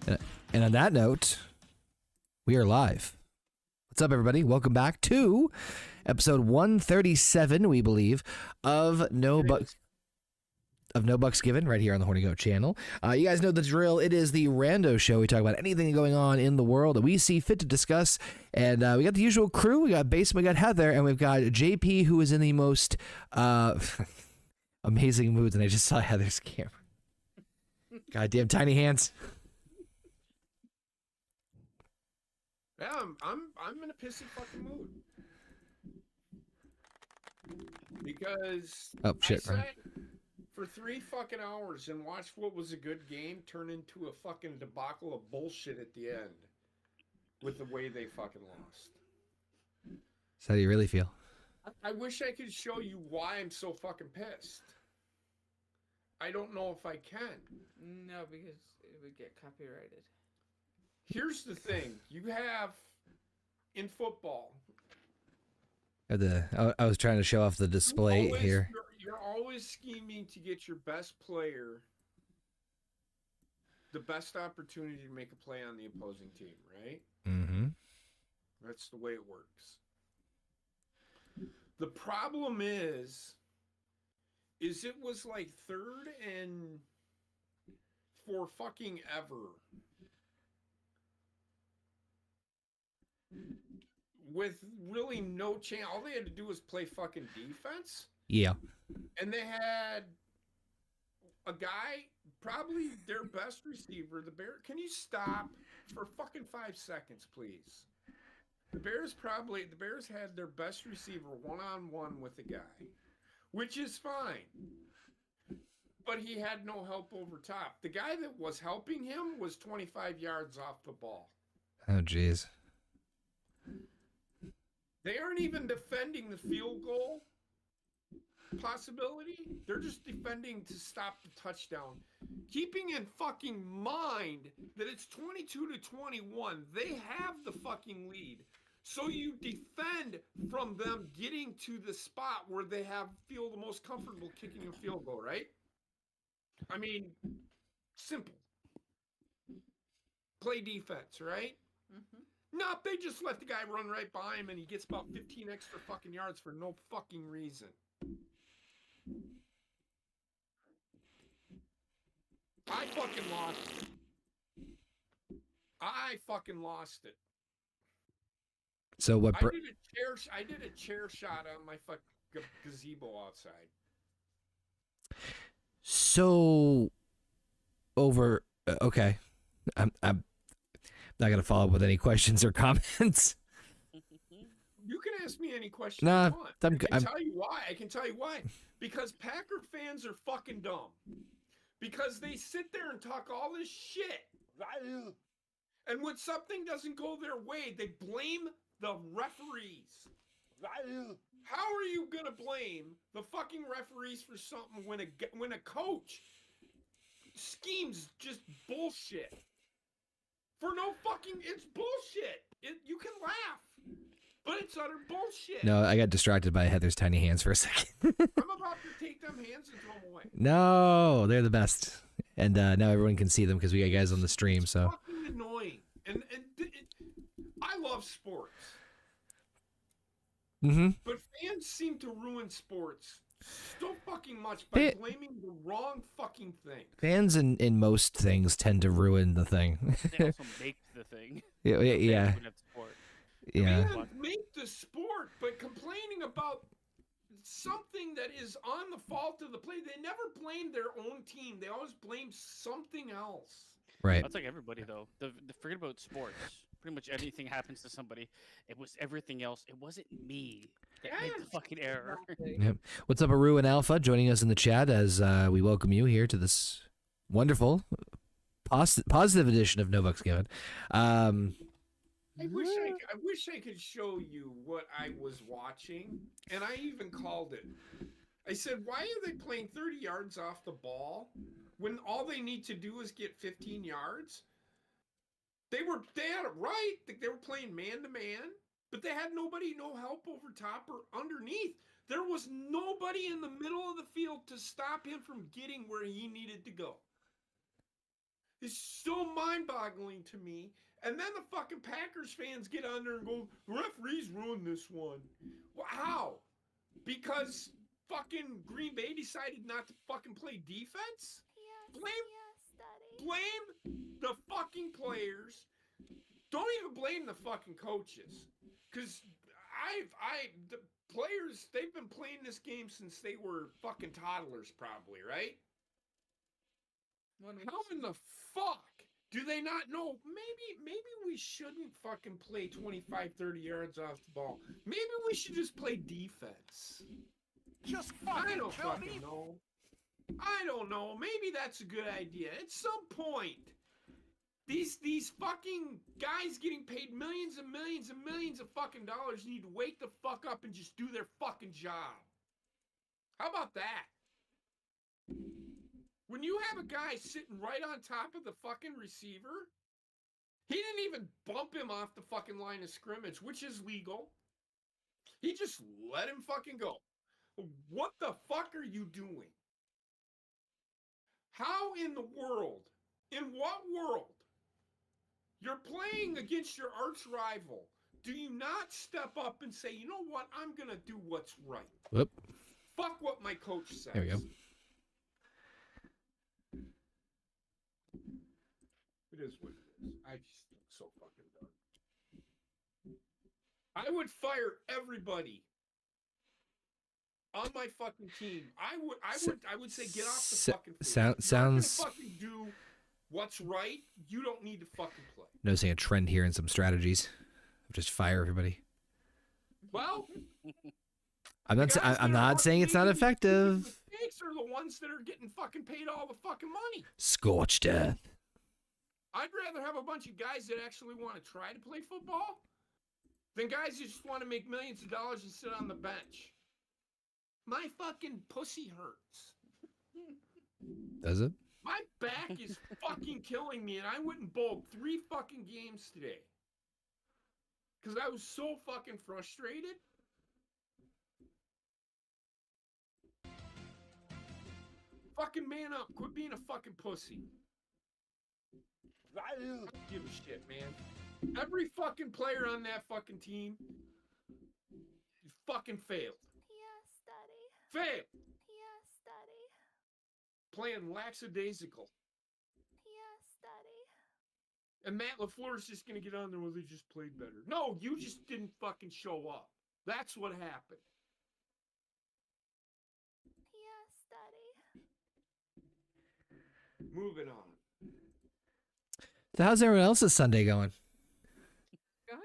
And on that note, we are live. What's up, everybody? Welcome back to episode 137, we believe, of No Bucks Given, right here on the Horny Goat channel. You guys know the drill. It is the Rando Show. We talk about anything going on in the world that we see fit to discuss. And we got the usual crew. We got Basin, we got Heather, and we've got JP, who is in the most amazing moods. And I just saw Heather's camera. Goddamn tiny hands. Yeah, I'm in a pissy fucking mood. Because Oh shit, I right. sat for 3 fucking hours and watched what was a good game turn into a fucking debacle of bullshit at the end with the way they fucking lost. So how do you really feel? I wish I could show you why I'm so fucking pissed. I don't know if I can. No, because it would get copyrighted. Here's the thing. You have, in football... I was trying to show off the display here. You're always scheming to get your best player the best opportunity to make a play on the opposing team, right? Mm-hmm. That's the way it works. The problem is it was like 3rd and for fucking ever. With really no chance. All they had to do was play fucking defense. Yeah. And they had a guy, probably their best receiver, the Bears. Can you stop for fucking 5 seconds, please? The Bears had their best receiver one-on-one with the guy, which is fine. But he had no help over top. The guy that was helping him was 25 yards off the ball. Oh, jeez. They aren't even defending the field goal possibility. They're just defending to stop the touchdown. Keeping in fucking mind that it's 22-21. They have the fucking lead. So you defend from them getting to the spot where they feel the most comfortable kicking a field goal, right? I mean, simple. Play defense, right? Mm-hmm. No, they just let the guy run right by him and he gets about 15 extra fucking yards for no fucking reason. I fucking lost it. I fucking lost it. So what? I did a chair shot on my fucking gazebo outside. So over. Okay, I'm not gonna follow up with any questions or comments. You can ask me any question Nah, you want. I can tell you why. I can tell you why. Because Packer fans are fucking dumb. Because they sit there and talk all this shit. And when something doesn't go their way, they blame the referees. How are you going to blame the fucking referees for something when a coach schemes just bullshit? For no fucking, it's bullshit. You can laugh, but it's utter bullshit. No, I got distracted by Heather's tiny hands for a second. I'm about to take them hands and throw them away. No, they're the best. And now everyone can see them because we got guys on the stream. So It's fucking annoying. And I love sports. Mm-hmm. But fans seem to ruin sports so fucking much by blaming the wrong fucking thing. Fans in most things tend to ruin the thing. They also make the thing. Yeah. Yeah. Yeah. Fans make the sport, but complaining about something that is on the fault of the play, they never blame their own team. They always blame something else. Right. That's like everybody though. Forget about sports. Pretty much anything happens to somebody. It was everything else. It wasn't me that made the fucking error. Yep. What's up, Aru and Alpha, joining us in the chat as we welcome you here to this wonderful, positive edition of No Bucks Given. I wish I could show you what I was watching, and I even called it. I said, why are they playing 30 yards off the ball when all they need to do is get 15 yards? They had it right. They were playing man-to-man, but they had nobody, no help over top or underneath. There was nobody in the middle of the field to stop him from getting where he needed to go. is so mind-boggling to me. And then the fucking Packers fans get on there and go, the referees ruined this one. Well, how? Because fucking Green Bay decided not to fucking play defense? Blame the fucking players. Don't even blame the fucking coaches. Because the players, they've been playing this game since they were fucking toddlers probably, right? How in the fuck do they not know? Maybe we shouldn't fucking play 25, 30 yards off the ball. Maybe we should just play defense. Just I don't fucking know. I don't know. Maybe that's a good idea. At some point, these fucking guys getting paid millions and millions and millions of fucking dollars need to wake the fuck up and just do their fucking job. How about that? When you have a guy sitting right on top of the fucking receiver, he didn't even bump him off the fucking line of scrimmage, which is legal. He just let him fucking go. What the fuck are you doing? How in the world, in what world, you're playing against your arch rival, do you not step up and say, you know what, I'm going to do what's right? Whoop. Fuck what my coach says. There we go. It is what it is. I just think so fucking done. I would fire everybody on my fucking team. I would say get off the fucking field. Sounds You're not gonna fucking do what's right. You don't need to fucking play. Noticing a trend here in some strategies. Just fire everybody. Well, I'm not saying it's not effective. Mistakes are the ones that are getting fucking paid all the fucking money. Scorched earth. I'd rather have a bunch of guys that actually want to try to play football than guys that just want to make millions of dollars and sit on the bench. My fucking pussy hurts. Does it? My back is fucking killing me, and I went and bowled 3 fucking games today. Because I was so fucking frustrated. Fucking man up. Quit being a fucking pussy. I don't give a shit, man. Every fucking player on that fucking team fucking failed. Yes, Daddy. Failed. Yes, Daddy. Playing lackadaisical. Yes, Daddy. And Matt LaFleur's just going to get on there, well, they just played better. No, you just didn't fucking show up. That's what happened. Yes, Daddy. Moving on. So how's everyone else's Sunday going? Going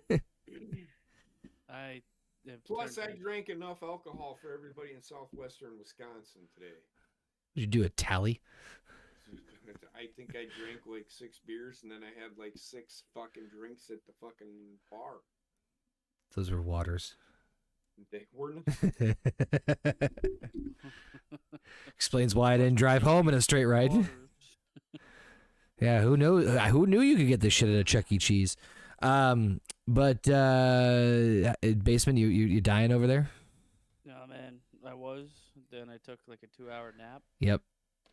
good. I have Plus, I turned- drank enough alcohol for everybody in southwestern Wisconsin today. Did you do a tally? I think I drank like 6 beers, and then I had like 6 fucking drinks at the fucking bar. Those were waters. They were not. Explains why I didn't drive home in a straight ride. waters. Yeah, who knows? Who knew you could get this shit at a Chuck E. Cheese? But basement, you dying over there? No, man, I was. Then I took like a 2-hour nap, Yep.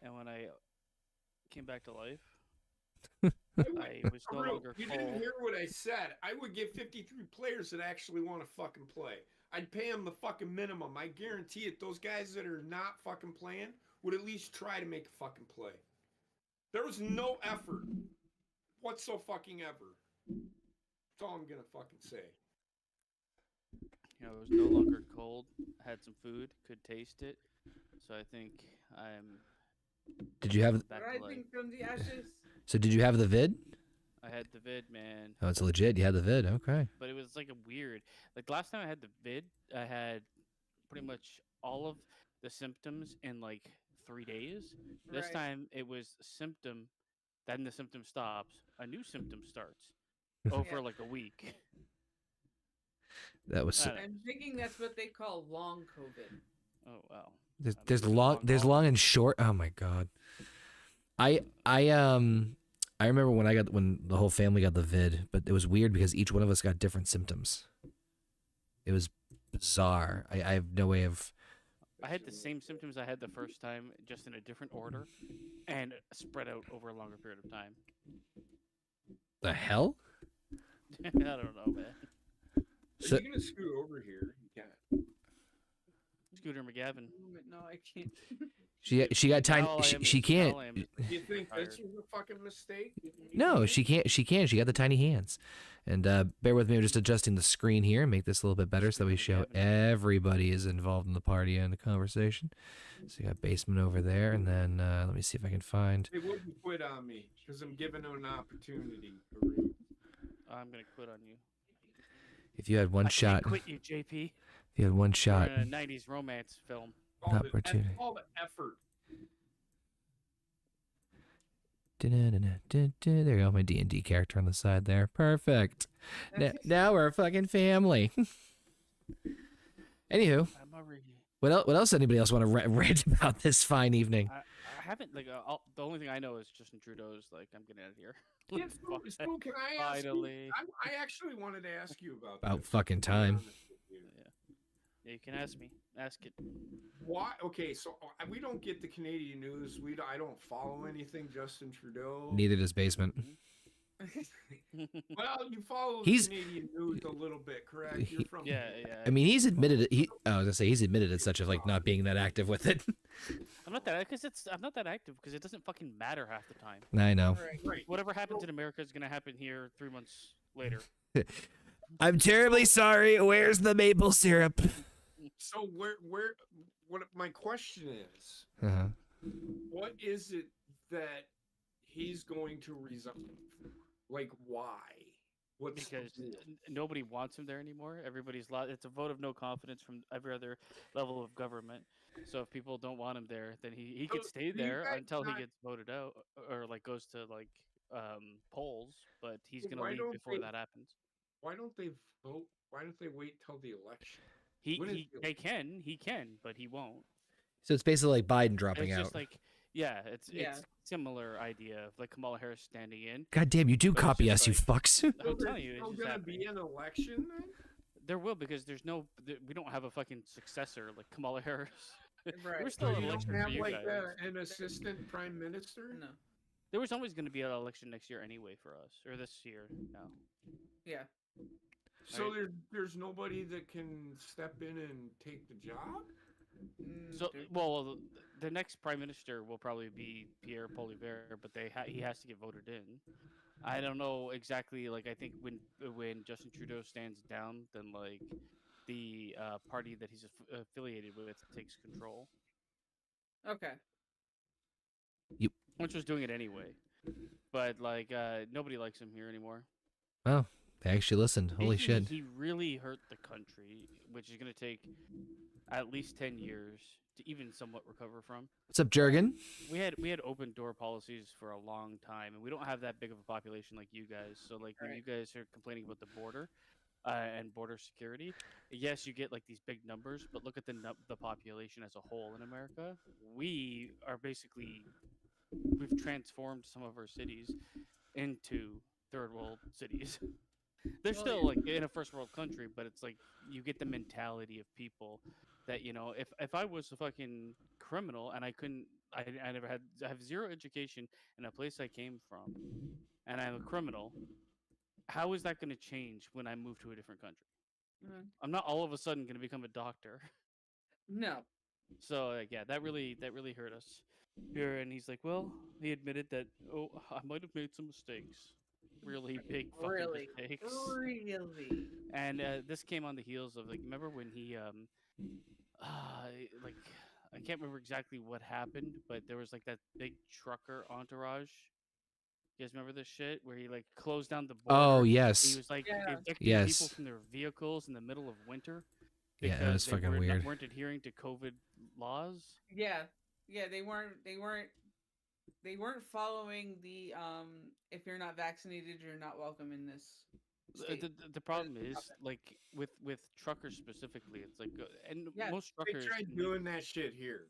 and when I came back to life, I I was no Haru, longer you full. didn't hear what I said. I would give 53 players that actually want to fucking play. I'd pay them the fucking minimum. I guarantee it. Those guys that are not fucking playing would at least try to make a fucking play. There was no effort whatsoever. That's all I'm gonna fucking say. You know, it was no longer cold. I had some food, could taste it. So I think I'm Did you have? back to life. Rising from the ashes. So did you have the vid? I had the vid, man. Oh, it's legit. You had the vid. Okay. But it was like a weird. Like last time I had the vid, I had pretty much all of the symptoms in like 3 days. This Right. time it was symptom, then the symptom stops, a new symptom starts over Yeah. like a week. That was. I don't- I'm thinking that's what they call long COVID. Oh wow. There's long and short. Oh my god. I remember when the whole family got the vid, but it was weird because each one of us got different symptoms. It was bizarre. I have no way of I had the same symptoms I had the first time, just in a different order, and spread out over a longer period of time. The hell? I don't know, man. Are So- you gonna scoot over here? You can't. Scooter McGavin. No, I can't. She got tiny. Now I am- She can't. now I am Do you think tired. this was a fucking mistake? No, she can't. She can. She got the tiny hands. And bear with me. I'm just adjusting the screen here and make this a little bit better so that we show everybody is involved in the party and the conversation. So you got basement over there, and then let me see if I can find. They wouldn't quit on me because I'm giving them an opportunity. Haroon. I'm gonna quit on you. If you had one I shot, can't quit you, JP. if you had one We're shot, in a '90s romance film. All the, Opportunity. all the effort. There you go, my D&D character on the side there. Perfect. Now we're a fucking family. Anywho, I'm already. what else? Anybody else want to rant about this fine evening? I haven't like the only thing I know is Justin Trudeau's like I'm getting out of here. Yeah, Fuck so that. can I ask you? Finally. I actually wanted to ask you about About this, fucking to be time. honest with you. Yeah, you can ask me. Ask it. Why? Okay, so we don't get the Canadian news. I don't follow anything Justin Trudeau. Neither does basement. Well, you follow He's- the Canadian news a little bit, correct? You're from Yeah. I mean, he's admitted it. I was gonna say he's admitted it, such as like not being that active with it. I'm not that I'm not that active because it doesn't fucking matter half the time. I know. right. Whatever happens in America is gonna happen here 3 months later. I'm terribly sorry. Where's the maple syrup? So what my question is, Uh-huh. what is it that he's going to resign? Like, why? What's the Because deal? nobody wants him there anymore. Everybody's it's a vote of no confidence from every other level of government. So if people don't want him there, then he could So, stay do you there guys until he not- gets voted out or like goes to like polls. But he's But gonna why leave don't before they- that happens. Why don't they vote? Why don't they wait till the election? He When is he the they can he can, but he won't. So it's basically like Biden dropping It's out. just like yeah, it's Yeah. similar idea of like Kamala Harris standing in. God damn, you do but it's copy just us, you fucks. I'm So telling you, there's it's still just gonna happening. be an election then? There will because we don't have a fucking successor like Kamala Harris. Right. We're still So an you election don't for have you like guys. an assistant prime minister? No. There was always going to be an election next year anyway for us, or this year. No. Yeah. So Right. there's nobody that can step in and take the job? So, well, the next prime minister will probably be Pierre Poilievre, but he has to get voted in. I don't know exactly. Like, I think when Justin Trudeau stands down, then like the party that he's affiliated with takes control, Okay. which was doing it anyway. But like, nobody likes him here anymore. Oh, they actually listened. Holy shit. He really hurt the country, which is going to take at least 10 years to even somewhat recover from. What's up, Jurgen? We had open door policies for a long time, and we don't have that big of a population like you guys. So like when Right. you guys are complaining about the border and border security, yes, you get like these big numbers, but look at the population as a whole in America. We are basically we've transformed some of our cities into third world cities. They're Well, still yeah. like in a first world country, but it's like you get the mentality of people that if I was a fucking criminal and I never I have zero education in a place I came from, and I'm a criminal, how is that going to change when I move to a different country? Mhm. I'm not all of a sudden going to become a doctor. No. So yeah, that really hurt us here. And he's like, well, he admitted that I might have made some mistakes, really big fucking Really. mistakes. Really. And this came on the heels of like, remember when he like I can't remember exactly what happened, but there was like that big trucker entourage. You guys remember this shit where he like closed down the border? Oh, He yes. was like Yeah. evicting Yes. people from their vehicles in the middle of winter. Yeah, that was because they fucking weird. weren't adhering to COVID laws. Yeah. Yeah, they weren't following the if you're not vaccinated, you're not welcome in this state. The problem is like with truckers specifically, it's like and Yeah, most They truckers tried doing that shit here.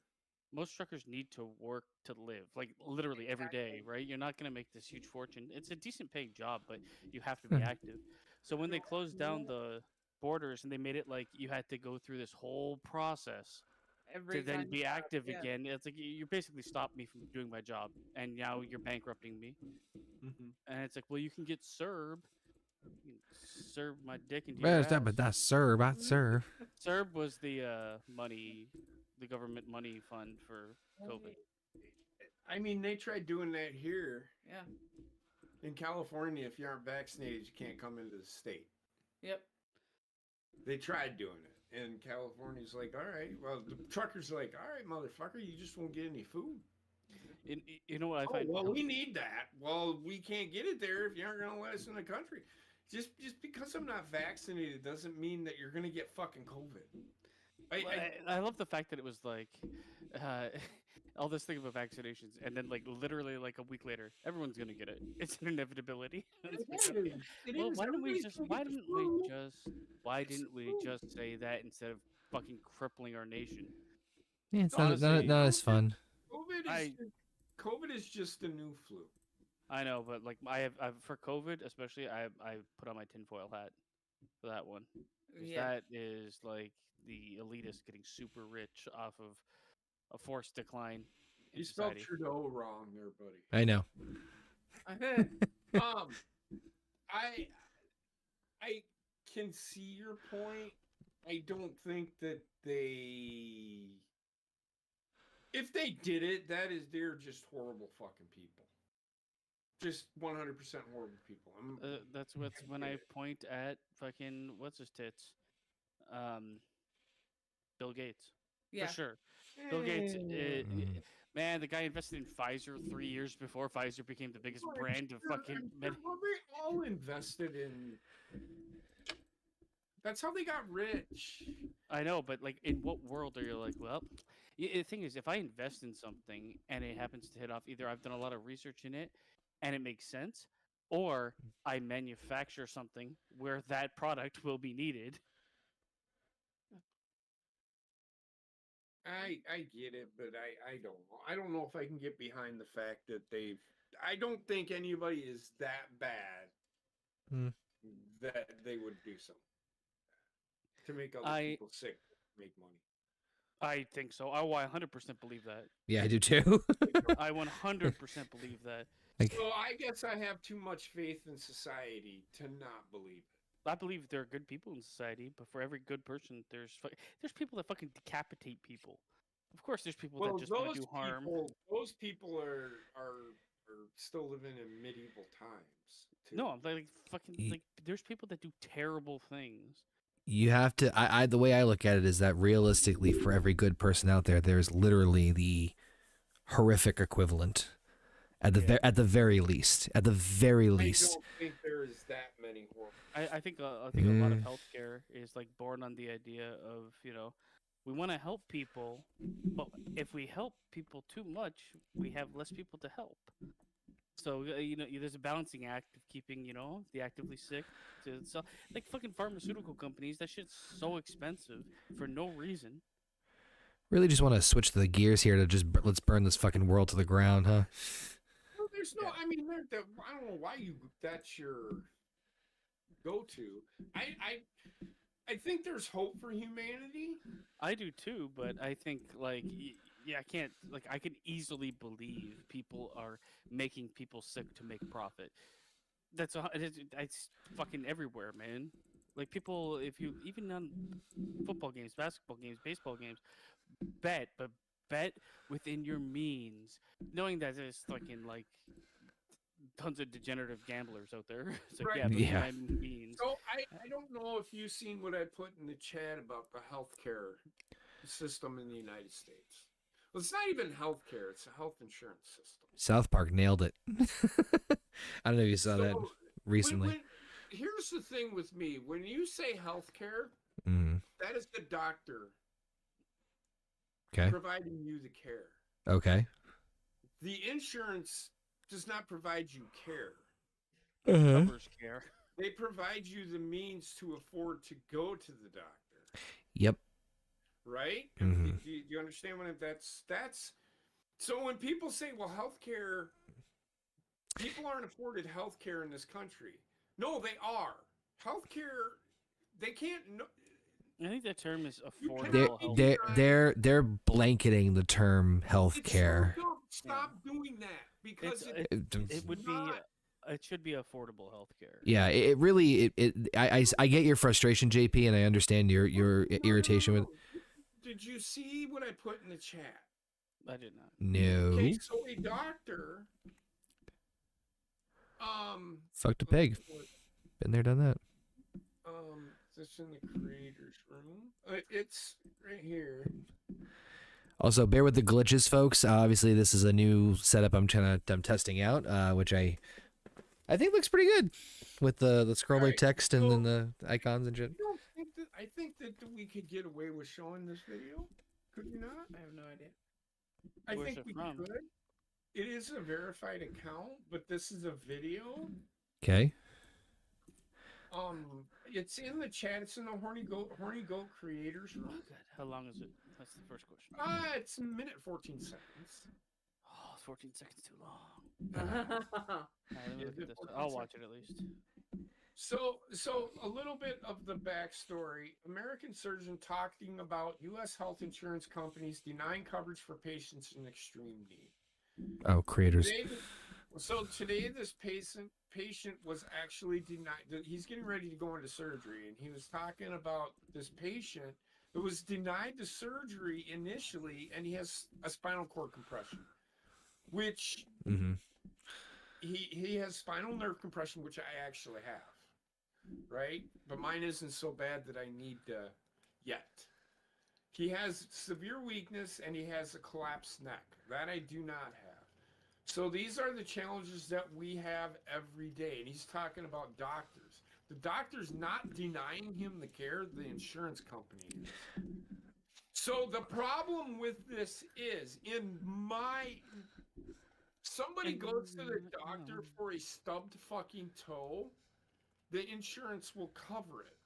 most truckers need to work to live, like literally every day, right? You're not gonna make this huge fortune. It's a decent paying job, but you have to be active. So when they closed down the borders and they made it like you had to go through this whole process every to then time be you talk, active yeah. again. It's like you basically stopped me from doing my job, and now you're bankrupting me. Mhm. And it's like, well, you can get Serb. You can serve my dick into your Where's that? ass. But that's serve. That's serve. Serb was the money, the government money fund for COVID. I mean, they tried doing that here Yeah. in California. If you aren't vaccinated, you can't come into the state. Yep. They tried doing it, and California's like, all right. Well, the truckers are like, all right, motherfucker, you just won't get any food. You know what I Oh, find? well, we need that. Well, we can't get it there if you aren't going to let us in the country. Just because I'm not vaccinated doesn't mean that you're going to get fucking COVID. I love the fact that it was like uh, all this thing about vaccinations, and then like literally like a week later, everyone's gonna get it. It's an inevitability. It's like, okay, well, why didn't we just say that instead of fucking crippling our nation? Yeah, it's Honestly, not as fun. COVID is just a new flu. I know, but like I've for COVID especially, I put on my tinfoil hat for that one. 'Cause Yeah. that is like the elitists getting super rich off of a forced decline in You spelled society. Trudeau wrong there, buddy. I know. I can see your point. I don't think that if they did it, they're just horrible fucking people. Just 100% horrible people. That's what's when I point at fucking what's his tits, Bill Gates, Yeah. for sure. Bill Gates, Mm. man, the guy invested in Pfizer 3 years before Pfizer became the biggest brand of fucking. Well, they all invested in. That's how they got rich. I know, but like, in what world are you like? Well, the thing is, if I invest in something and it happens to hit off, either I've done a lot of research in it and it makes sense, or I manufacture something where that product will be needed. I get it, but I don't know. I don't know if I can get behind the fact that I don't think anybody is that bad Hmm. that they would do something to make other people sick, make money. I think so. I 100% believe that. Yeah, I do too. I 100% believe that. So I guess I have too much faith in society to not believe it. I believe there are good people in society, but for every good person, there's people that fucking decapitate people. Of course, there's people that just want to do harm. Those people are still living in medieval times. Too. No, I'm like fucking like. There's people that do terrible things. You have to. I the way I look at it is that realistically, for every good person out there, there's literally the horrific equivalent. At the very least. At the very least. I don't think there is that many horrible. I think a lot of healthcare is like born on the idea of, we want to help people, but if we help people too much, we have less people to help. So there's a balancing act of keeping the actively sick to sell. Like fucking pharmaceutical companies, that shit's so expensive for no reason. Really just want to switch the gears here to just let's burn this fucking world to the ground, huh? Well, there's no. I mean, I don't know why that's your go-to. I think there's hope for humanity. I do too, but I think I can't I can easily believe people are making people sick to make profit. It's fucking everywhere, man. Like people, if you even on football games, basketball games, baseball games, bet within your means, knowing that there's fucking tons of degenerative gamblers out there. So Right. yeah, by means. So I don't know if you've seen what I put in the chat about the healthcare system in the United States. Well, it's not even healthcare; it's a health insurance system. South Park nailed it. I don't know if you saw that recently. Here's the thing with me: when you say healthcare, that is the doctor providing you the care. Okay. The insurance does not provide you care. Covers care. They provide you the means to afford to go to the doctor. Yep. Right? Do you understand what that's so when people say, well, healthcare, people aren't afforded healthcare in this country. No, they are. Healthcare, they can't. I think the term is You affordable cannot They're health. they're blanketing the term It's so healthcare. dumb. Stop doing that because It would be not. it should be affordable healthcare. Yeah, it really I get your frustration, JP, and I understand your irritation with. Did you see what I put in the chat? I did not. No. Okay, so a doctor. Fucked a pig. Been there, done that. It's in the creators room. It's right here. Also, bear with the glitches, folks. Obviously, this is a new setup I'm testing out, which I think looks pretty good with the scroller Alright, text and so- then the icons and shit. You don't think that? I think that we could get away with showing this video. Could we not? I have no idea. I Where's think it we from? could. It is a verified account, but this is a video. Okay. It's in the chat. It's in the Horny Goat creators Oh, room. God. How long is it? That's the first question. It's a minute 14 seconds. Oh, 14 seconds too long. Let me Is look it at this. 14 I'll watch it at least. So a little bit of the backstory. American surgeon talking about U.S. health insurance companies denying coverage for patients in extreme need. Oh, creators. Today, this patient was actually denied. He's getting ready to go into surgery, and he was talking about this patient who was denied the surgery initially, and he has a spinal cord compression, which Mm-hmm. he has spinal nerve compression, which I actually have, right? But mine isn't so bad that I need yet. He has severe weakness, and he has a collapsed neck. That I do not have. So these are the challenges that we have every day. And he's talking about doctors. The doctor's not denying him the care, the insurance company is. So the problem with this is, somebody goes to the doctor for a stubbed fucking toe, the insurance will cover it.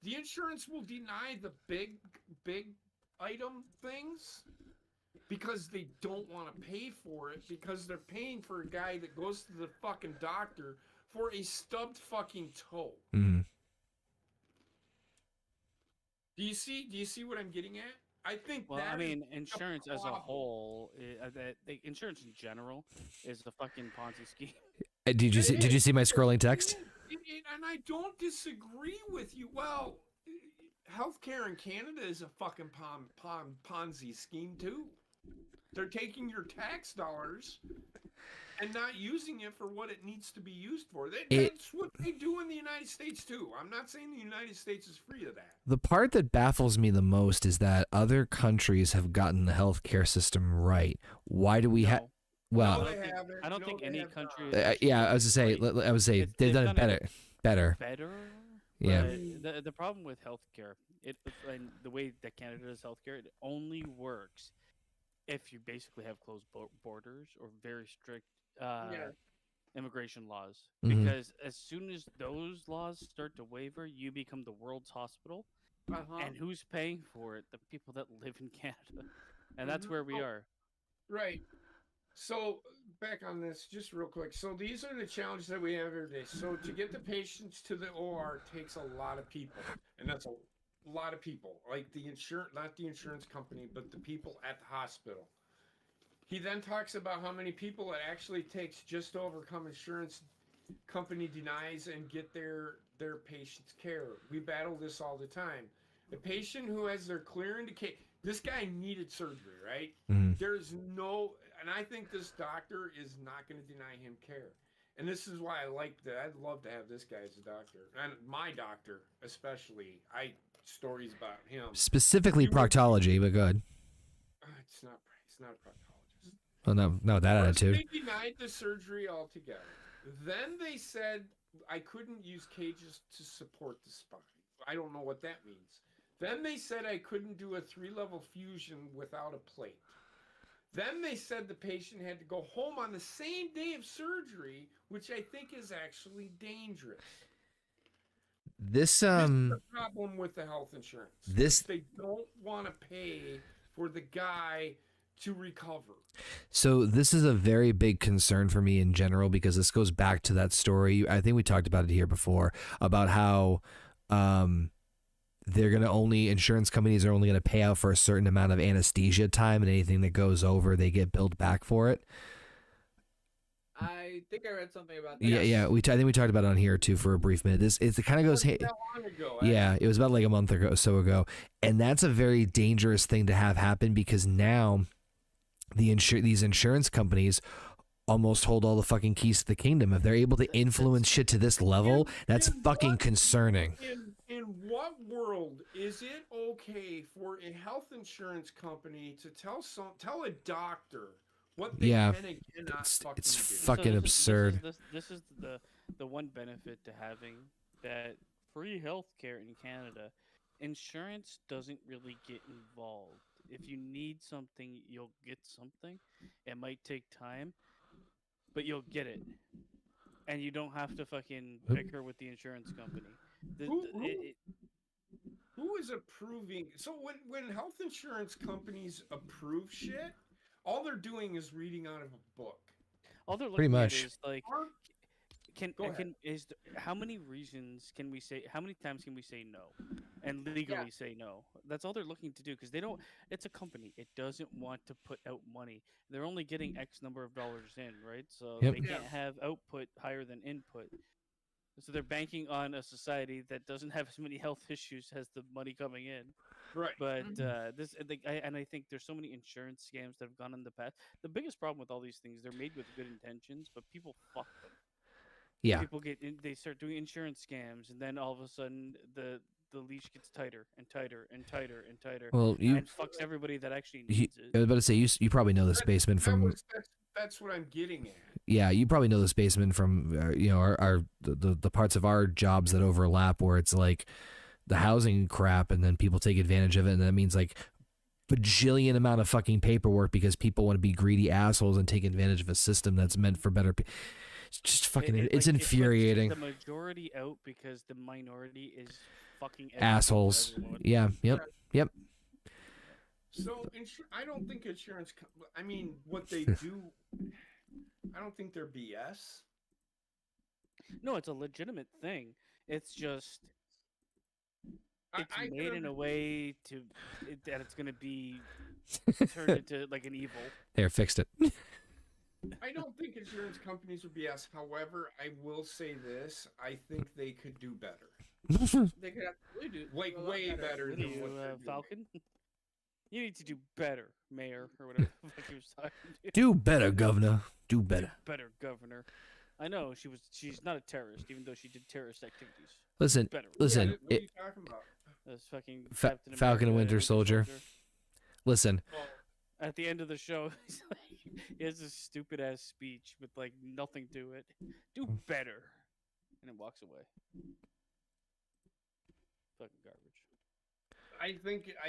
The insurance will deny the big item things, because they don't want to pay for it, because they're paying for a guy that goes to the fucking doctor for a stubbed fucking toe. Mm-hmm. Do you see what I'm getting at? I think Well, that I mean, is the insurance as a problem. whole, the insurance in general is a fucking Ponzi scheme. Did you see my scrolling text? And I don't disagree with you. Well, healthcare in Canada is a fucking Ponzi scheme too. They're taking your tax dollars and not using it for what it needs to be used for. That's what they do in the United States too. I'm not saying the United States is free of that. The part that baffles me the most is that other countries have gotten the healthcare system right. Why do we have? No. Well, No, they haven't. I don't No, think they any have country. not. is yeah, I was to say, right. I would say they've done it better. Better. Yeah. But the problem with healthcare, and the way that Canada does healthcare, it only works if you basically have closed borders or very strict immigration laws. Mhm. Because as soon as those laws start to waver, you become the world's hospital. And who's paying for it? The people that live in Canada. And that's where we are. Right. So back on this, just real quick. So these are the challenges that we have every day. So to get the patients to the OR takes a lot of people, and that's a lot of people. Like not the insurance company, but the people at the hospital. He then talks about how many people it actually takes just to overcome insurance company denies and get their patient's care. We battle this all the time. The patient who has their clear indication, this guy needed surgery, right? Mhm. There's no, and I think this doctor is not going to deny him care. And this is why I like that. I'd love to have this guy as a doctor, and my doctor especially. Stories about him. Specifically proctology, but good. It's not a proctologist. Well, no, that First, attitude. they denied the surgery altogether. Then they said I couldn't use cages to support the spine. I don't know what that means. Then they said I couldn't do a 3-level fusion without a plate. Then they said the patient had to go home on the same day of surgery, which I think is actually dangerous. This This is the problem with the health insurance. They don't want to pay for the guy to recover. So this is a very big concern for me in general, because this goes back to that story. I think we talked about it here before about how insurance companies are only gonna pay out for a certain amount of anesthesia time, and anything that goes over, they get billed back for it. I think I read something about that. Yeah. I think we talked about it on here too for a brief minute. It kind of goes. Wasn't that long ago, eh? Yeah, it was about like a month or so ago, and that's a very dangerous thing to have happen because now these insurance companies almost hold all the fucking keys to the kingdom. If they're able to influence shit to this level, that's fucking concerning. In what world is it okay for a health insurance company to tell a doctor what they Yeah, can and cannot it's fucking do? fucking absurd. This is the one benefit to having that free healthcare in Canada. Insurance doesn't really get involved. If you need something, you'll get something. It might take time, but you'll get it, and you don't have to fucking bicker with the insurance company. Who is approving? So when health insurance companies approve shit, all they're doing is reading out of a book. All they're Pretty looking much. at is like, Go ahead. how many reasons can we say? How many times can we say no, and legally say no? That's all they're looking to do because they don't. It's a company. It doesn't want to put out money. They're only getting X number of dollars in, right? So Yep. they can't have output higher than input. So they're banking on a society that doesn't have as many health issues as the money coming in. Right. But I think there's so many insurance scams that have gone in the past. The biggest problem with all these things, they're made with good intentions, but people fuck them. Yeah. People they start doing insurance scams, and then all of a sudden the leash gets tighter and tighter and tighter and tighter. Well, and fucks everybody that actually needs I was it. about to say you probably know this basement from. That's what I'm getting at. Yeah, you probably know this basement from the parts of our jobs that overlap where it's like the housing crap, and then people take advantage of it, and that means like bajillion amount of fucking paperwork because people want to be greedy assholes and take advantage of a system that's meant for better. It's just fucking. It's infuriating. It's the majority out because the minority is fucking assholes. Yeah. Yep. So I don't think insurance. I mean, what they do. I don't think they're BS. No, it's a legitimate thing. It's just it's I made in a way that it's going to be turned into like an evil. There, fixed it. I don't think insurance companies are BS. However, I will say this: I think they could do better. They could absolutely do Like way better What than are you, what they're doing. Falcon? You need to do better, Mayor, or whatever the fuck he was talking to. Do better, Governor. Do better. Better, Governor. I know she's not a terrorist, even though she did terrorist activities. Listen, Better. listen. What are you talking about? That's fucking Falcon Captain and America Winter Soldier. Listen. Well, At the end of the show, he has this stupid ass speech with like nothing to it. Do better, and it walks away. Fucking garbage. I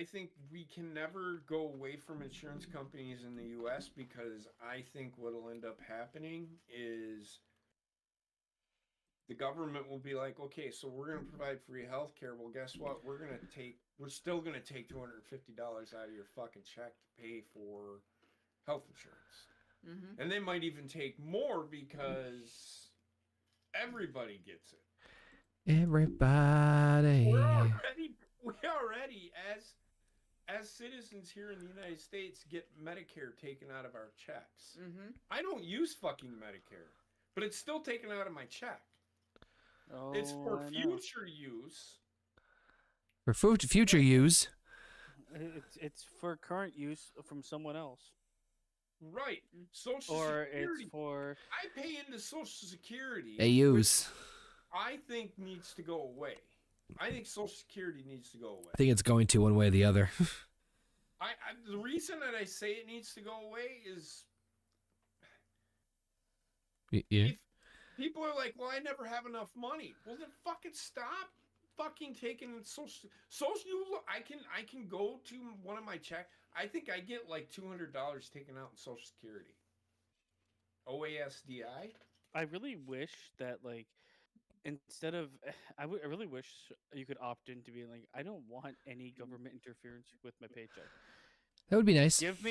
think we can never go away from insurance companies in the U.S. because I think what'll end up happening is the government will be like, okay, so we're going to provide free health care. Well, guess what? We're still going to take $250 out of your fucking check to pay for health insurance. Mm-hmm. And they might even take more because everybody gets it. Everybody. We already as citizens here in the United States get Medicare taken out of our checks. Mm-hmm. I don't use fucking Medicare, but it's still taken out of my check. Oh, It's for I know. future use. For future use. It's for current use from someone else, Right. Social or Security. it's for I pay into Social Security. They use. which I think needs to go away. I think Social Security needs to go away. I think it's going to one way or the other. The reason that I say it needs to go away is Yeah. if people are like, well, I never have enough money. Well, then fucking stop fucking taking social. I can go to one of my check. I think I get like $200 taken out in Social Security. OASDI. I really wish that like instead of I really wish you could opt into being like I don't want any government interference with my paycheck. That would be nice. Give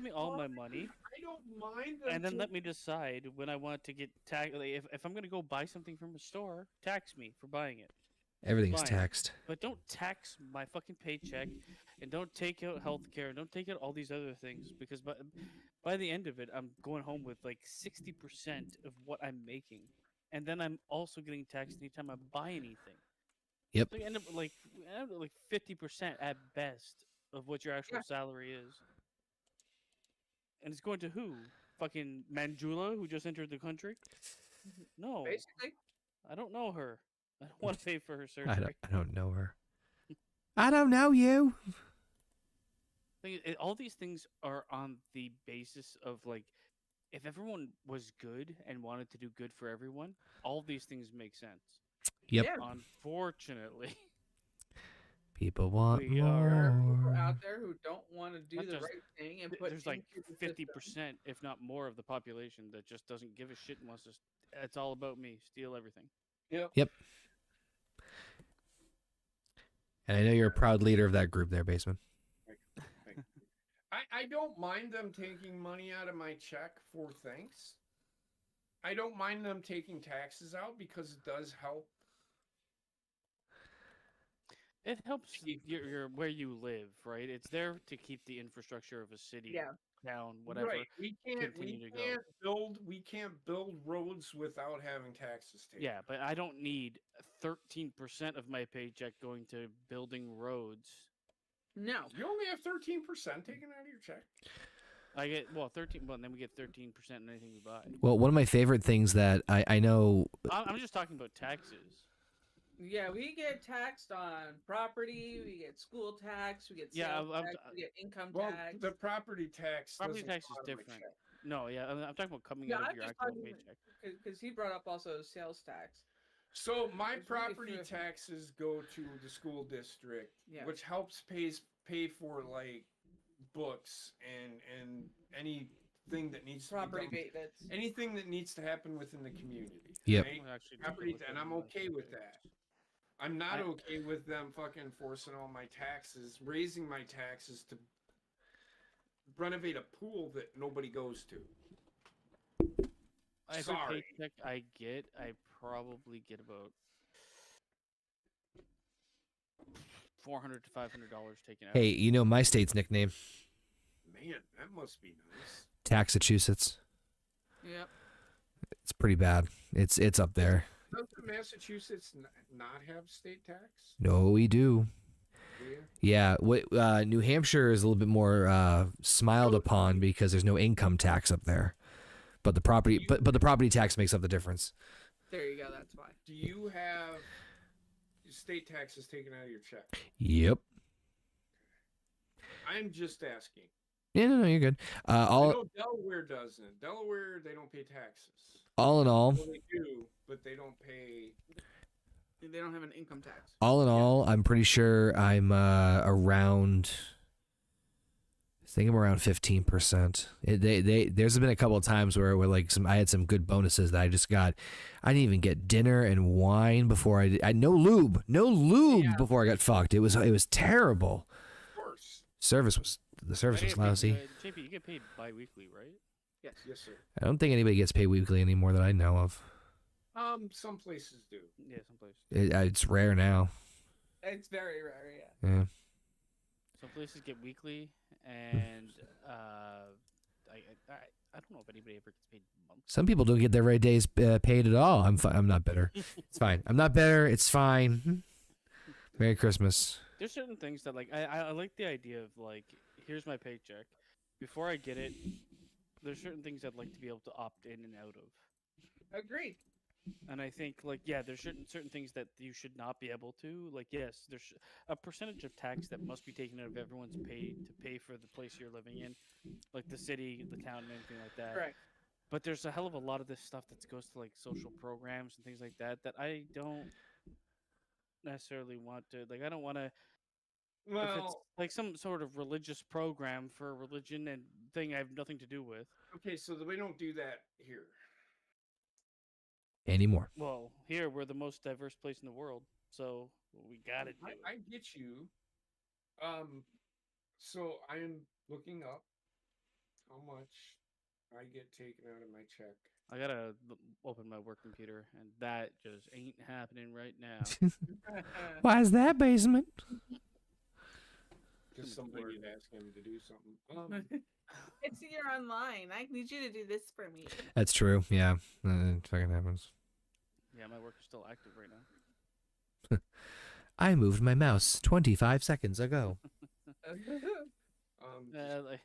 me all my money, I don't mind them and then taking- let me decide when I want to get taxed. Like if I'm gonna go buy something from a store, tax me for buying it. Everything's Fine. taxed. But don't tax my fucking paycheck, and don't take out healthcare, and don't take out all these other things, because by the end of it, I'm going home with like 60% of what I'm making, and then I'm also getting taxed anytime I buy anything. Yep. So you end up with like 50% at best of what your actual Yeah. salary is, and it's going to who? Fucking Manjula, who just entered the country? No, Basically. I don't know her. I don't want to pay for her I surgery. don't know her. I don't know you. All these things are on the basis of like, if everyone was good and wanted to do good for everyone, all these things make sense. Yep. Yeah. Unfortunately, People want We There more. are people out there who don't want to do Not the just- right thing and put there's like into the 50%, if not more, of the population that just doesn't give a shit and wants to. It's all about me. Steal everything. Yep. And I know you're a proud leader of that group there, Baseman. I don't mind them taking money out of my check for thanks. I don't mind them taking taxes out because it does help. It helps your where you live, right? It's there to keep the infrastructure of a city, Yeah. town, whatever. Right. We continue to go. can't build roads without having taxes taken. Yeah, but I don't need 13% of my paycheck going to building roads. No. You only have 13% taken out of your check. I get 13. Well, then we get 13% in anything we buy. Well, one of my favorite things that I know. I'm just talking about taxes. Yeah, we get taxed on property, we get school tax, we get Yeah, sales tax, we get income Well, tax. the property tax. Property doesn't tax come is out of my different. check. No, yeah, I'm talking about coming Yeah, out of I'm your just actual talking paycheck. because he brought up also sales tax. So my It's really property fair. taxes go to the school district, Yeah. which helps pay for like books and anything that needs Property to be done. maintenance. Anything that needs to happen within the community. Yep. right? Well, actually, Property, and I'm okay with that. I'm not I- okay with them fucking forcing all my taxes, raising my taxes to renovate a pool that nobody goes to. Every Sorry. paycheck I get, I probably get about $400 to $500 taken out. Hey, you know my state's nickname? Man, that must be nice. Taxachusetts. Yep. It's pretty bad. It's up there. Doesn't Massachusetts not have state tax? No, we do. Do you? Yeah, New Hampshire is a little bit more smiled upon because there's no income tax up there, but the property but the property tax makes up the difference. There you go. That's why. Do you have state taxes taken out of your check? Yep. I'm just asking. Yeah, no, you're good. I know Delaware doesn't. Delaware, they don't pay taxes. All in all, Well, they do, but they don't pay. They don't have an income tax. all in all, I'm pretty sure I'm around. I think I'm around 15%. There's been a couple of times where like I had some good bonuses that I just got. I didn't even get dinner and wine before I no lube Yeah. before I got fucked. It was terrible. Of course. The service was lousy. JP, you get paid bi-weekly, right? Yes. Yes, sir. I don't think anybody gets paid weekly anymore that I know of. Some places do. Yeah, someplace. It's rare now. It's very rare. Yeah. Yeah. Some places get weekly, and I don't know if anybody ever gets paid monthly. Some people don't get their right days paid at all. I'm not bitter. It's fine. I'm not bitter. It's fine. Merry Christmas. There's certain things that like I like the idea of like, here's my paycheck. Before I get it, there's certain things I'd like to be able to opt in and out of. Agreed. And I think like, yeah, there's certain things that you should not be able to. Like, yes, there's a percentage of tax that must be taken out of everyone's pay to pay for the place you're living in, like the city, the town, and anything like that. Right. But there's a hell of a lot of this stuff that goes to like social programs and things like that that I don't necessarily want to. Like, I don't want to. If it's Well, like some sort of religious program for a religion and thing I have nothing to do with. okay, so we don't do that here. Anymore. Well, here we're the most diverse place in the world, so we gotta do it. I get you. So I am looking up how much I get taken out of my check. I gotta open my work computer, and that just ain't happening right now. Why is that, basement? Because much somebody work. had asked him to do something. It's you're online. I need you to do this for me. That's true. Yeah, it fucking happens. Yeah, my work is still active right now. I moved my mouse 25 seconds ago. Like,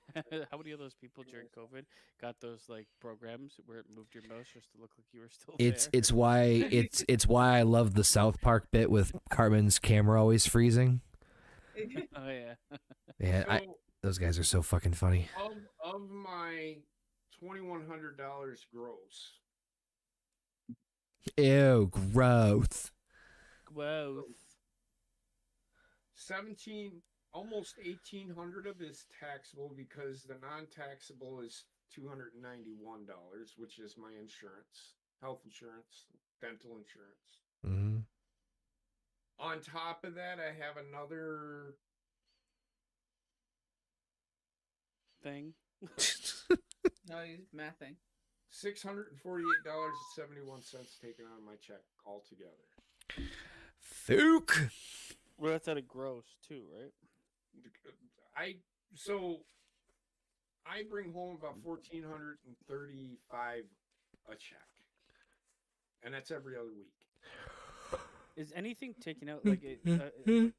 how many of those people during COVID got those like programs where it moved your mouse just to look like you were still It's there? it's why it's why I love the South Park bit with Cartman's camera always freezing. Oh yeah. Yeah, So, those guys are so fucking funny. of my $2,100 gross, Ew, gross. Growth. 17, almost 1,800 of it is taxable because the non-taxable is $291, which is my insurance, health insurance, dental insurance. Mm-hmm. On top of that, I have another Thing. No, he's mathing. $648.71 taken out of my check altogether. Fook. Well, that's out of gross too, right? I bring home about $1,435 a check, and that's every other week. Is anything taken out like a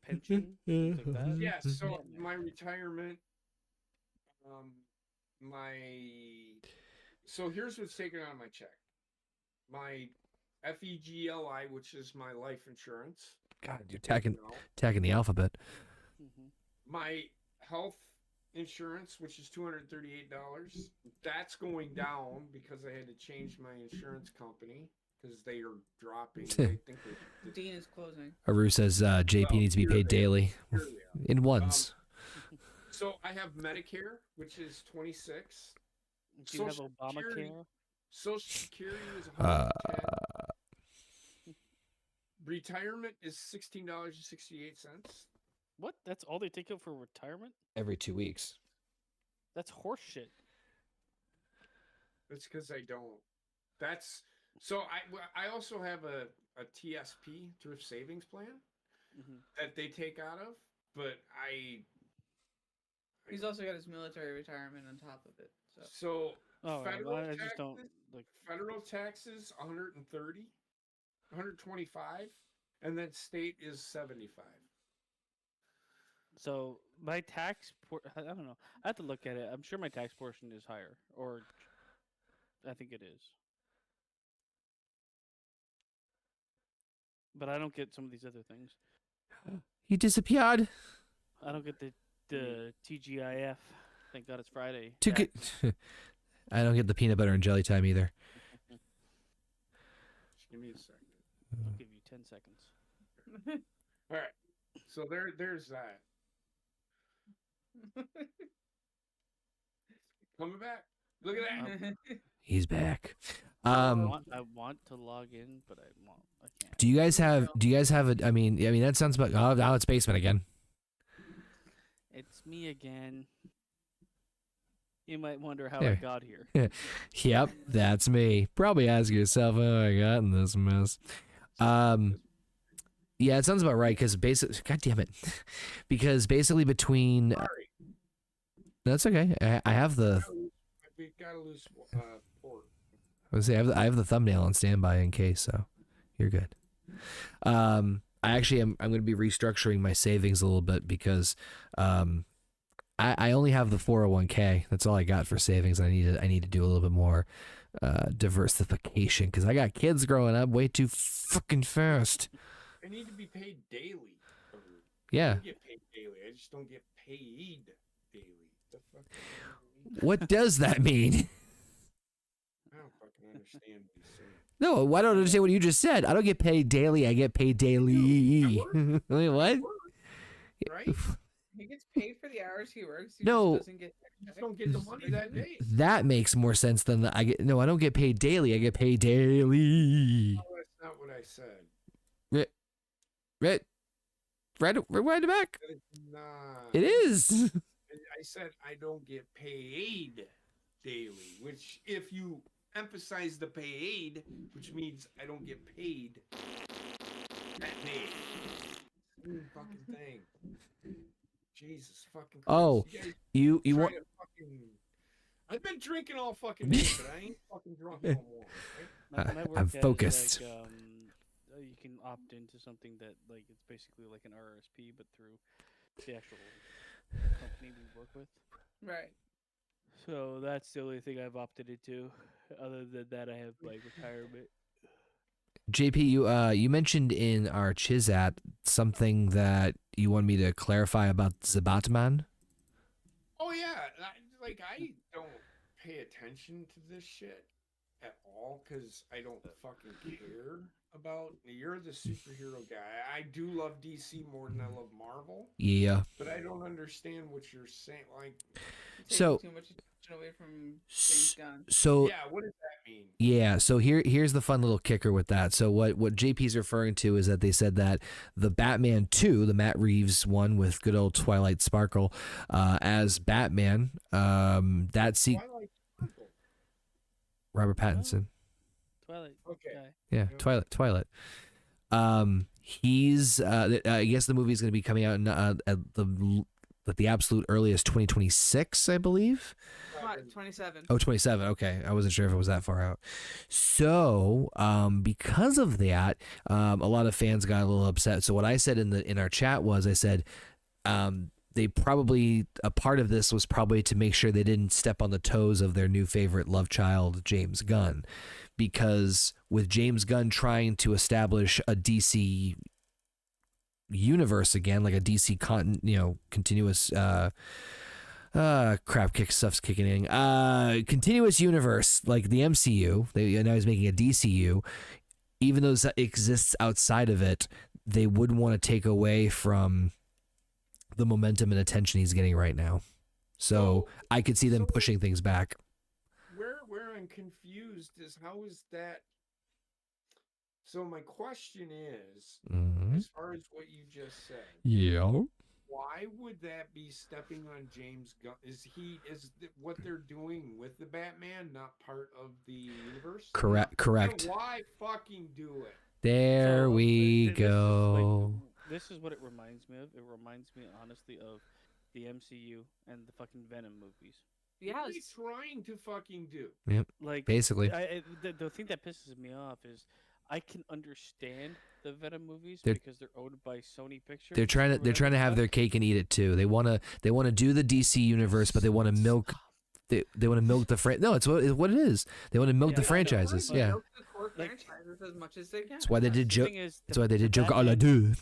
pension, things like that? Yeah, so Yeah. my retirement, so here's what's taken out of my check. My FEGLI, which is my life insurance. God, you're tagging you know, the alphabet. Mm-hmm. my health insurance, which is $238. That's going down because I had to change my insurance company because they are dropping. I think Dean is closing. Aru says JP needs to be paid daily in ones. So I have Medicare, which is 26. Do you have Social Obamacare? Security. Social Security is 110. Retirement is $16.68. What? That's all they take out for retirement? Every 2 weeks. That's horseshit. That's because I don't. That's so I also have a TSP, thrift savings plan, that they take out of, but He's also got his military retirement on top of it. so Oh, federal I taxes, just don't like. federal taxes 130, 125, and then state is 75. So my tax, I don't know. I have to look at it. I'm sure my tax portion is higher, or I think it is. But I don't get some of these other things. He disappeared. I don't get the TGIF. Thank God it's Friday. Too good. I don't get the peanut butter and jelly time either. Just give me a second. I'll give you 10 seconds. All right. So there's that. Coming back. Look at that. He's back. I want to log in, but I can't. Do you guys have a? I mean, that sounds about. Oh, now it's basement again. It's me again. You might wonder how There. I got here. Yep, that's me. Probably ask yourself how I got in this mess. Yeah, it sounds about right because basically, God damn it, because basically between. Sorry. That's okay. I have the. We got to lose port. I was say I have the thumbnail on standby in case, so you're good. I actually am. I'm going to be restructuring my savings a little bit because I only have the 401k. That's all I got for savings. I need to do a little bit more diversification because I got kids growing up way too fucking fast. I need to be paid daily. Yeah. I don't get paid daily. I just don't get paid daily. The fuck? What does that mean? I don't fucking understand what he's saying. No, I don't understand what you just said. I don't get paid daily. I get paid daily. Wait, what? Right? He gets paid for the hours he works. He No. just doesn't get. You just don't get the money that day. That makes more sense than I get. No, I don't get paid daily. I get paid daily. No, that's not what I said. Right back. That is not. It is. I said I don't get paid. daily, which if you emphasize the paid, which means I don't get paid, that paid. Same fucking thing. Jesus fucking Christ. Oh, you guys you try want? to fucking... I've been drinking all fucking day, but I ain't fucking drunk no more. Right? My I'm work has, focused. Like, you can opt into something that like it's basically like an RRSP, but through the actual company we work with. Right. So that's the only thing I've opted into. Other than that, I have like retirement. JP, you mentioned in our Chizat something that you want me to clarify about the Batman. Oh yeah, I don't pay attention to this shit at all because I don't fucking care about. You're the superhero guy. I do love DC more than I love Marvel. Yeah. But I don't understand what you're saying. Like, So too much attention away from James Gunn. So yeah, what does that mean? yeah, so here's the fun little kicker with that. So what JP's referring to is that they said that the Batman 2, the Matt Reeves one with good old Twilight Sparkle, as Batman, Twilight Sparkle. Robert Pattinson. Twilight. Okay. Guy. Yeah, Twilight. He's I guess the movie is going to be coming out in, at the absolute earliest 2026, I believe. 27. Oh, 27. Okay. I wasn't sure if it was that far out. So, because of that, a lot of fans got a little upset. So what I said in our chat was, I said, they probably, a part of this was probably to make sure they didn't step on the toes of their new favorite love child, James Gunn, because with James Gunn trying to establish a DC universe again, like a DC continuous stuff's kicking in. Continuous universe like the MCU. Now he's making a DCU. Even though it exists outside of it, they wouldn't want to take away from the momentum and attention he's getting right now. So I could see them pushing things back. Where I'm confused is how is that? So my question is, as far as what you just said, yeah, why would that be stepping on James Gunn? Is what they're doing with the Batman not part of the universe? Correct. Then why fucking do it? There we go. This is what it reminds me of. It reminds me, honestly, of the MCU and the fucking Venom movies. Yes. What are they trying to fucking do? Yep. Like, basically, the thing that pisses me off is I can understand the Venom movies They're- because they're owned by Sony Pictures. they're trying to have their cake and eat it too. They want to do the DC universe, but they want to milk. They want to milk the No, it's what it is. They want to milk the franchises. Yeah. Milk the core franchises as much as they can. That's why they did Joker. That's why they did Joker a la deux.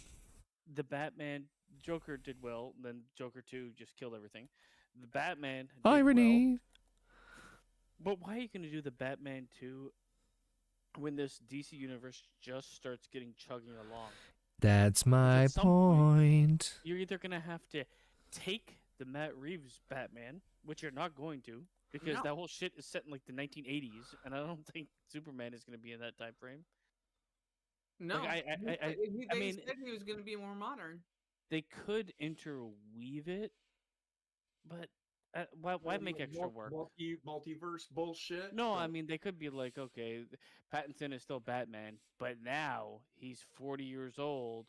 The Batman Joker did well, then Joker 2 just killed everything. The Batman did Irony. well, but why are you going to do the Batman 2 when this DC universe just starts chugging along? That's my At some point. You're either going to have to take the Matt Reeves Batman, which you're not going to, because that whole shit is set in like the 1980s, and I don't think Superman is going to be in that time frame. No, Like, they mean, said he was going to be more modern. They could interweave it, but why make extra work? Multiverse bullshit. No, I mean they could be like, okay, Pattinson is still Batman, but now he's 40 years old,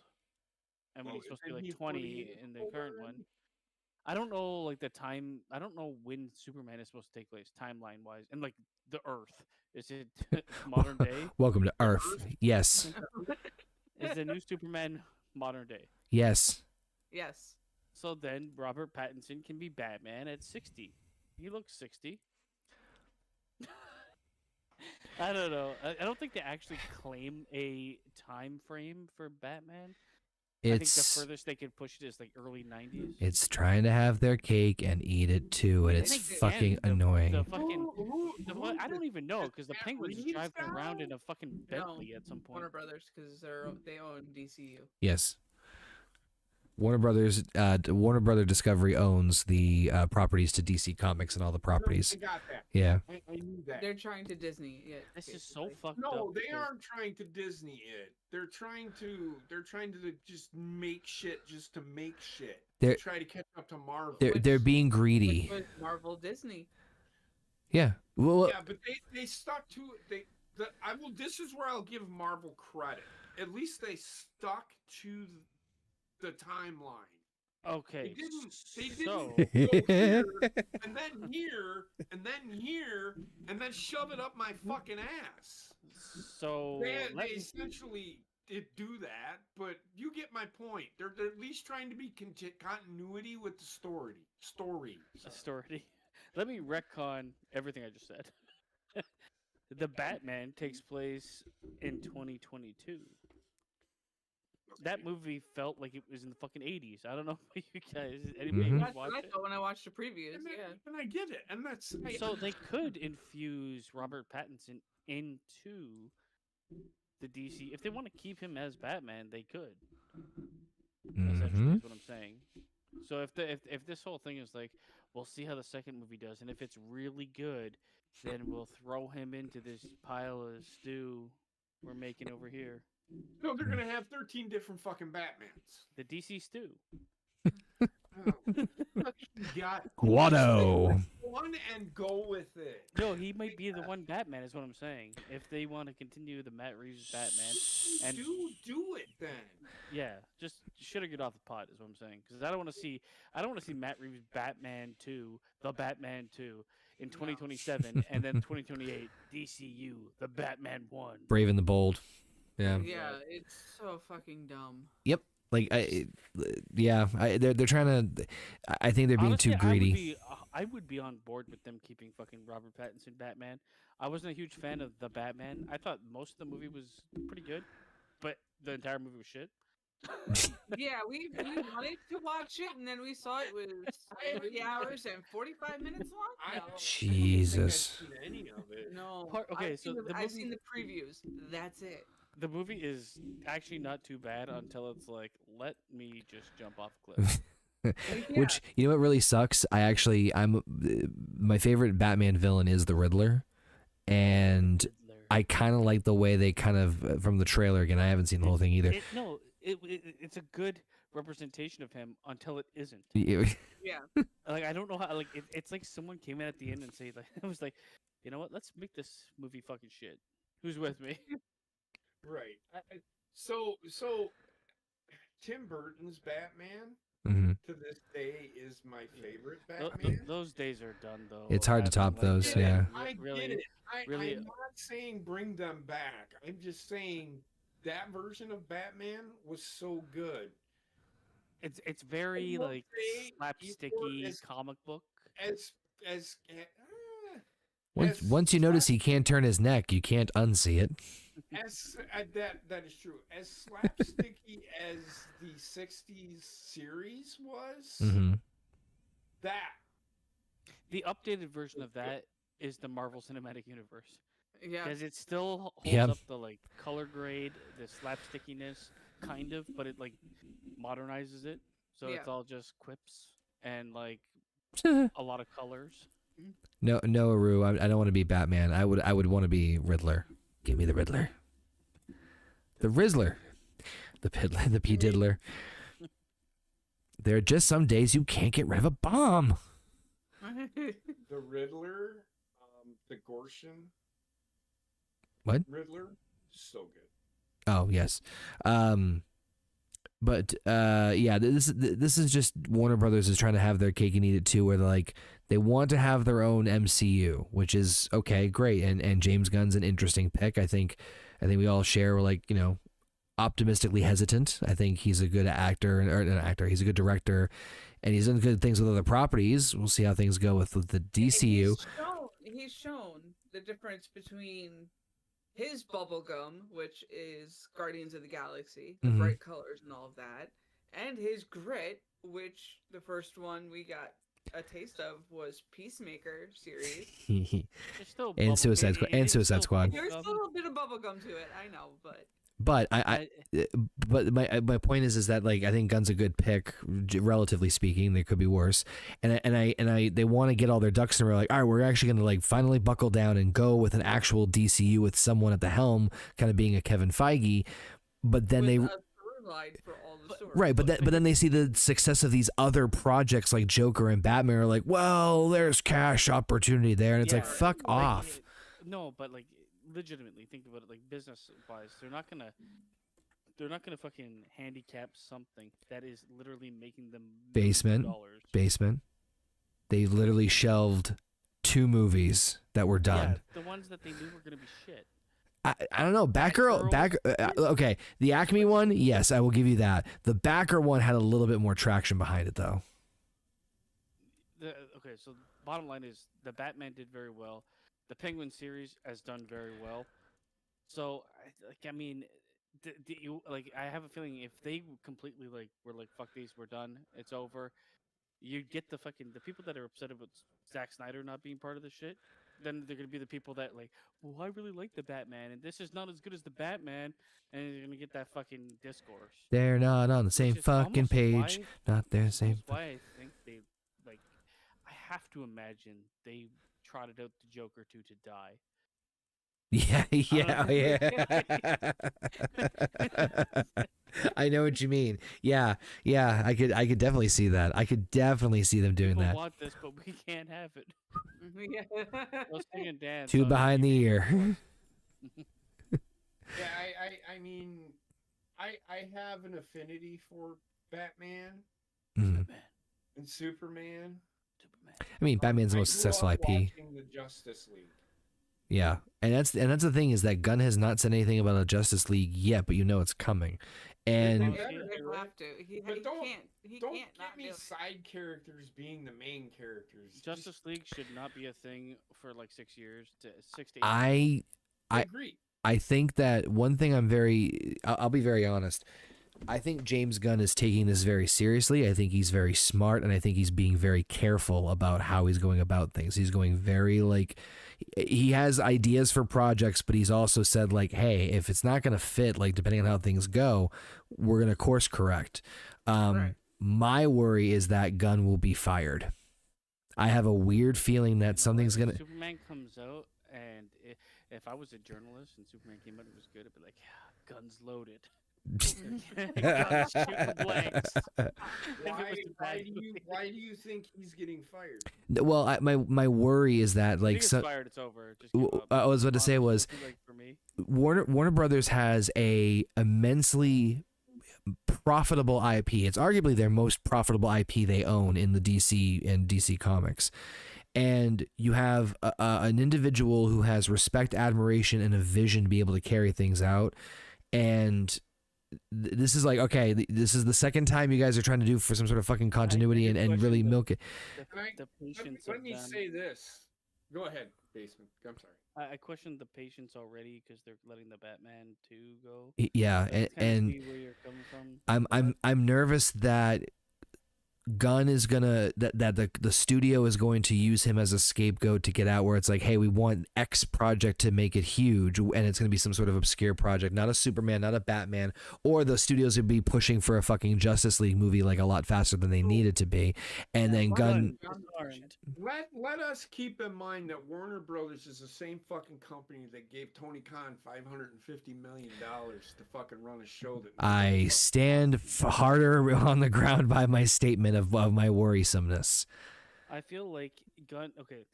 and when he's supposed to be like 20 in the current one. I don't know, like the time. I don't know when Superman is supposed to take place, timeline wise, and like the Earth. Is it modern day? Welcome to Earth. Yes. Is the new Superman modern day? Yes. Yes. So then Robert Pattinson can be Batman at 60. He looks 60. I don't know. I don't think they actually claim a time frame for Batman. I think the furthest they could push it is like early 90s. It's trying to have their cake and eat it too, and it's fucking annoying. I don't even know because the Penguins drive around in a fucking Bentley at some point. Warner Brothers, because they own DCU. Yes. Warner Brother Discovery owns the properties to DC Comics and all the properties. I got that. Yeah. I knew that. They're trying to Disney it. This is so fucked up. No, they aren't trying to Disney it. They're trying to just make shit just to make shit. They try to catch up to Marvel. They're being greedy. Marvel Disney. Yeah. Well, Yeah, but they stuck to this is where I'll give Marvel credit. At least they stuck to the timeline. Okay, They didn't so go here and then here and then here and then shove it up my fucking ass. so They essentially did do that, but you get my point. They're at least trying to be continuity with the story. a story. Let me retcon everything I just said. The Batman takes place in 2022. That movie felt like it was in the fucking 80s. I don't know if you guys, anybody Mhm. That's watch what I it? thought when I watched the previews. And, Yeah. and I get it, and that's So they could infuse Robert Pattinson into the DC. If they want to keep him as Batman, they could. Essentially, Mhm. is what I'm saying. So if this whole thing is like, we'll see how the second movie does, and if it's really good, then we'll throw him into this pile of stew we're making over here, no, they're gonna have 13 different fucking Batmans. the DC stew. Oh, fucking God. Guado. One and go with it. No, he might be the one Batman. Is what I'm saying. If they want to continue the Matt Reeves Batman, and Do it then. yeah, just should have get off the pot. Is what I'm saying. Because I don't want to see Matt Reeves Batman 2, the Batman 2 in 2027, and then 2028 DCU, the Batman 1. Brave and the Bold. Yeah. Yeah, it's so fucking dumb. Like they're trying to. I think they're being Honestly, too greedy. I would be on board with them keeping fucking Robert Pattinson Batman. I wasn't a huge fan of the Batman. I thought most of the movie was pretty good, but the entire movie was shit. Yeah, we wanted to watch it, and then we saw it was 3 hours and 45 minutes long. No. Jesus. I don't think I've seen any of it. No. Okay, I've so seen the I've movie- seen the previews. That's it. The movie is actually not too bad until it's like, let me just jump off a cliff. Which, you know what really sucks? My favorite Batman villain is the Riddler, and I kind of like the way they kind of from the trailer. Again, I haven't seen the whole thing either. It's a good representation of him until it isn't. Yeah. Like I don't know how. Like it's like someone came in at the end and said, like, I was like, you know what? Let's make this movie fucking shit. Who's with me? Right. So Tim Burton's Batman Mhm. to this day is my favorite Tho- Batman. those days are done though. It's hard to top those, yeah. I Really, get it. really- I'm not saying bring them back. I'm just saying that version of Batman was so good. it's very will like say slapsticky as- comic book. As Once you notice he can't turn his neck, you can't unsee it. that is true. As slapsticky as the '60s series was, Mm-hmm. that The updated version of that is the Marvel Cinematic Universe Yeah. because it still holds Yep. up the like color grade, the slapstickiness, kind of, but it like modernizes it, so it's Yeah. all just quips and like a lot of colors. No, Aru, I don't want to be Batman. I would want to be Riddler. Give me the Riddler. The Rizzler. The P Diddler. There are just some days you can't get rid of a bomb. the Riddler, the Gorshin. What? Riddler, so good. Oh, yes. But yeah, this is just Warner Brothers is trying to have their cake and eat it too, where they want to have their own MCU, which is okay, great, and James Gunn's an interesting pick. I think we all share, we're like, optimistically hesitant. I think he's a good actor, or an actor. He's a good director, and he's done good things with other properties. We'll see how things go with the DCU. He's shown the difference between his bubblegum, which is Guardians of the Galaxy, the Mhm. bright colors and all of that, and his grit, which the first one we got a taste of was Peacemaker series. There's still And bubble- Suicide it- Squad- it and is Suicide still Squad. There's bubblegum. still a bit of bubblegum to it, I know, but But but my point is that like I think Gunn's a good pick, relatively speaking. They could be worse, and they want to get all their ducks in a row. Like, all right, we're actually gonna like finally buckle down and go with an actual DCU with someone at the helm, kind of being a Kevin Feige. But then with they a through line for all the the story. Right, but then they see the success of these other projects like Joker and Batman are like, well, there's cash opportunity there, and it's like, Yeah, fuck like, off. No, but like legitimately think about it, like business wise, they're not gonna fucking handicap something that is literally making them Basement. Basement. They literally shelved 2 movies that were done. Yeah, the ones that they knew were gonna be shit. I don't know. Okay, the Acme one, yes, I will give you that. The Backer one had a little bit more traction behind it, though. Okay, so bottom line is the Batman did very well. The Penguin series has done very well. So, I mean, I have a feeling if they completely were like, fuck these, we're done, it's over. You get the people that are upset about Zack Snyder not being part of the shit. Then they're gonna be the people that like, well, I really like the Batman, and this is not as good as the Batman, and you're gonna get that fucking discourse. They're not on the same is fucking almost page. Not their That's same. why I think they like. I have to imagine they trotted out the Joker to die. Yeah. I know what you mean. Yeah. I could definitely see that. I could definitely see them doing People that. want this, but we can't have it. Let's sing and dance. 2 behind the ear. Yeah, I mean, I have an affinity for Batman Mhm. and Superman. I mean, Batman's the most I grew successful up IP. watching the Justice League. Yeah, and that's the thing is that Gunn has not said anything about a Justice League yet, but you know it's coming. And They have to. He But don't can't. He don't can't not get me do it. side characters being the main characters. Justice League should not be a thing for like 6 years to 6 to 8. I agree. I think that one thing I'll be very honest. I think James Gunn is taking this very seriously. I think he's very smart, and I think he's being very careful about how he's going about things. He's going very he has ideas for projects, but he's also said like, hey, if it's not going to fit, like depending on how things go, we're going to course correct. Right. My worry is that Gunn will be fired. I have a weird feeling that something's When going to... Superman comes out, and if I was a journalist and Superman came out and it was good, I'd be like, yeah, guns loaded. Guns shooting blanks. Why do you think he's getting fired? Well, my worry is that If he like gets so, fired, it's over. Just give up. I was about to say Honestly, was like for me. Warner Brothers has a immensely profitable IP. It's arguably their most profitable IP they own in the DC and DC Comics. And you have an individual who has respect, admiration, and a vision to be able to carry things out. And this is like, okay, this is the second time you guys are trying to do for some sort of fucking continuity and really milk it. The patience Let of me them. say this. Go ahead, Basement. I'm sorry. I questioned the patience already because they're letting the Batman 2 go. Yeah, So I kinda and see where you're coming from. I'm nervous that Gunn is gonna that the studio is going to use him as a scapegoat to get out, where it's like, hey, we want X project to make it huge, and it's gonna be some sort of obscure project, not a Superman, not a Batman, or the studios would be pushing for a fucking Justice League movie like a lot faster than they needed to be, and then Gunn. Let us keep in mind that Warner Brothers is the same fucking company that gave Tony Khan $550 million to fucking run a show that. I stand harder on the ground by my statement of my worrisomeness. I feel like Gunn. Okay,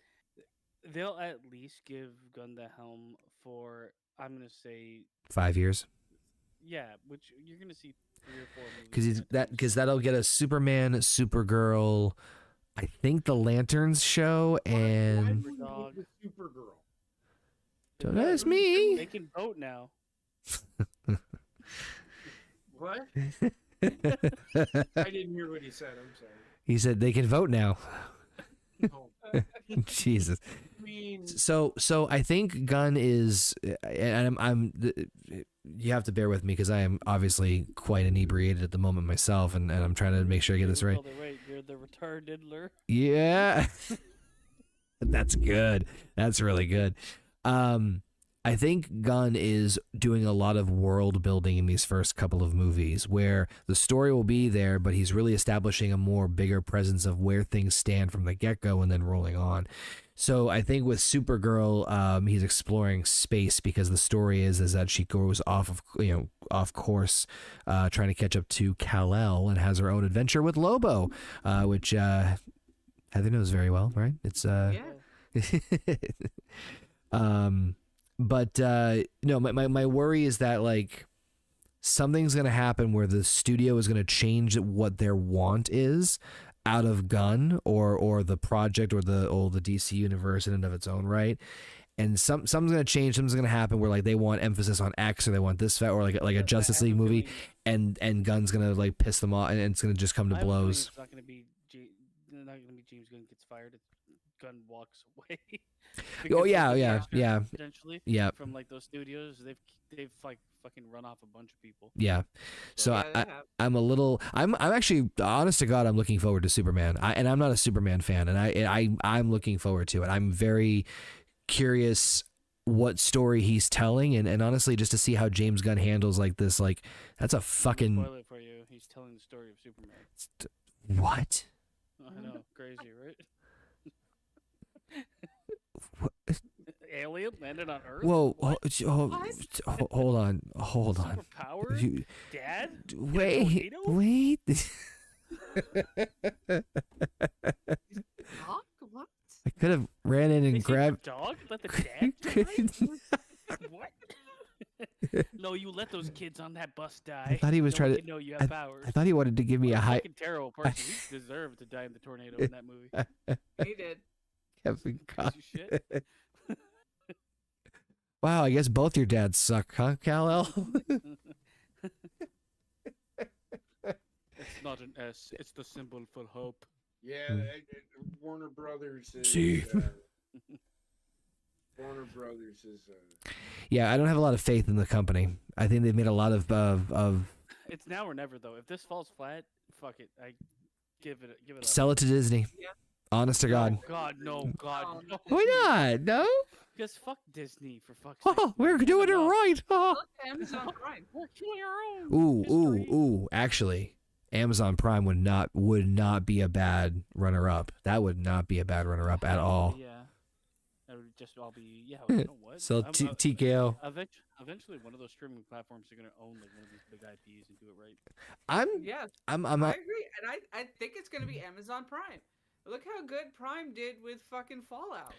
they'll at least give Gunn the helm for, I'm gonna say, 5 years. Yeah, which you're gonna see 3 or 4 movies. Because that'll get us Superman, Supergirl, I think the Lanterns show, and Supergirl. don't ask me. They can vote now. What? I didn't hear what he said. I'm sorry. He said they can vote now. Oh. Jesus. I mean, So I think Gunn is, and I'm you have to bear with me because I am obviously quite inebriated at the moment myself, and I'm trying to make sure I get this right. You're the retard diddler. Yeah. That's good. That's really good. I think Gunn is doing a lot of world building in these first couple of movies where the story will be there, but he's really establishing a more bigger presence of where things stand from the get-go and then rolling on. So I think with Supergirl, he's exploring space because the story is that she goes off of, off course, trying to catch up to Kal-El, and has her own adventure with Lobo, which Heather knows very well, right? It's Yeah. But no, my worry is that like something's gonna happen where the studio is gonna change what their want is out of Gunn or the project or the DC universe in and of its own right. And something's gonna change. Something's gonna happen where like they want emphasis on X, or they want this, or like a Justice League movie, and Gunn's gonna like piss them off, and it's gonna just come to blows. It's not gonna be James Gunn gets fired. Gunn walks away. Oh yeah. Potentially. Yeah. From like those studios, they've like fucking run off a bunch of people. Yeah. So Yeah, I'm actually, honest to God, I'm looking forward to Superman. And I'm not a Superman fan, and I'm looking forward to it. I'm very curious what story he's telling, and honestly, just to see how James Gunn handles like this. Like, that's a fucking Spoiler for you. He's telling the story of Superman. What? I know, crazy, right? What? Alien landed on Earth. Whoa! What? Hold on. Superpower? Dad? Wait. Dog? What? I could have ran in and grabbed. Dog? Let the dad die? What? No, you let those kids on that bus die. I thought he was No trying one to. can know you have powers. I thought he wanted to give me What a high. fucking terrible person. He deserved to die in the tornado in that movie. He did. Kevin Piece of shit. Wow, I guess both your dads suck, huh, Kal-El? It's not an S. It's the symbol for hope. Yeah, Warner Brothers is. See. Warner Brothers is. Yeah, I don't have a lot of faith in the company. I think they've made a lot of. It's now or never, though. If this falls flat, fuck it. I give it up. Sell it to Disney. Yeah. Honest to God. No, God, no. Why not? No? Because fuck Disney, for fuck's sake. Oh, we're doing it right. Oh. Look, Amazon Prime. We're killing our own. Ooh. Actually, Amazon Prime would not be a bad runner-up. That would not be a bad runner-up at all. Yeah. That would just all be, yeah, you know what? So TKO. Eventually, one of those streaming platforms are going to own like one of these big IPs and do it right. I'm I agree, and I think it's gonna be Amazon Prime. Look how good Prime did with fucking Fallout.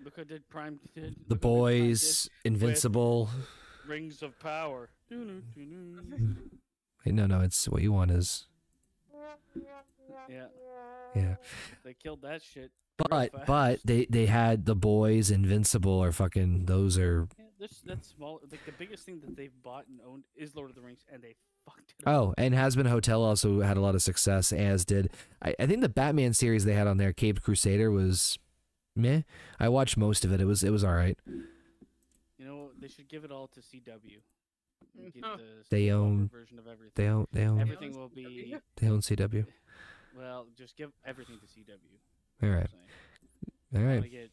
Look what Prime did. The Boys, Invincible. Rings of Power. Wait, no, it's what you want is. Yeah. They killed that shit. But they had The Boys, Invincible, or fucking those are. Yeah, that's small. Like the biggest thing that they've bought and owned is Lord of the Rings, and they fucked it up. Oh, and Has Been Hotel also had a lot of success, as did I think the Batman series they had on there, Caped Crusader, was meh. I watched most of it. It was all right. You know, they should give it all to CW. Get They own version of everything. They own Everything will be. They own CW. Well, just give everything to CW. All right. All I right. want to get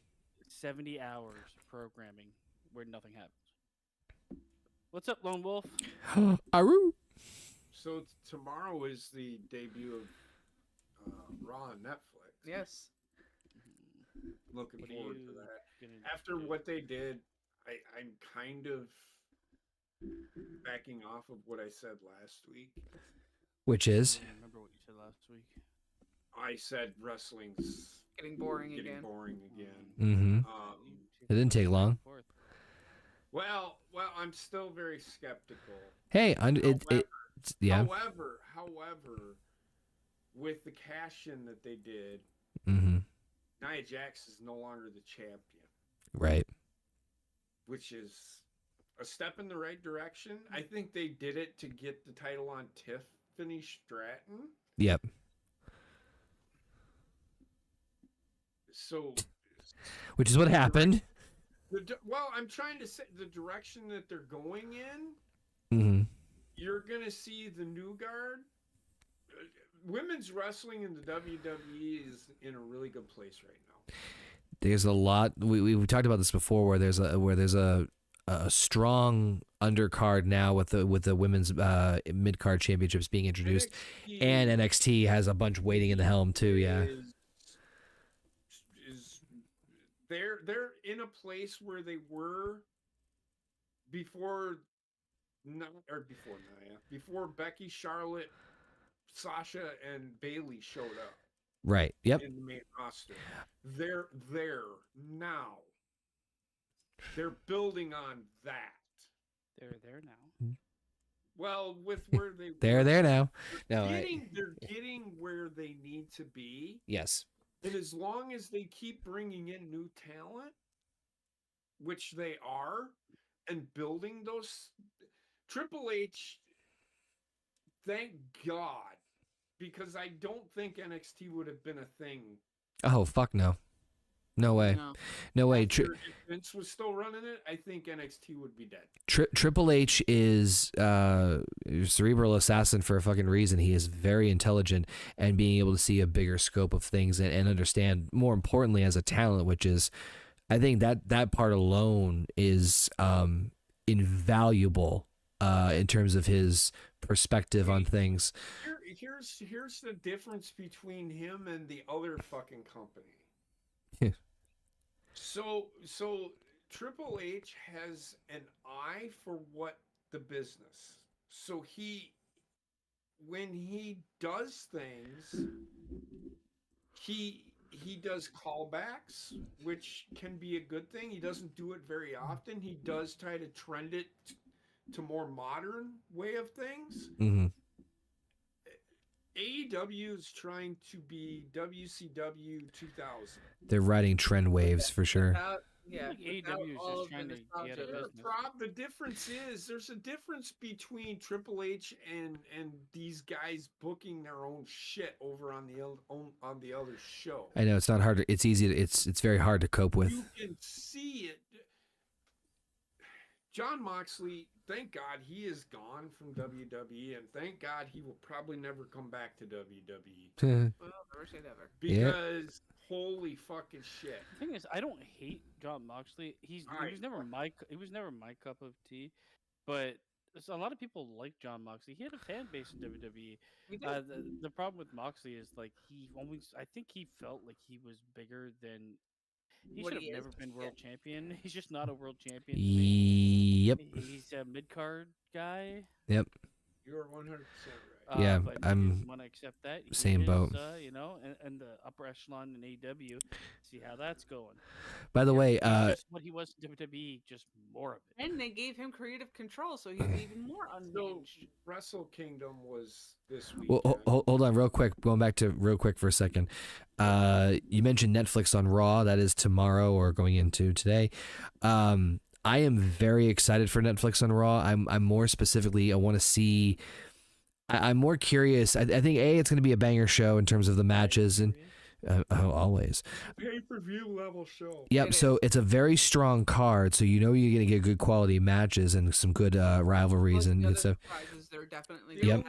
70 hours of programming where nothing happens. What's up, Lone Wolf? Aru. So tomorrow is the debut of Raw on Netflix. Yes. Looking What are forward you to that. gonna After do? what they did, I'm kind of backing off of what I said last week. Which is? I don't remember what you said last week. I said wrestling's Getting boring getting again. boring again. Mm-hmm. It didn't take long. Well, I'm still very skeptical. Hey, yeah. However, with the cash in that they did, Mm-hmm. Nia Jax is no longer the champion, Right. which is a step in the right direction. I think they did it to get the title on Tiffany Stratton. Yep. So, Which is what happened. well, I'm trying to say the direction that they're going in. Mm-hmm. You're gonna see the new guard. Women's wrestling in the WWE is in a really good place right now. There's a lot. We talked about this before, where there's a strong undercard now with the women's mid card championships being introduced, NXT and NXT has a bunch waiting in the helm too. Yeah. They're in a place where they were before before Becky, Charlotte, Sasha, and Bailey showed up Right. Yep. in the main roster. They're there now. They're building on that. They're there now. Well, with where they They're were, there now. No, they're getting where they need to be. yes. And as long as they keep bringing in new talent, which they are, and building those, Triple H, thank God, because I don't think NXT would have been a thing. Oh, fuck no. No way. No way. If Vince was still running it, I think NXT would be dead. Triple H is a cerebral assassin for a fucking reason. He is very intelligent, and being able to see a bigger scope of things and understand, more importantly, as a talent, which is, I think that part alone is invaluable in terms of his perspective on things. Here's the difference between him and the other fucking company. Yeah. So Triple H has an eye for what the business. So when he does things, he does callbacks, which can be a good thing. He doesn't do it very often. He does try to trend it to more modern way of things. Mm-hmm. AEW is trying to be WCW 2000. They're riding trend waves for sure. Yeah, AEW is just trying to get a business. The difference is there's a difference between Triple H and these guys booking their own shit over on the other show. I know it's not hard. It's easy. It's very hard to cope with. You can see it. Jon Moxley, thank God he is gone from WWE, and thank God he will probably never come back to WWE. Well, never say never. Because holy fucking shit. The thing is, I don't hate Jon Moxley. He was never my cup of tea, but a lot of people like Jon Moxley. He had a fan base in WWE. The problem with Moxley is like I think he felt like he was bigger than. He should have never been world champion. He's just not a world champion. Yep. He's a mid card guy. Yep. You're 100% right. Yeah, but I'm want to accept that. same boat. You know, and the upper echelon in AEW. See how that's going. By the way, just what he was in WWE, just more of it. And they gave him creative control, so he's even more So unhinged. Wrestle Kingdom was this week. well, hold on, real quick. Going back to real quick for a second. You mentioned Netflix on Raw. That is tomorrow or going into today. I am very excited for Netflix on Raw. I'm more specifically, I want to see. I'm more curious. I think it's going to be a banger show in terms of the matches and always Pay-per-view level show. Yep. So it's a very strong card. So you're going to get good quality matches and some good rivalries and stuff. They're definitely Yep.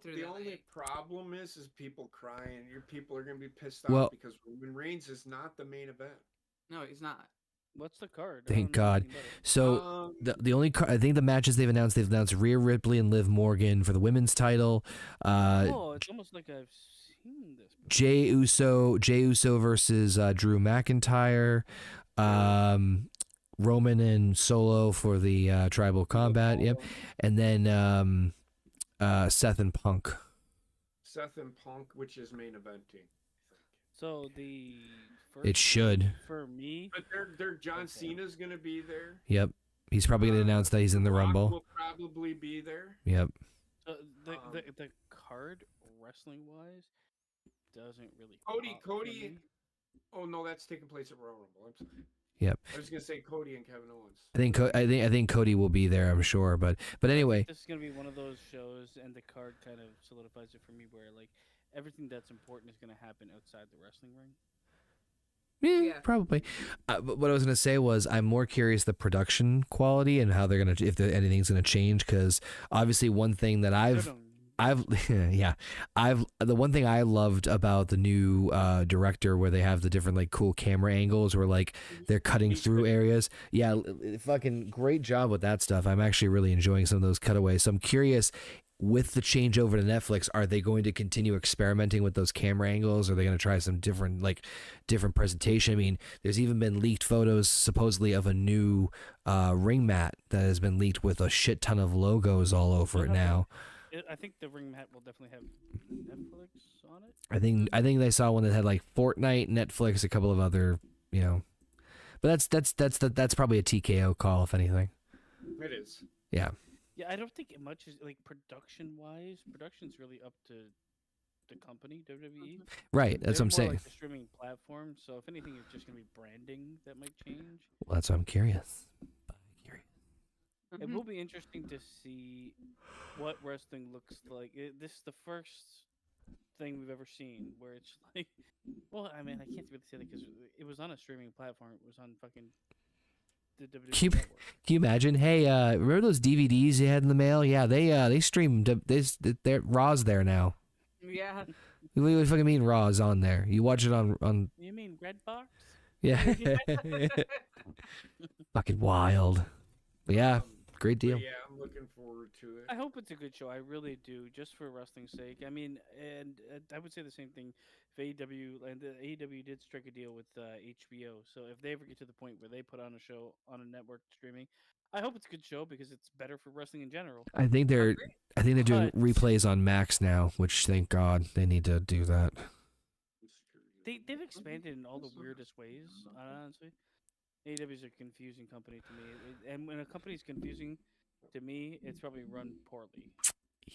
The only problem is people crying. Your people are going to be pissed Well- off because Roman Reigns is not the main event. No, he's not. What's the card? Thank God. So the only I think the matches they've announced Rhea Ripley and Liv Morgan for the women's title. It's almost like I've seen this before. Jey Uso versus Drew McIntyre. Roman and Solo for the tribal combat. Yep. And then Seth and Punk. Seth and Punk, which is main eventing. So the It should. for me. But John Cena's going to be there. Yep. He's probably going to announce that he's in the Rock Rumble. will probably be there. Yep. The card wrestling wise doesn't really. Cody. pop for me. Oh no, that's taking place at Royal Rumble. I'm sorry. Yep. I was gonna say Cody and Kevin Owens. I think Cody will be there. I'm sure. But anyway. This is gonna be one of those shows, and the card kind of solidifies it for me, where like everything that's important is gonna happen outside the wrestling ring. Yeah, probably. But what I was gonna say was I'm more curious the production quality and how they're gonna anything's gonna change, because obviously one thing that the one thing I loved about the new director, where they have the different like cool camera angles where like they're cutting through areas. Yeah, fucking great job with that stuff. I'm actually really enjoying some of those cutaways. So I'm curious with the change over to Netflix, are they going to continue experimenting with those camera angles? Are they going to try some different presentation? I mean, there's even been leaked photos supposedly of a new ring mat that has been leaked with a shit ton of logos all over it now. I think the ring mat will definitely have Netflix on it. I think they saw one that had like Fortnite, Netflix, a couple of other, but that's probably a TKO call if anything. It is. Yeah. Yeah, I don't think much is like production-wise. Production's really up to the company, WWE. Right, that's They're what I'm more saying. like the streaming platform. So if anything, it's just gonna be branding that might change. Well, that's what I'm curious. It will be interesting to see what wrestling looks like. This is the first thing we've ever seen where it's like, well, I mean, I can't really say that because it was on a streaming platform. It was on fucking the WWE Can network. you imagine? Hey, remember those DVDs you had in the mail? Yeah, they streamed. They're Raw's there now. Yeah. What do you fucking mean Raw's on there? You watch it on. You mean Redbox? Yeah. Fucking wild. But yeah, great deal. Yeah, I'm looking forward to it. I hope it's a good show. I really do, just for wrestling's sake. I mean, and I would say the same thing for AEW, and AEW did strike a deal with HBO. So if they ever get to the point where they put on a show on a network streaming, I hope it's a good show because it's better for wrestling in general. I think they're doing But- replays on Max now, which thank God they need to do that. They've expanded in all the weirdest ways, honestly. AEW is a confusing company to me, and when a company's confusing to me, it's probably run poorly.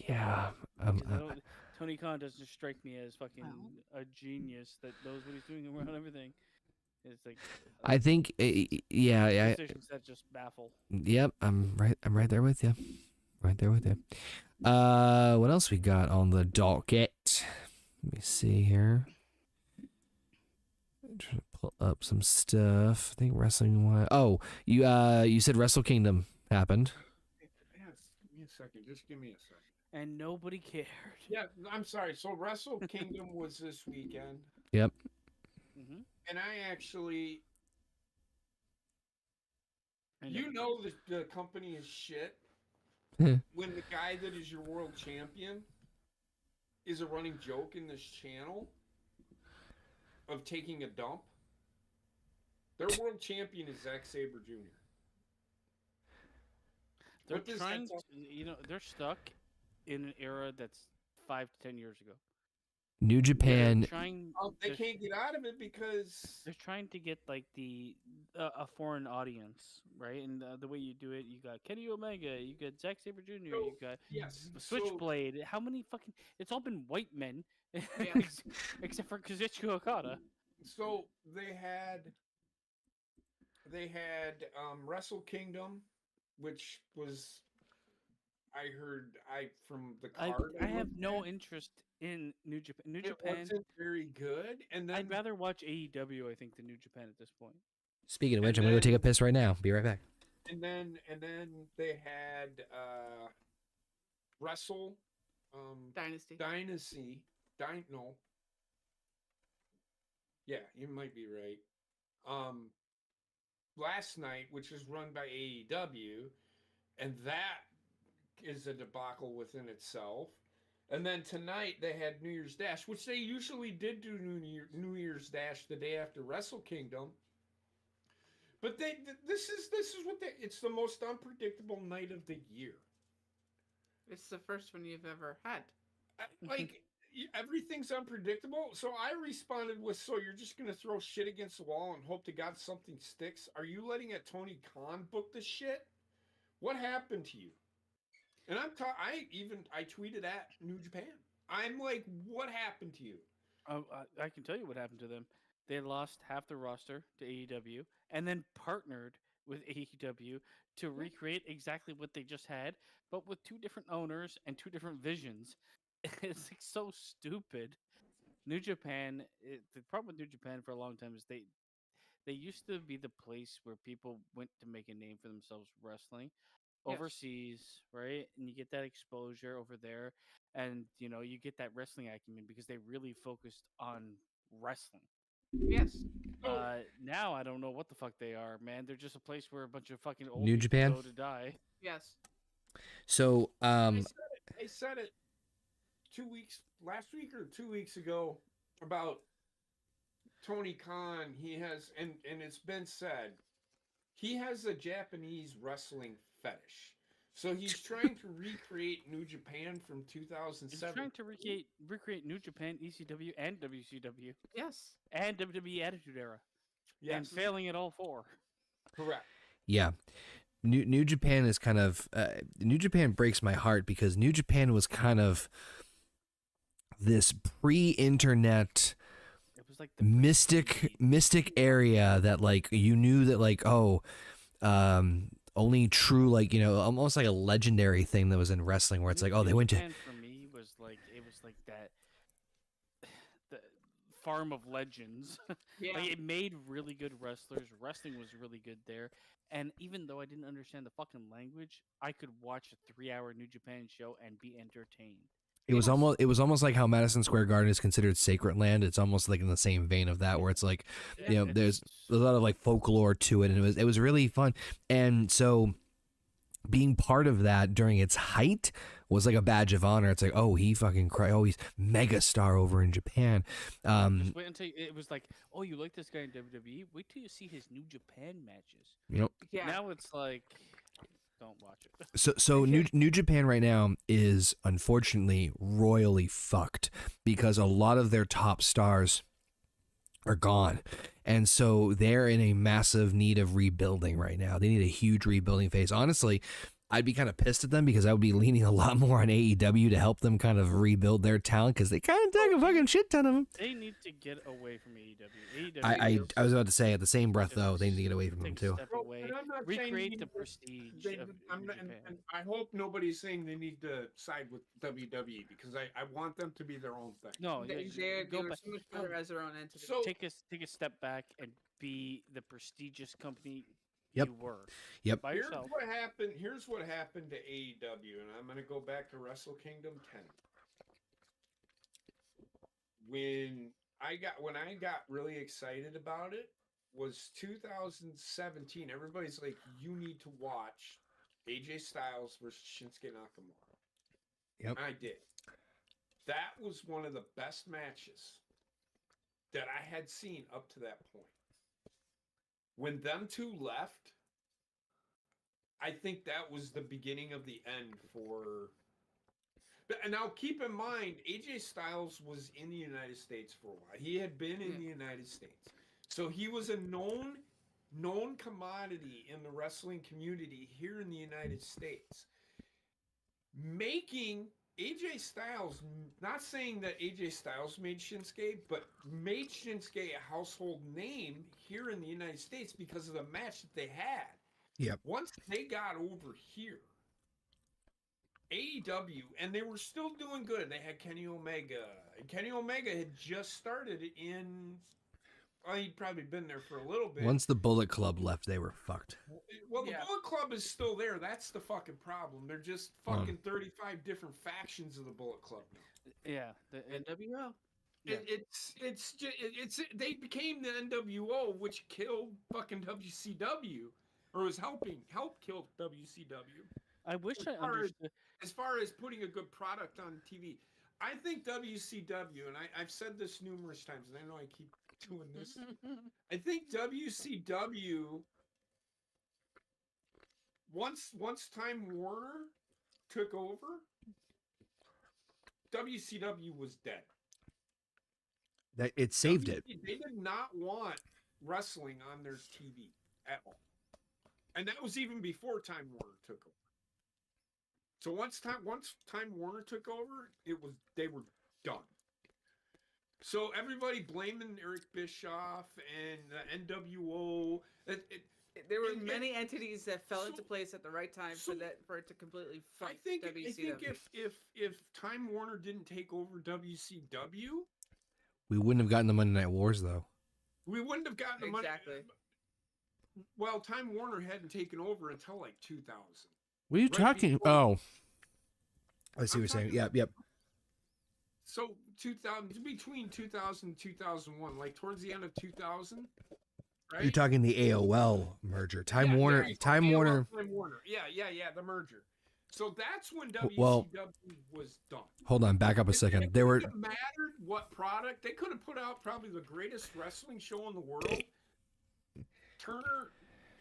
Yeah. 'Cause Tony Khan doesn't strike me as fucking a genius that knows what he's doing around everything. It's like I think. Yeah. decisions that just baffle. Yep. I'm right there with you. Right there with you. What else we got on the docket? Let me see here. I'm trying to pull up some stuff. I think wrestling. Oh, you said Wrestle Kingdom happened. Yes, give me a second. Just give me a second. And nobody cared. Yeah, I'm sorry. So Wrestle Kingdom was this weekend. Yep. Mm-hmm. And I actually, And you nobody know cared. that the company is shit when the guy that is your world champion is a running joke in this channel of taking a dump. Their world champion is Zack Sabre Jr. They're What does that trying. tell- They're stuck in an era that's 5 to 10 years ago. New Japan. They're trying. They they're- can't get out of it because They're trying to get like a foreign audience, right? And the way you do it, you got Kenny Omega, you got Zack Sabre Jr., you got yes, Switchblade. How many fucking? It's all been white men, except for Kazuchika Okada. So they had Wrestle Kingdom, which was I heard from the card. I have looked no at, interest in New Japan. New it Japan. wasn't very good, and then I'd rather watch AEW, I think, than New Japan at this point. Speaking of which, And I'm gonna go then- take a piss right now. Be right back. and then they had Wrestle Dynasty. No. Yeah, you might be right. Last night, which is run by AEW, and that is a debacle within itself. And then tonight they had New Year's Dash, which they usually did do New Year's Dash the day after Wrestle Kingdom. But this is what it's the most unpredictable night of the year. It's the first one you've ever had. Like everything's unpredictable. So I responded with, "So you're just gonna throw shit against the wall and hope to God something sticks? Are you letting a Tony Khan book this shit? What happened to you?" And I tweeted at New Japan. I'm like, "What happened to you?" I can tell you what happened to them. They lost half the roster to AEW, and then partnered with AEW to recreate exactly what they just had, but with 2 different owners and 2 different visions. It's like so stupid. New Japan. The problem with New Japan for a long time is they used to be the place where people went to make a name for themselves wrestling Yes. overseas, right? And you get that exposure over there, and you get that wrestling acumen because they really focused on wrestling. Yes. Now I don't know what the fuck they are, man. They're just a place where a bunch of fucking old New people Japan? go to die. Yes. So, I said it. I said it last week or 2 weeks ago about Tony Khan. He has, and it's been said, he has a Japanese wrestling fetish. So he's trying to recreate New Japan from He's 2007. trying to recreate New Japan, ECW, and WCW, Yes. and WWE Attitude Era, and Yes, failing at all four. correct. Yeah. New Japan is kind of New Japan breaks my heart because New Japan was kind of this pre-internet It was like the mystic area that like you knew that like only true like almost like a legendary thing that was in wrestling where it's like they went to Japan for me was like it was like that the farm of legends. Yeah. Like it made really good wrestlers. Wrestling was really good there. And even though I didn't understand the fucking language, I could watch a 3-hour New Japan show and be entertained. it was almost like how Madison Square Garden is considered sacred land. It's almost like in the same vein of that where it's like there's a lot of like folklore to it, and it was really fun. And so being part of that during its height was like a badge of honor. It's like, he fucking he's mega star over in Japan. Just wait until it was like, you like this guy in WWE? Wait till you see his New Japan matches. Yeah. Now it's like, don't watch it. So New Japan right now is unfortunately royally fucked because a lot of their top stars are gone. And so they're in a massive need of rebuilding right now. They need a huge rebuilding phase. Honestly, I'd be kind of pissed at them because I would be leaning a lot more on AEW to help them kind of rebuild their talent because they kind of take a fucking shit ton of them. They need to get away from AEW. I was about to say at the same breath though, they need to get away from them Take a too. step Well, away. and I'm not saying Recreate you the need prestige They, of I'm New not, Japan. and I hope nobody's saying they need to side with WWE because I want them to be their own thing. No, They go were back. so much better as their own entity. So Take a step back and be the prestigious company Yep. you were. Yep. By yourself. Here's what happened to AEW, and I'm gonna go back to Wrestle Kingdom 10. When I got really excited about it was 2017. Everybody's like, you need to watch AJ Styles versus Shinsuke Nakamura. Yep. I did. That was one of the best matches that I had seen up to that point. When them two left, I think that was the beginning of the end for. And now keep in mind, AJ Styles was in the United States for a while. He had been in the United States. So he was a known commodity in the wrestling community here in the United States. Making AJ Styles, not saying that AJ Styles made Shinsuke, but made Shinsuke a household name here in the United States because of the match that they had. Yep. Once they got over here, AEW, and they were still doing good. They had Kenny Omega. And Kenny Omega had just started in. Well, he'd probably been there for a little bit. Once the Bullet Club left, they were fucked. Well, the Bullet Club is still there. That's the fucking problem. They're just fucking 35 different factions of the Bullet Club now. Yeah. NWO. Yeah. It's they became the NWO, which killed fucking WCW, or was helped kill WCW. I wish I understood. As far as putting a good product on TV, I think WCW, and I've said this numerous times, and I know I keep doing this. I think WCW, once Time Warner took over, WCW was dead. That it saved it. They did not want wrestling on their TV at all, and that was even before Time Warner took over. So once Time Warner took over, they were done. So everybody blaming Eric Bischoff and the NWO. There were many entities that fell into place at the right time for it to completely fuck WCW. I think if Time Warner didn't take over WCW, We wouldn't have gotten the Monday Night Wars though. we wouldn't have gotten the money. Exactly. Well, Time Warner hadn't taken over until like 2000. What are you Right talking? before- Oh, I see I'm what you're saying. talking Yep, yep. So 2000, between 2000 and 2001, like towards the end of 2000, right? You're talking the AOL merger. Time Yeah, Warner. yeah, Time AOL, Warner. Time Warner. Yeah, the merger. So that's when Well- WCW was done. Hold on, back up a second. There were It mattered what product. They could have put out probably the greatest wrestling show in the world. Turner,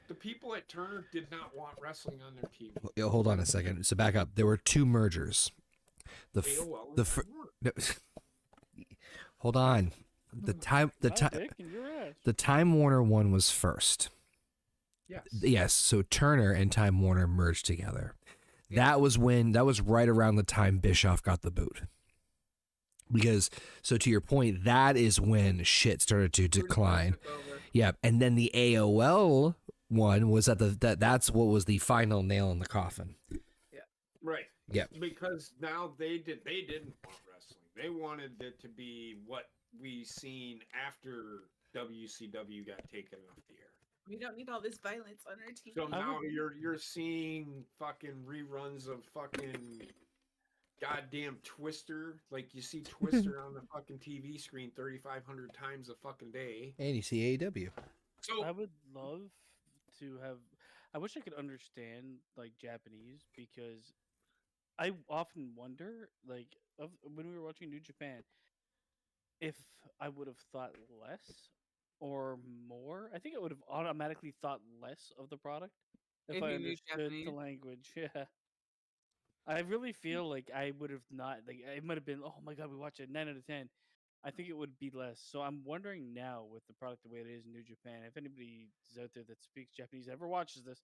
the people at Turner did not want wrestling on their TV. Yo, hold on a second. So back up. There were two mergers. AOL and the Time Warner. hold on. The time Dick in your ass. the Time Warner one was first. Yes. Yes, so Turner and Time Warner merged together. That was right around the time Bischoff got the boot. Because, so to your point, that is when shit started to decline. Yeah, and then the AOL one was that's what was the final nail in the coffin. Right. Yeah. Because now they didn't want wrestling. They wanted it to be what we seen after WCW got taken off the air. We don't need all this violence on our TV. So now you're seeing fucking reruns of fucking goddamn Twister. Like you see Twister on the fucking TV screen 3,500 times a fucking day. And you see AEW. So I would love to have. I wish I could understand like Japanese because I often wonder, like, when we were watching New Japan, if I would have thought less or more. I think I would have automatically thought less of the product if If I you knew understood Japanese? the language. Yeah. I really feel like I would have not like it might have been, oh my god, we watched it 9 out of 10. I think it would be less. So I'm wondering now with the product the way it is in New Japan, if anybody is out there that speaks Japanese ever watches this,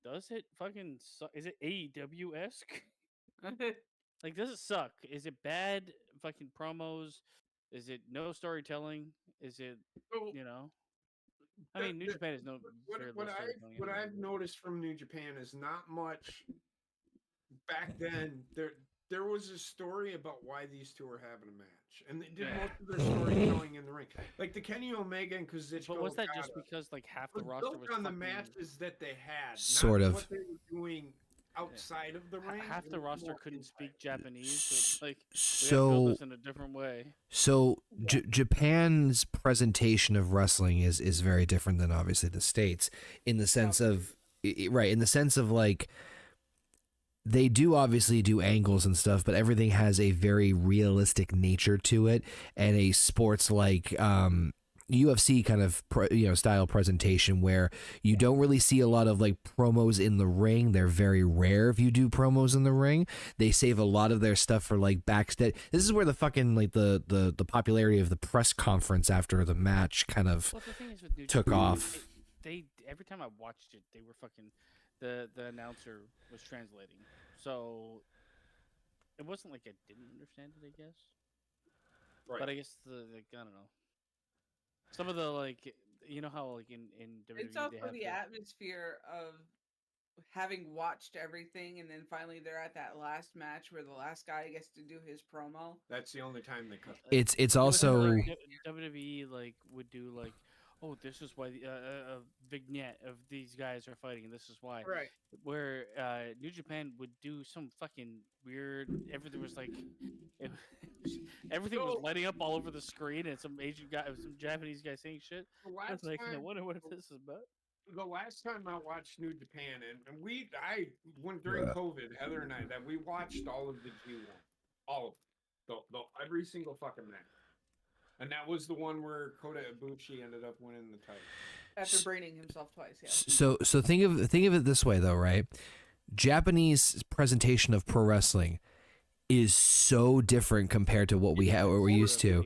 does it fucking suck? Is it AEW esque? Like, does it suck? Is it bad fucking promos? Is it no storytelling? Is it, you know? I mean, New Japan is no very little storytelling. What anyway, I've but- noticed from New Japan is not much. Back then, there was a story about why these two were having a match, and they did most of their storytelling in the ring, like the Kenny Omega and Kazuchika. But was that just Okada because like half the was roster built was on the fucking- matches that they had, Sort not of. what they were doing outside of the ring. half It the was roster more couldn't inside. speak Japanese, so it's like we have to build So this in a different way. Japan's presentation of wrestling is very different than obviously the States in the sense of right, in the sense of like they do obviously do angles and stuff, but everything has a very realistic nature to it and a sports like UFC kind of style presentation where you don't really see a lot of like promos in the ring. They're very rare if you do promos in the ring. They save a lot of their stuff for like backstage. This is where the fucking like the popularity of the press conference after the match kind of Well, the thing is with New took Japan, off. They every time I watched it, they were fucking the announcer was translating, so it wasn't like I didn't understand it. I guess, Right. but I guess I don't know. Some of the like you know how like in WWE It's also they have the atmosphere of having watched everything, and then finally they're at that last match where the last guy gets to do his promo. That's the only time they cut. It's It was kinda also like WWE like would do like, oh, this is why the a vignette of these guys are fighting, and this is why. Right. Where New Japan would do some fucking weird. Everything was like, it, everything was So- lighting up all over the screen, and some Asian guy, some Japanese guy saying shit. The I was last like, I time, wonder what this is about. the last time I watched New Japan, and I went during COVID, Heather and I, that we watched all of the G1, all of them, every single fucking match, and that was the one where Kota Ibushi ended up winning the title. After braining himself twice, yeah. so think of it this way though, right? Japanese presentation of pro wrestling is so different compared to what we have or we're used to.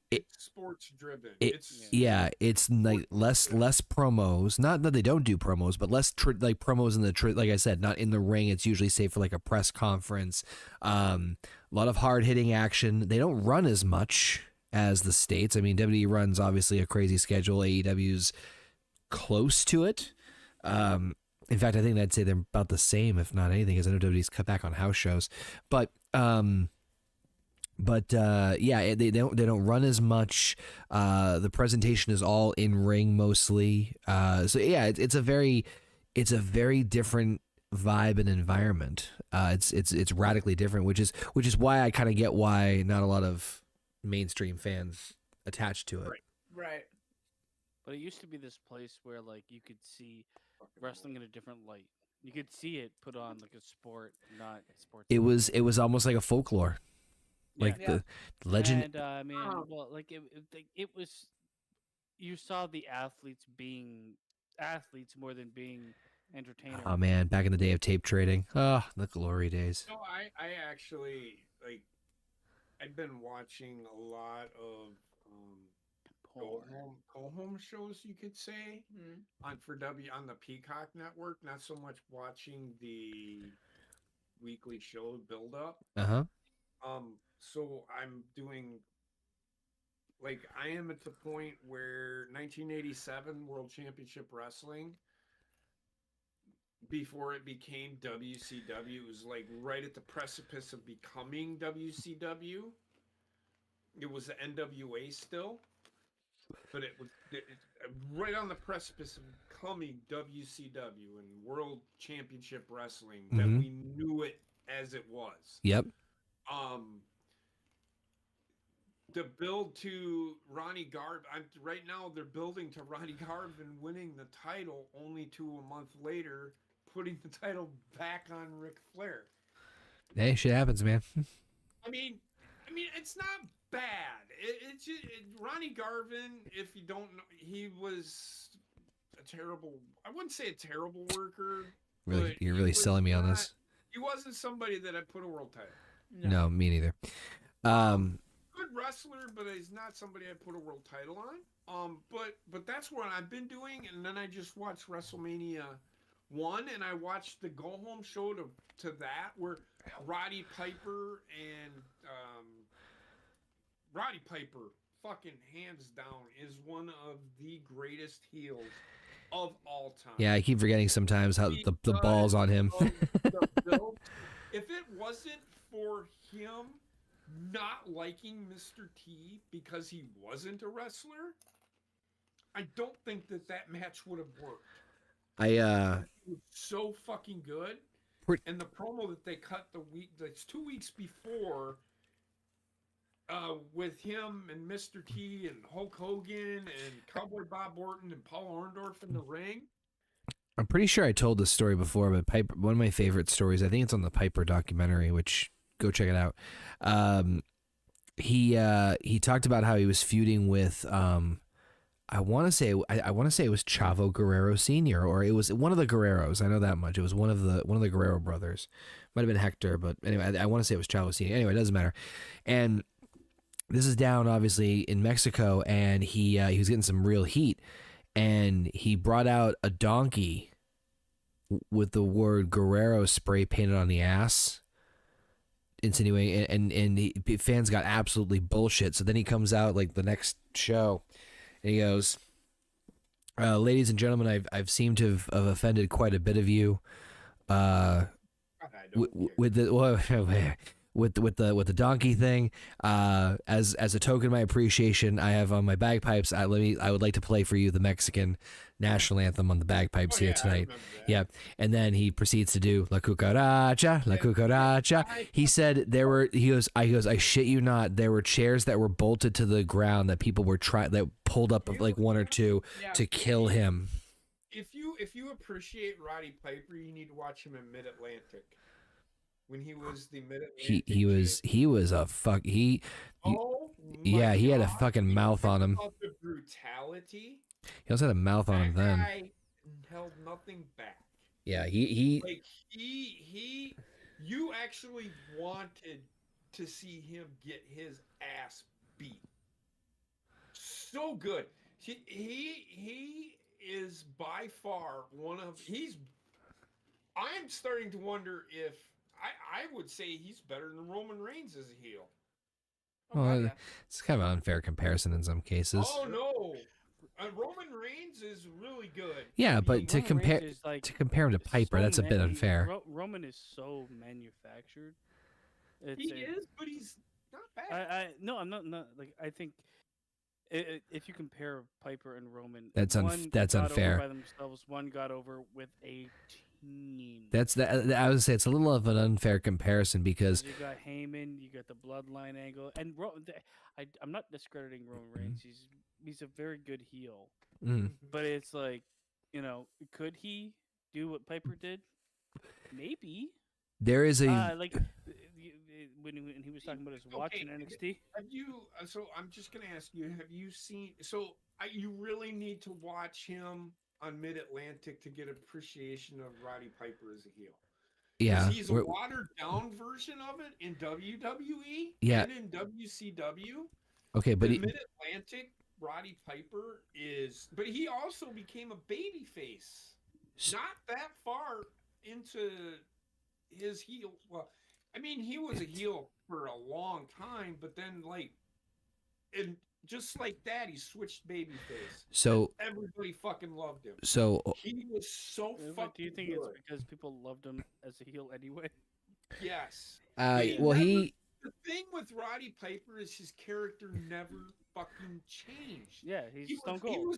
It's sports driven. It's like less promos. Not that they don't do promos, but less like promos in the like I said, not in the ring. It's usually saved for like a press conference. A lot of hard hitting action. They don't run as much as the States. I mean, WWE runs obviously a crazy schedule. AEW's close to it. In fact, I think I'd say they're about the same, if not anything, because I know WWE's cut back on house shows. But yeah, they don't run as much. The presentation is all in ring mostly. So yeah, it's a very different vibe and environment. It's radically different, which is why I kind of get why not a lot of mainstream fans attached to it. Right. But it used to be this place where like you could see wrestling in a different light. You could see it put on like a sport, not sports. It was almost like a folklore, Yeah. like Yeah. the legend. And I mean, Um, well, like it was. You saw the athletes being athletes more than being entertainers. Oh man, back in the day of tape trading. Oh, the glory days. no, I actually like. I've been watching a lot of Porn. go home shows, you could say, Mhm. on the Peacock network. Not so much watching the weekly show build up. Uh-huh. So I'm doing like I am at the point where 1987 World Championship Wrestling, before it became WCW, it was like right at the precipice of becoming WCW. It was the NWA still, but right on the precipice of becoming WCW and World Championship Wrestling that Mhm. we knew it as it was. Yep. The build to Ronnie Garvin, right now they're building to Ronnie Garvin winning the title, only to a month later putting the title back on Ric Flair. Hey, shit happens, man. I mean, it's not bad. It's just, Ronnie Garvin. If you don't know, he was a terrible. I wouldn't say a terrible worker. Really, but you're he really was selling me on not- this. He wasn't somebody that I put a world title. No, me neither. Good wrestler, but he's not somebody I put a world title on. But that's what I've been doing, and then I just watched WrestleMania 1, and I watched the go home show to that where Roddy Piper and Roddy Piper, fucking hands down, is one of the greatest heels of all time. Yeah, I keep forgetting sometimes how the ball's on him. The build. If it wasn't for him not liking Mr. T because he wasn't a wrestler, I don't think that match would have worked. It was so fucking good. And the promo that they cut that's 2 weeks before, with him and Mr. T and Hulk Hogan and Cowboy Bob Orton and Paul Orndorff in the ring. I'm pretty sure I told this story before, but Piper, one of my favorite stories, I think it's on the Piper documentary, which go check it out. He talked about how he was feuding with I want to say it was Chavo Guerrero Sr. or it was one of the Guerreros. I know that much. It was one of the Guerrero brothers. Might have been Hector, but anyway, I want to say it was Chavo Sr. Anyway, it doesn't matter. And this is down obviously in Mexico, and he was getting some real heat, and he brought out a donkey with the word Guerrero spray painted on the ass, insinuating, and fans got absolutely bullshit. So then he comes out like the next show, and he goes, "Ladies and gentlemen, I've seemed to have offended quite a bit of you, with the with the donkey thing. As a token of my appreciation, I have on my bagpipes. I would like to play for you the Mexican national anthem on the bagpipes here tonight. Yeah, and then he proceeds to do La Cucaracha, La Cucaracha. He said he goes, I shit you not, there were chairs that were bolted to the ground that people were that pulled up like one or two to kill him. If you appreciate Roddy Piper, you need to watch him in Mid Atlantic. When he was the Mid-Atlantic he was a fuck he yeah, he had a fucking mouth on him. The brutality. He also had a mouth on him then. Guy held nothing back. Yeah, he you actually wanted to see him get his ass beat. So good. He is by far I'm starting to wonder if I would say he's better than Roman Reigns as a heel. Well, it's kind of an unfair comparison in some cases. Oh no, Roman Reigns is really good. Yeah, but to compare him to Piper, that's a bit unfair. Roman is so manufactured. He is, but he's not bad. No, I'm not like I think. If you compare Piper and Roman, that's unfair. Over by themselves, one got over with a team. I would say it's a little of an unfair comparison because you got Heyman, you got the bloodline angle, and I'm not discrediting Roman Reigns. He's a very good heel, but it's like, could he do what Piper did? Maybe. There is a Like when he was talking about his watch in NXT. Have you? So I'm just gonna ask you: have you seen? So you really need to watch him on Mid Atlantic to get appreciation of Roddy Piper as a heel. yeah. He's a watered down version of it in WWE and in WCW. Okay, but Mid Atlantic Roddy Piper is, but he also became a babyface. Not that far into his heel. Well, I mean, he was a heel for a long time, but then and just like that, he switched babyface. So everybody fucking loved him. So he was so fucking. Do you think good. it's because people loved him as a heel anyway? Yes. well, The thing with Roddy Piper is his character never fucking changed. Yeah, he's Stone Cold.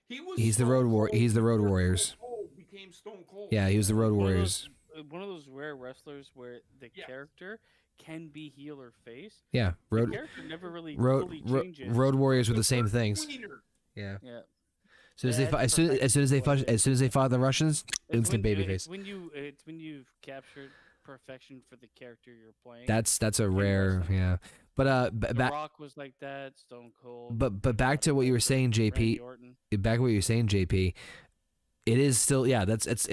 He's the Road Warriors. Stone Cold became Stone Cold. Yeah, he was the Road Warriors. One of those rare wrestlers where the character can be heel or face. Yeah, the character never really fully changes. Road Warriors were the same things. Yeah. Yeah. As soon as they fought the Russians, instant babyface. It's when you've captured perfection for the character you're playing. That's a rare, yeah. But The Rock was like that, Stone Cold. But back to what you were saying, JP. Back to what you were saying, JP. It is still, yeah.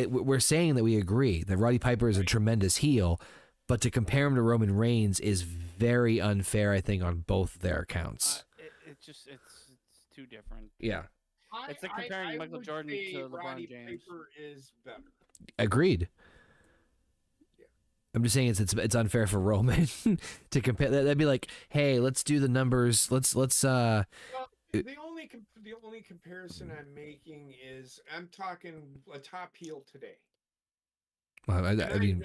We're saying that we agree that Roddy Piper is a tremendous heel, but to compare him to Roman Reigns is very unfair, I think, on both their accounts. It's too different. Yeah. It's like comparing Michael Jordan to LeBron Roddy James. Piper is better. Agreed. I'm just saying it's unfair for Roman to compare. That'd be like, hey, let's do the numbers. Let's. Well, the only comparison I'm making is I'm talking a top heel today. Well, I mean,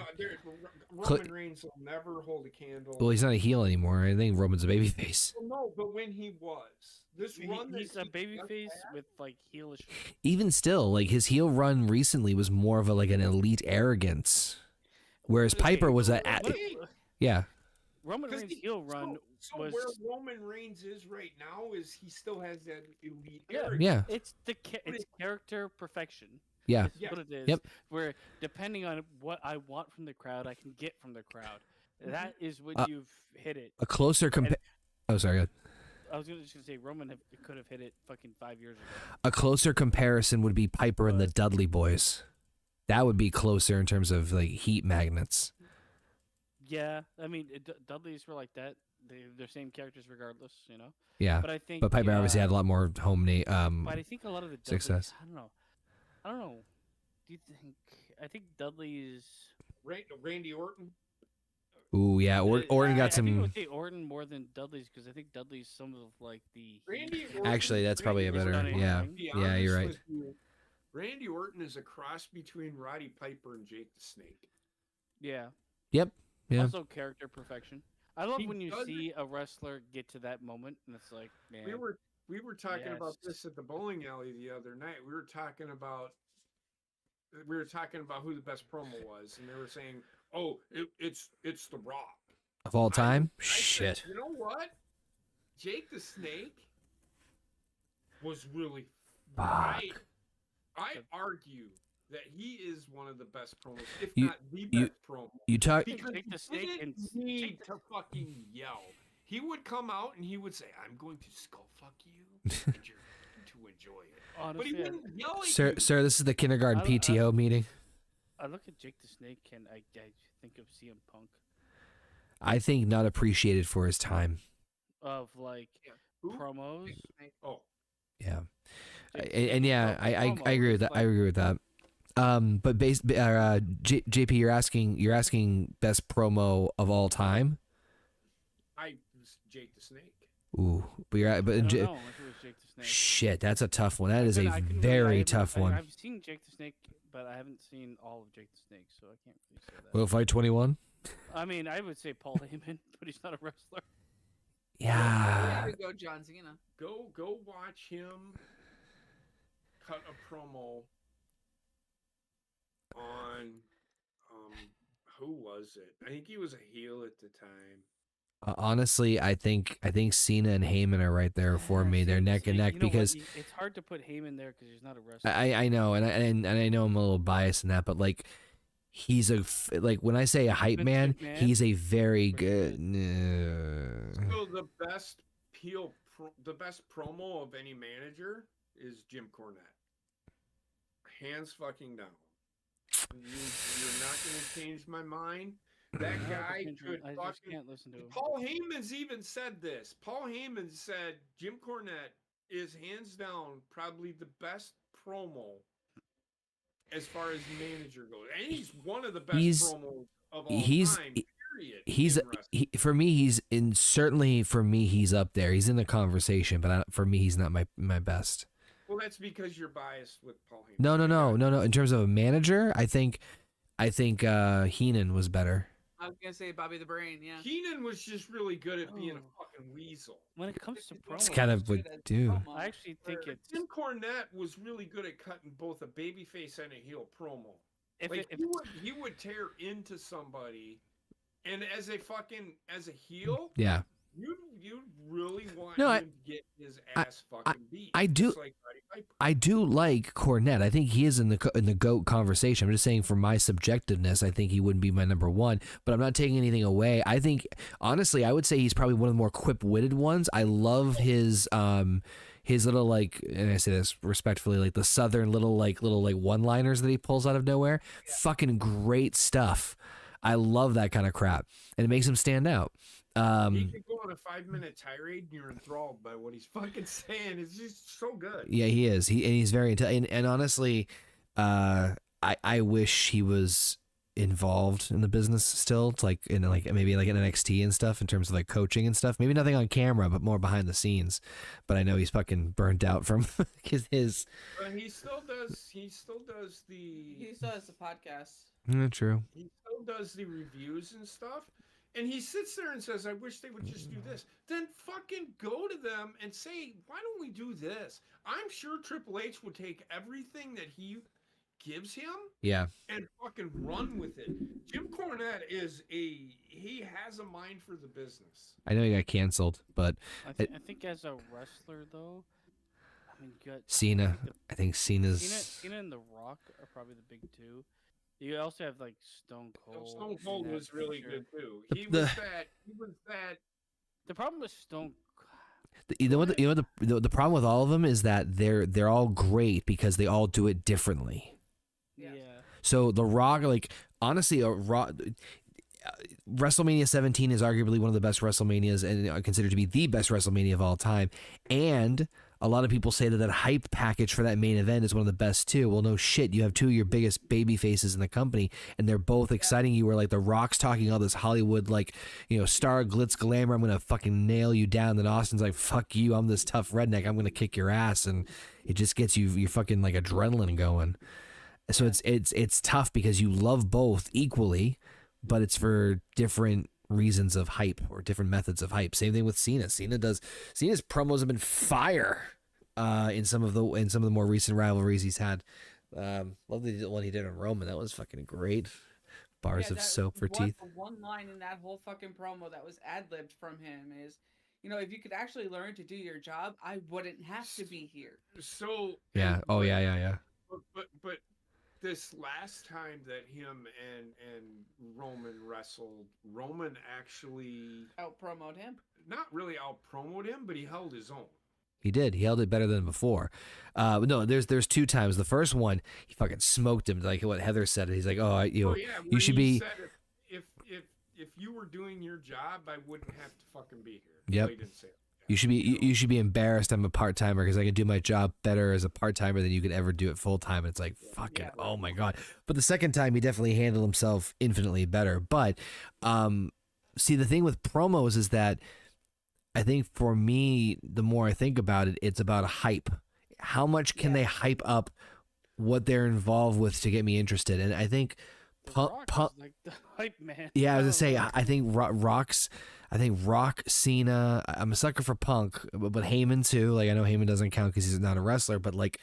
Roman Reigns will never hold a candle. Well, he's not a heel anymore. I think Roman's a babyface. Well, no, but when he was he's a babyface with like heelish. Even still, like his heel run recently was more of an elite arrogance, whereas Piper was yeah. Roman Reigns' heel run was where Roman Reigns is right now is he still has that elite arrogance. Yeah. It's character perfection. Yeah. That's what it is. Yep. Where depending on what I want from the crowd, I can get from the crowd. That is when you've hit it. A closer Oh, sorry. Go ahead. I was just gonna say Roman could have hit it fucking 5 years ago. A closer comparison would be Piper and the Dudley Boys. That would be closer in terms of like heat magnets. Yeah, I mean Dudleys were like that. They're same characters regardless, you know. Yeah, but I think Piper obviously had a lot more home name. But I think a lot of the Dudleys, success. I don't know. Do you think? I think Dudley's Randy Orton. Ooh, yeah. Orton got some. I think I would say Orton more than Dudley's because I think Dudley's some of like the. Actually, that's probably a better. Yeah, yeah, you're right. Randy Orton is a cross between Roddy Piper and Jake the Snake. Yeah. Yep. Yeah. Also, character perfection. I love when you see a wrestler get to that moment, and it's like, man. We were talking about this at the bowling alley the other night. We were talking about who the best promo was, and they were saying, "Oh, it's The Rock of all time." Shit. Said, you know what? Jake the Snake was really. I argue that he is one of the best promos, if not the best promo. You talk. Jake the Snake and need to fucking yell. He would come out and he would say, "I'm going to skull fuck you, and you're going to enjoy it." Honestly, but he wouldn't yell at sir, you. Sir, this is the kindergarten PTO meeting. I look at Jake the Snake and I think of CM Punk. I think not appreciated for his time. Of like promos. Oh, yeah, and yeah, I agree with that. I agree with that. But JP, you're asking best promo of all time. Jake the Snake. Ooh, but you're but I don't know if it was Jake the Snake. Shit, that's a tough one. That is a very tough one. I've seen Jake the Snake, but I haven't seen all of Jake the Snake, so I can't really say that. Will Fight 21? I mean, I would say Paul Heyman, but he's not a wrestler. Yeah. Go John Cena. Go watch him cut a promo on who was it? I think he was a heel at the time. Honestly, I think Cena and Heyman are right there for me. They're neck and neck because it's hard to put Heyman there because he's not a wrestler. I know, and I know I'm a little biased in that, but like he's like when I say a hype Vince man, McMahon? he's a very Pretty good. So the best promo of any manager is Jim Cornette. Hands fucking down. You're not going to change my mind. That guy could I just fucking. can't listen to him. Paul Heyman's even said this. Paul Heyman said Jim Cornette is hands down probably the best promo as far as manager goes, and he's one of the best promos of all time. Period. For me, certainly for me, he's up there. He's in the conversation, but for me, he's not my best. Well, that's because you're biased with Paul Heyman. No. In terms of a manager, I think Heenan was better. I was gonna say Bobby the Brain. Yeah. Heenan was just really good at being a fucking weasel. When it comes to promos, It's kind of what do. I actually think it's Jim Cornette was really good at cutting both a babyface and a heel promo. if He would tear into somebody, and as a heel, Yeah. You really want No, him to get his ass fucking beat. I do- just like Roddy Piper. I do like Cornette. I think he is in the GOAT conversation. I'm just saying, for my subjectiveness, I think he wouldn't be my number one. But I'm not taking anything away. I think, honestly, I would say he's probably one of the more quip-witted ones. I love his little, like, and I say this respectfully, like the southern little one-liners that he pulls out of nowhere. Yeah. Fucking great stuff. I love that kind of crap, and it makes him stand out. He could go on a 5-minute tirade and you're enthralled by what he's fucking saying. It's just so good. Yeah, he is. He's very intelligent. And honestly, I wish he was involved in the business still. It's like maybe in NXT and stuff in terms of like coaching and stuff. Maybe nothing on camera, but more behind the scenes. But I know he's fucking burnt out from his. But he still does. He still does the podcast. True. He still does the reviews and stuff. And he sits there and says, I wish they would just do this. Then fucking go to them and say, why don't we do this? I'm sure Triple H would take everything that he gives him and fucking run with it. Jim Cornette he has a mind for the business. I know he got canceled, but I think as a wrestler, though, I mean, you got Cena. I think Cena's... Cena and The Rock are probably the big two. You also have like Stone Cold. Stone Cold was really good too. He was that. The problem with Stone. The problem with all of them is that they're all great because they all do it differently. Yeah. So The Rock, like honestly, WrestleMania 17 is arguably one of the best WrestleManias and considered to be the best WrestleMania of all time. And a lot of people say that hype package for that main event is one of the best too. Well, no shit. You have two of your biggest baby faces in the company, and they're both exciting you. Where like The Rock's talking all this Hollywood, like, star glitz glamour. I'm gonna fucking nail you down. Then Austin's like, fuck you. I'm this tough redneck. I'm gonna kick your ass, and it just gets you fucking like adrenaline going. So it's tough because you love both equally, but it's for different reasons of hype or different methods of hype. Same thing with Cena. Cena's promos have been fire in some of the more recent rivalries he's had. Love the one he did on Roman. That was fucking great. Bars of soap for teeth. One line in that whole fucking promo that was ad-libbed from him is, if you could actually learn to do your job, I wouldn't have to be here. So yeah. Oh yeah. But this last time that him and Roman wrestled, Roman actually out-promoted him. Not really out-promoted him, but he held his own. He did. He held it better than before. There's two times. The first one, he fucking smoked him, like what Heather said. He's like, you should be. Said if you were doing your job, I wouldn't have to fucking be here. Yep. He didn't say it. You should be embarrassed I'm a part-timer because I can do my job better as a part-timer than you could ever do it full-time. It's like, fucking, oh my God. But the second time, he definitely handled himself infinitely better. But see, the thing with promos is that I think for me, the more I think about it, it's about a hype. How much can they hype up what they're involved with to get me interested? And I think like the hype man. Yeah, I was gonna say, I think Rock, Cena. I'm a sucker for Punk, but Heyman too. Like I know Heyman doesn't count because he's not a wrestler, but like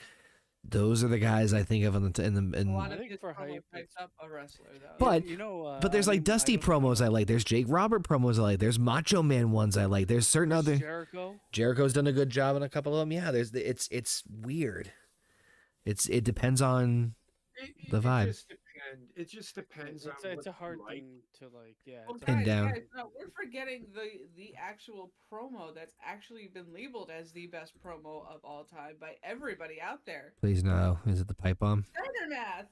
those are the guys I think of I think for hype picks up a wrestler though. But there's like Dusty promos I like. There's Jake Robert promos I like. There's Macho Man ones I like. There's certain other Jericho's done a good job on a couple of them. Yeah, it's weird. It depends on the vibe. It just depends. and it just depends on It's what a hard you like. thing to like. Yeah. Well, it's a Pin hard down. thing. no, we're forgetting the actual promo that's actually been labeled as the best promo of all time by everybody out there. Please no. Is it the pipe bomb? Steiner math.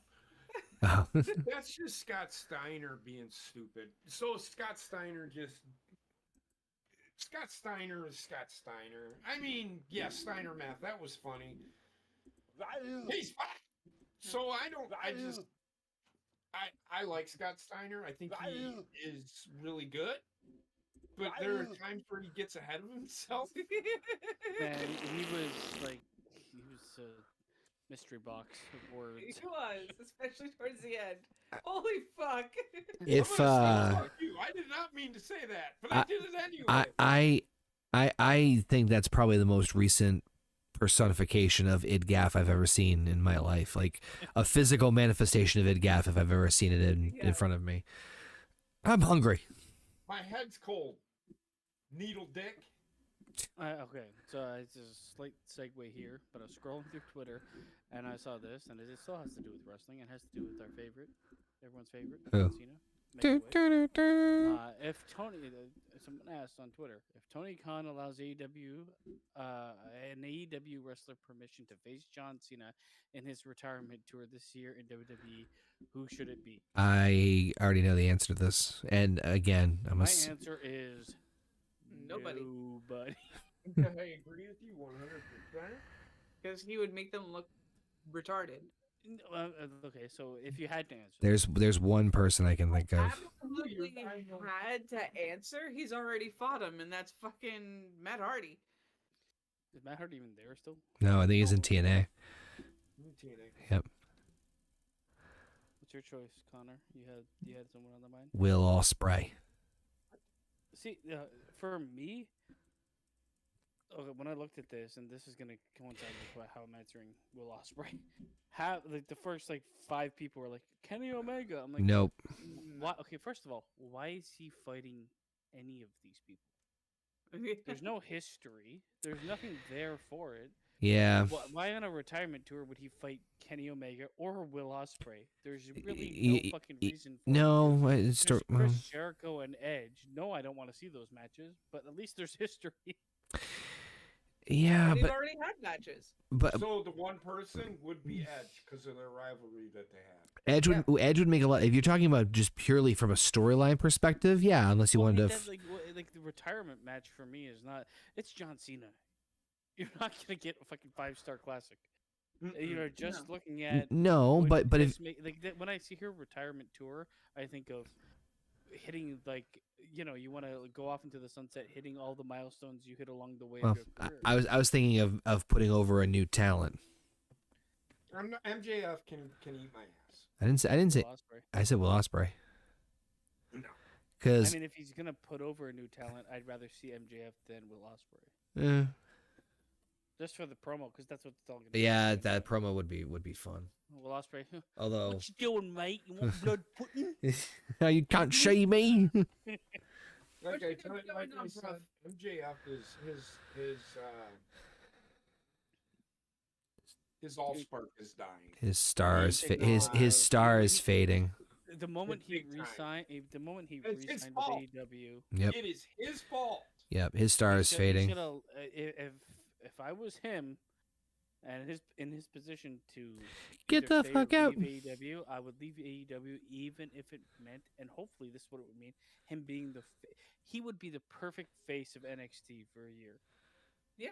Oh. That's just Scott Steiner being stupid. So Scott Steiner is Scott Steiner. I mean, yeah, Steiner math. That was funny. He's back. So I like Scott Steiner. I think he is really good. But there are times where he gets ahead of himself. Man, he was a mystery box of words. He was, especially towards the end. Holy fuck! If I'm gonna say fuck you. I did not mean to say that, but I did it anyway. I think that's probably the most recent personification of idgaff I've ever seen in my life. Like a physical manifestation of idgaff if I've ever seen it in front of me. I'm hungry. My head's cold. Needle dick. Okay, so it's a slight segue here, but I was scrolling through Twitter and I saw this, and it still has to do with wrestling and has to do with our favorite, everyone's favorite, Who? John Cena. Make a wish. If Tony, someone asked on Twitter, if Tony Khan allows AEW, an AEW wrestler permission to face John Cena in his retirement tour this year in WWE, who should it be? I already know the answer to this, and again, My answer is Nobody. nobody. I agree with you 100%. Because he would make them look retarded. Okay, so if you had to answer, there's one person I can think of. Absolutely had to answer. He's already fought him, and that's fucking Matt Hardy. is Matt Hardy even there still? No, I think he's in TNA. Yep. What's your choice, Connor? You had someone on the mind. Will Ospreay. See, for me, okay, when I looked at this, and this is gonna coincide with how I'm answering Will Ospreay, like the first 5 people were like Kenny Omega. I'm like, Nope. why? Okay, first of all, why is he fighting any of these people? There's no history. There's nothing there for it. Yeah. Why on a retirement tour would he fight Kenny Omega or Will Ospreay? There's really no fucking reason for it. No, There's Chris Jericho and Edge. No, I don't want to see those matches, but at least there's history. yeah, They've but already had matches. So the one person would be Edge because of their rivalry that they have. Edge would make a lot. If you're talking about just purely from a storyline perspective, yeah, unless you wanted to. Like the retirement match for me is not. It's John Cena. You're not gonna get a fucking 5-star classic. You know, just looking at no, but if when I see her retirement tour, I think of hitting you want to go off into the sunset, hitting all the milestones you hit along the way of your career. I was thinking of putting over a new talent. MJF can eat my ass. I didn't say. Will Ospreay. I said Will Ospreay. No. Because I mean, if he's gonna put over a new talent, I'd rather see MJF than Will Ospreay. Just for the promo, because that's what it's all gonna be. Yeah, that promo would be fun. Will Ospreay. Although, What you doing, mate? You want blood pudding? you can't see me. Like I said, MJF is his all spark is dying. His star is fading. The moment he big time. resigned, It's his with fault. AEW, Yep. It is his fault. Yep. His star is he's fading. gonna- if I was him, and in his position to Get either the stay or fuck out. leave AEW, I would leave AEW even if it meant, and hopefully this is what it would mean, him being he would be the perfect face of NXT for a year. Yeah.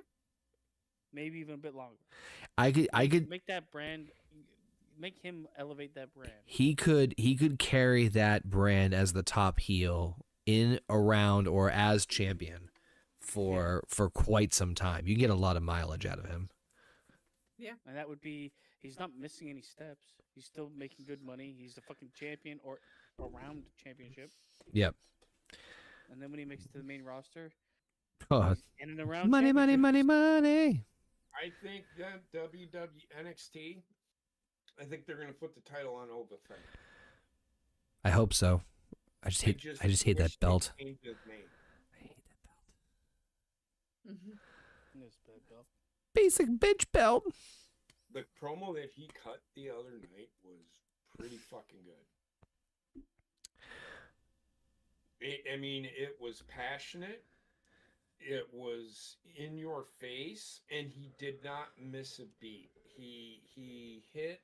Maybe even a bit longer. I could make that brand, make him elevate that brand. he could carry that brand as the top heel in, around, or as champion for quite some time. You can get a lot of mileage out of him. Yeah. And that would be, he's not missing any steps. He's still making good money. He's the fucking champion or around championship. Yep. And then when he makes it to the main roster, Oh, he's in and around money. I think that NXT, I think they're gonna put the title on Oba Fett. I hope so. I just hate that wish they belt. changed his name. I hate that belt. This bad belt. Basic bitch belt. The promo that he cut the other night was pretty fucking good. It was passionate. It was in your face, and he did not miss a beat. He hit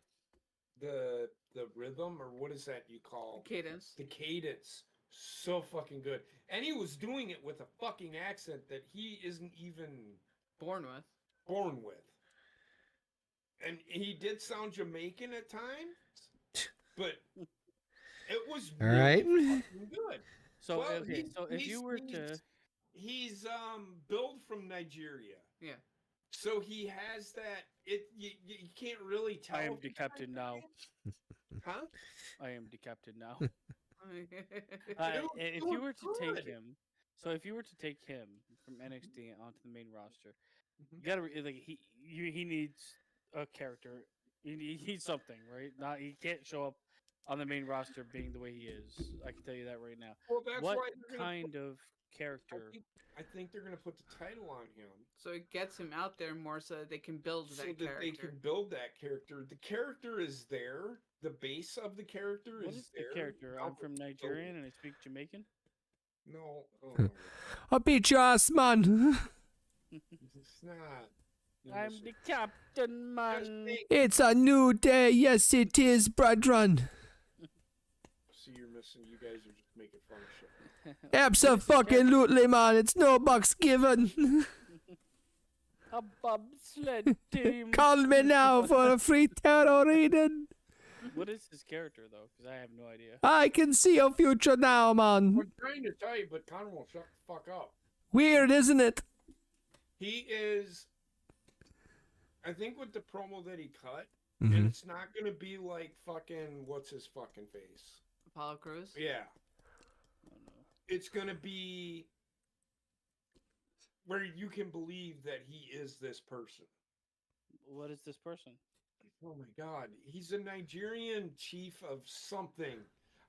the rhythm, or what is that you call Cadence. the cadence, so fucking good. And he was doing it with a fucking accent that he isn't even Born with. born with. And he did sound Jamaican at times, but it was All really right. fucking good. So Well, okay, so if you were to, he's billed from Nigeria. Yeah. So he has that. You can't really tell. I am if he's decapitated now. Huh? I am decapitated now. It If was you were to take good. him, so if you were to take him from NXT onto the main roster, Mhm. you gotta like he needs a character. He needs something, right? Not he can't show up on the main roster being the way he is. I can tell you that right now. Well, that's What why they're gonna kind of I character? think, I think they're gonna put the title on him So it gets him out there more so that they can build so that that character. they can build that character. The character is there. The base of the character What is is the there. character? Now I'm from Nigerian and I speak Jamaican. No, oh my God. I'll beat your ass, man. It's not. I'm the captain, man. It's a new day. Yes, it is, brethren. See, you're missing. You guys are just making fun of shit. Absolutely, man. It's no bucks given. A bobsled team. Call me now for a free tarot reading. What is his character though? Because I have no idea. I can see your future now, man. I'm trying to tell you, but Connor won't shut the fuck up. Weird, isn't it? He is. I think with the promo that he cut, Mhm. and it's not gonna be like fucking what's his fucking face. Apollo Crews. Yeah, I don't know. it's gonna be where you can believe that he is this person. What is this person? Oh my God, he's a Nigerian chief of something.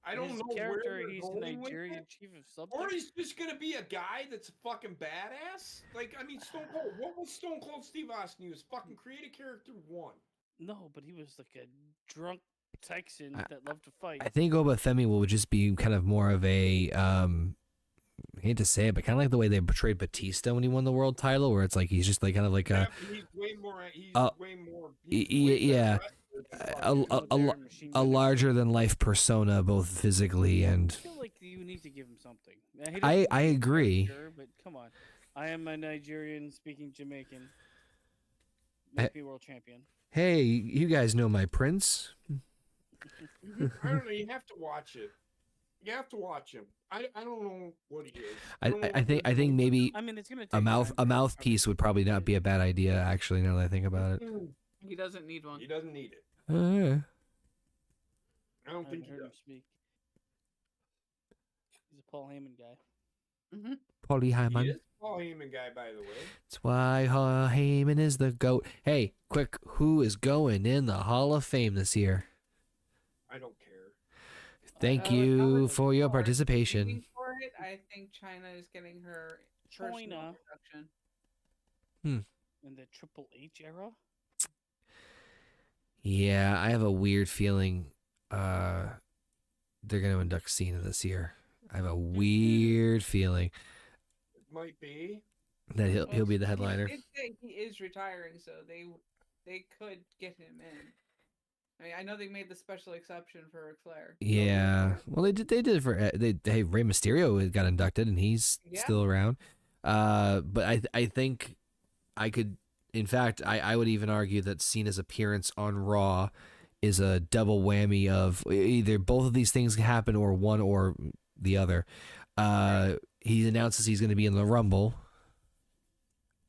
I don't His know character. where they're He's going a with Nigerian it. chief of something. Or he's just gonna be a guy that's a fucking badass. Like, I mean, Stone Cold. What was Stone Cold Steve Austin? He was fucking create a character one. No, but he was like a drunk Texan I- that loved to fight. I think Obafemi will just be kind of more of a I hate to say it, but kind of like the way they portrayed Batista when he won the world title, where it's like he's just like kind of like Yeah, a but he's way more. He's way more. y- He's way yeah, better wrestler a- than a- fucking- a- Modern machine a gun larger than life persona, both physically I and. feel like you need to give him something. He I doesn't need agree. character, but come on. I am a Nigerian speaking Jamaican. I- Make me world champion. Hey, you guys know my prince. I don't know. You have to watch it. You have to watch him. I don't know what he is. don't know I what think they're think doing. maybe I mean, it's gonna take a time for him to mouthpiece would probably not be a bad idea. Actually, now that I think about it. He doesn't need one. He doesn't need it. Uh, I don't I think haven't he heard him does. speak. He's a Paul Heyman guy. Mm-hmm. Polly He Hyman. is a Paul Heyman guy, by the way. That's why Heyman is the GOAT. Hey, quick, who is going in the Hall of Fame this year? I don't care. Thank I you was for your for it, participation. waiting for it. I think China is getting her personal China. introduction. In the Triple H era? Yeah, I have a weird feeling they're going to induct Cena this year. I have a weird feeling It might be. that he'll Well, be the he headliner. did say he is retiring, so they could get him in. I mean, I know they made the special exception for Ric Flair. Yeah. Well, they did it for hey, Rey Mysterio got inducted and he's Yeah. still around. But I think I could, in fact, I would even argue that Cena's appearance on Raw is a double whammy of either both of these things can happen or one or the other. He announces he's going to be in the Rumble,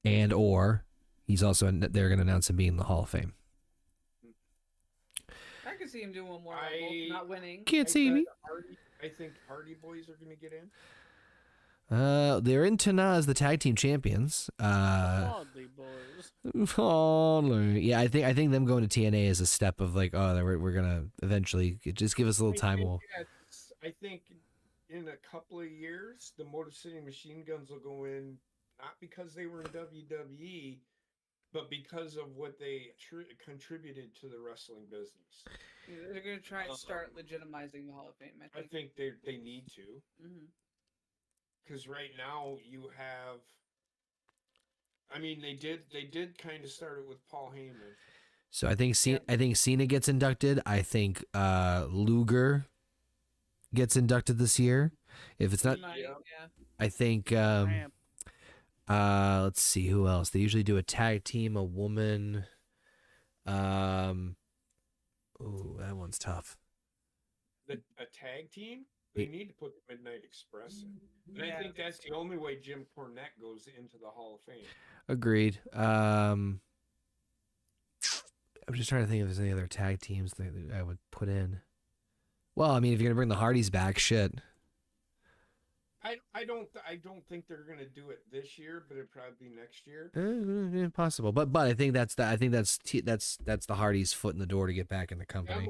and or he's also they're going to announce him being in the Hall of Fame. I could see him doing one more I- Rumble, not winning. Can't I see said me. I think Hardy Boys are going to get in. They're in Tana as the tag team champions. Oddly, boys. Yeah, I think them going to TNA is a step of like, oh, we're gonna eventually just give us a little time. I think in a couple of years, the Motor City Machine Guns will go in, not because they were in WWE, but because of what they contributed to the wrestling business. They're gonna try and start legitimizing the Hall of Fame. I think they need to, Mm-hmm. because right now you have. I mean, they did kind of start it with Paul Heyman. So I think Cena gets inducted. I think Luger gets inducted this year. If it's not, Yeah. I think Ramp. let's see who else. They usually do a tag team, a woman. Ooh, that one's tough. A tag team. They need to put the Midnight Express in. And I think that's the only way Jim Cornette goes into the Hall of Fame. Agreed. I'm just trying to think if there's any other tag teams that I would put in. Well, I mean, if you're gonna bring the Hardys back, shit. I don't think they're gonna do it this year, but it'd probably be next year. Possible, but I think that's the Hardys' foot in the door to get back in the company.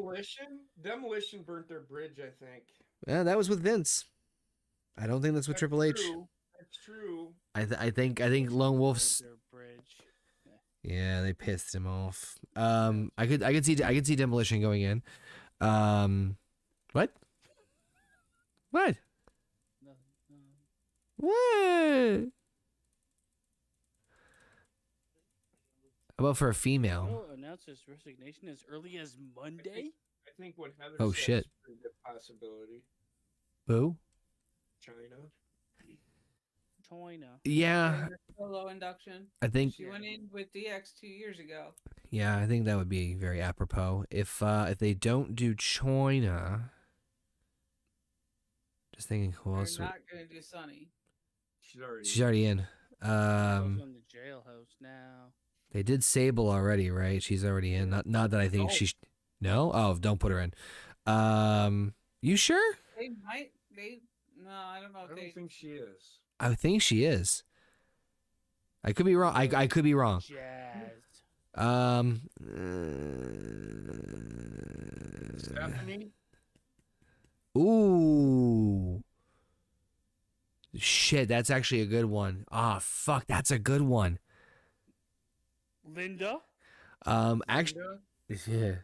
Demolition burnt their bridge, I think. Yeah, that was with Vince. I don't think that's with Triple H. That's true. I think Lone Wolf's. Their bridge. Yeah, they pissed him off. I could see Demolition going in. What? What? What? How about for a female? Oh, announced his resignation as early as Monday. I think what Heather Oh, said shit. is a pretty good possibility. Who? China. Yeah, Solo induction. I think. She went in with DX 2 years ago. Yeah, I think that would be very apropos. If they don't do China, just thinking who They're else. not gonna do Sunny. She's She's already in. On the jailhouse now. They did Sable already, right? She's already in. Not that I think she. No. Oh, don't put her in. You sure? They might. No, I don't know if I they. don't think she is. I think she is. I could be wrong. I could be wrong. Jazz. Stephanie? Ooh. Shit, that's actually a good one. Ah, fuck, that's a good one. Linda. Actually, yeah.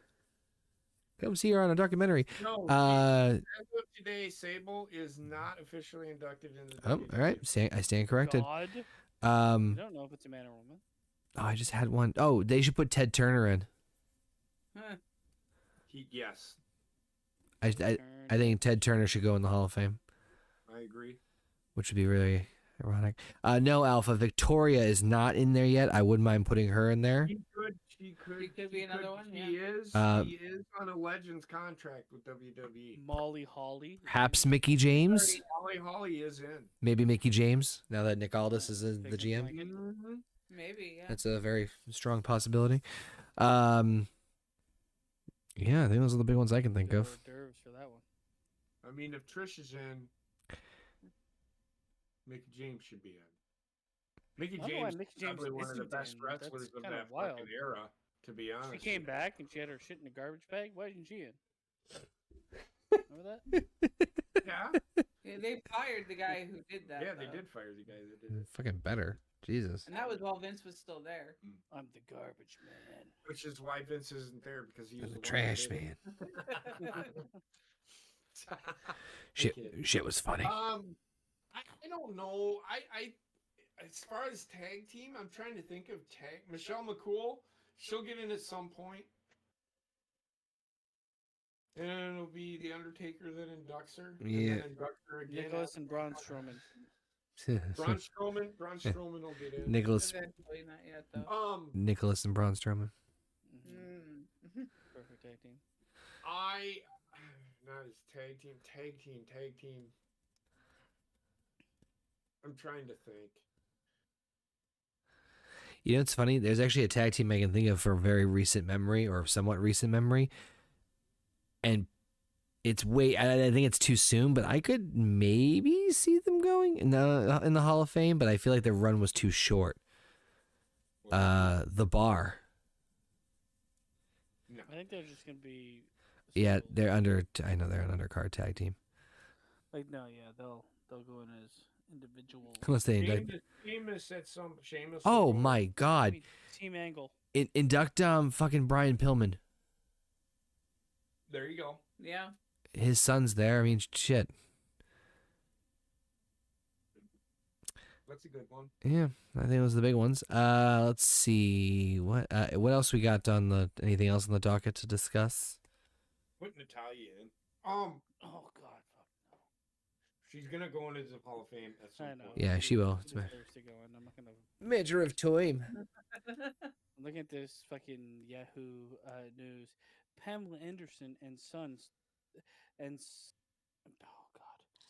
Come see her on a documentary. No. Uh, as of today, Sable is not officially inducted into the all right, I stand corrected. God. I don't know if it's a man or woman. Oh, I just had one. Oh, they should put Ted Turner in. Huh. Yes, I think Ted Turner should go in the Hall of Fame, I agree. which would be really ironic. No, Alpha Victoria is not in there yet. I wouldn't mind putting her in there. She could be another one, She yeah. is. She is on a Legends contract with WWE. Molly Holly. Perhaps Mickey James. Holly is in. Maybe Mickey James. Now that Nick Aldis is in the GM, Mm-hmm. Maybe, yeah. that's a very strong possibility. Yeah, I think those are the big ones I can think of. Hors d'oeuvres for that one. I mean, if Trish is in, Mickey James should be in. Mickey I don't know why James Mickey is James probably one of the isn't best in. wrestlers That's of kinda that wild. fucking era, to be honest. She came back and she had her shit in a garbage bag. Why isn't she in? Remember that? Yeah, Yeah, they fired the guy who did that. yeah, they though. did fire the guy that did it. Fucking better. Jesus. And that was while Vince was still there. I'm the garbage man. Which is why Vince isn't there, because he was The the trash one man. that did it. Shit, Okay. shit was funny. I don't know. I as far as tag team, I'm trying to think of tag. Michelle McCool, she'll get in at some point. And then it'll be the Undertaker that inducts her. Yeah. And then induct her again. Nicholas and Braun Strowman. Braun Strowman will get in. Nicholas, Eventually, not yet though. Nicholas and Braun Strowman. Mhm. Mm. Perfect tag team. Not as tag team. I'm trying to think. You know, it's funny. There's actually a tag team I can think of for very recent memory or somewhat recent memory. And it's I think it's too soon, but I could maybe see them going in the Hall of Fame, but I feel like their run was too short. The Bar. No. I think they're just gonna be. Yeah, singles. they're I know they're an undercard tag team. Like no, yeah, they'll go in individuals. Unless they induct. Sheamus at some Sheamus. Oh will go. my I God! mean, Team Angle. Induct fucking Brian Pillman. There you go. Yeah. His son's there. I mean, shit. That's a good one. Yeah, I think those are the big ones. Let's see what else we got on the anything else on the docket to discuss. Put Natalia in. Oh God, fuck no. She's gonna go into the Hall of Fame at some I know. point. Yeah, she will. She deserves to go in. I'm not gonna. Measure of time. I'm looking at this fucking Yahoo news. Pamela Anderson and sons, oh God.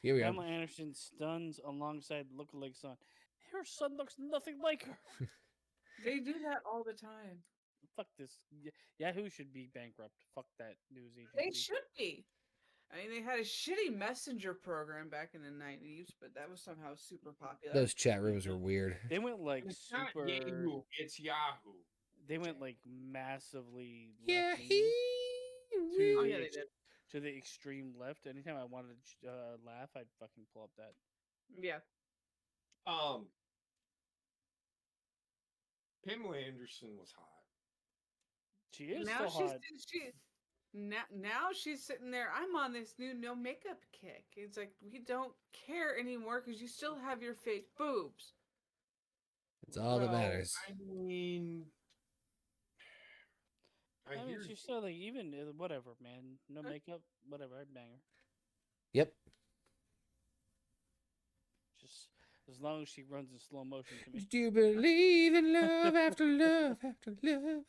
Here we go. Pamela Anderson stuns alongside lookalike son. Her son looks nothing like her. They do that all the time. Fuck this. Yahoo should be bankrupt. Fuck that news agency. They should be. I mean, they had a shitty messenger program back in the 90s, but that was somehow super popular. Those chat rooms were weird. They went like It's super. not Yahoo. It's Yahoo. They went like massively. Yeah, left-leaning Oh, yeah, they did. to the extreme left. Anytime I wanted to laugh, I'd fucking pull up that. Yeah. Pamela Anderson was hot. She is Now so hot. now she's sitting there. I'm on this new no makeup kick. It's like we don't care anymore because you still have your fake boobs. It's all that Well, matters. I mean, I mean, hear she's you. still like even whatever, man. No makeup, whatever. I'd bang her. Yep. Just as long as she runs in slow motion to me. Do you believe in love after love after love?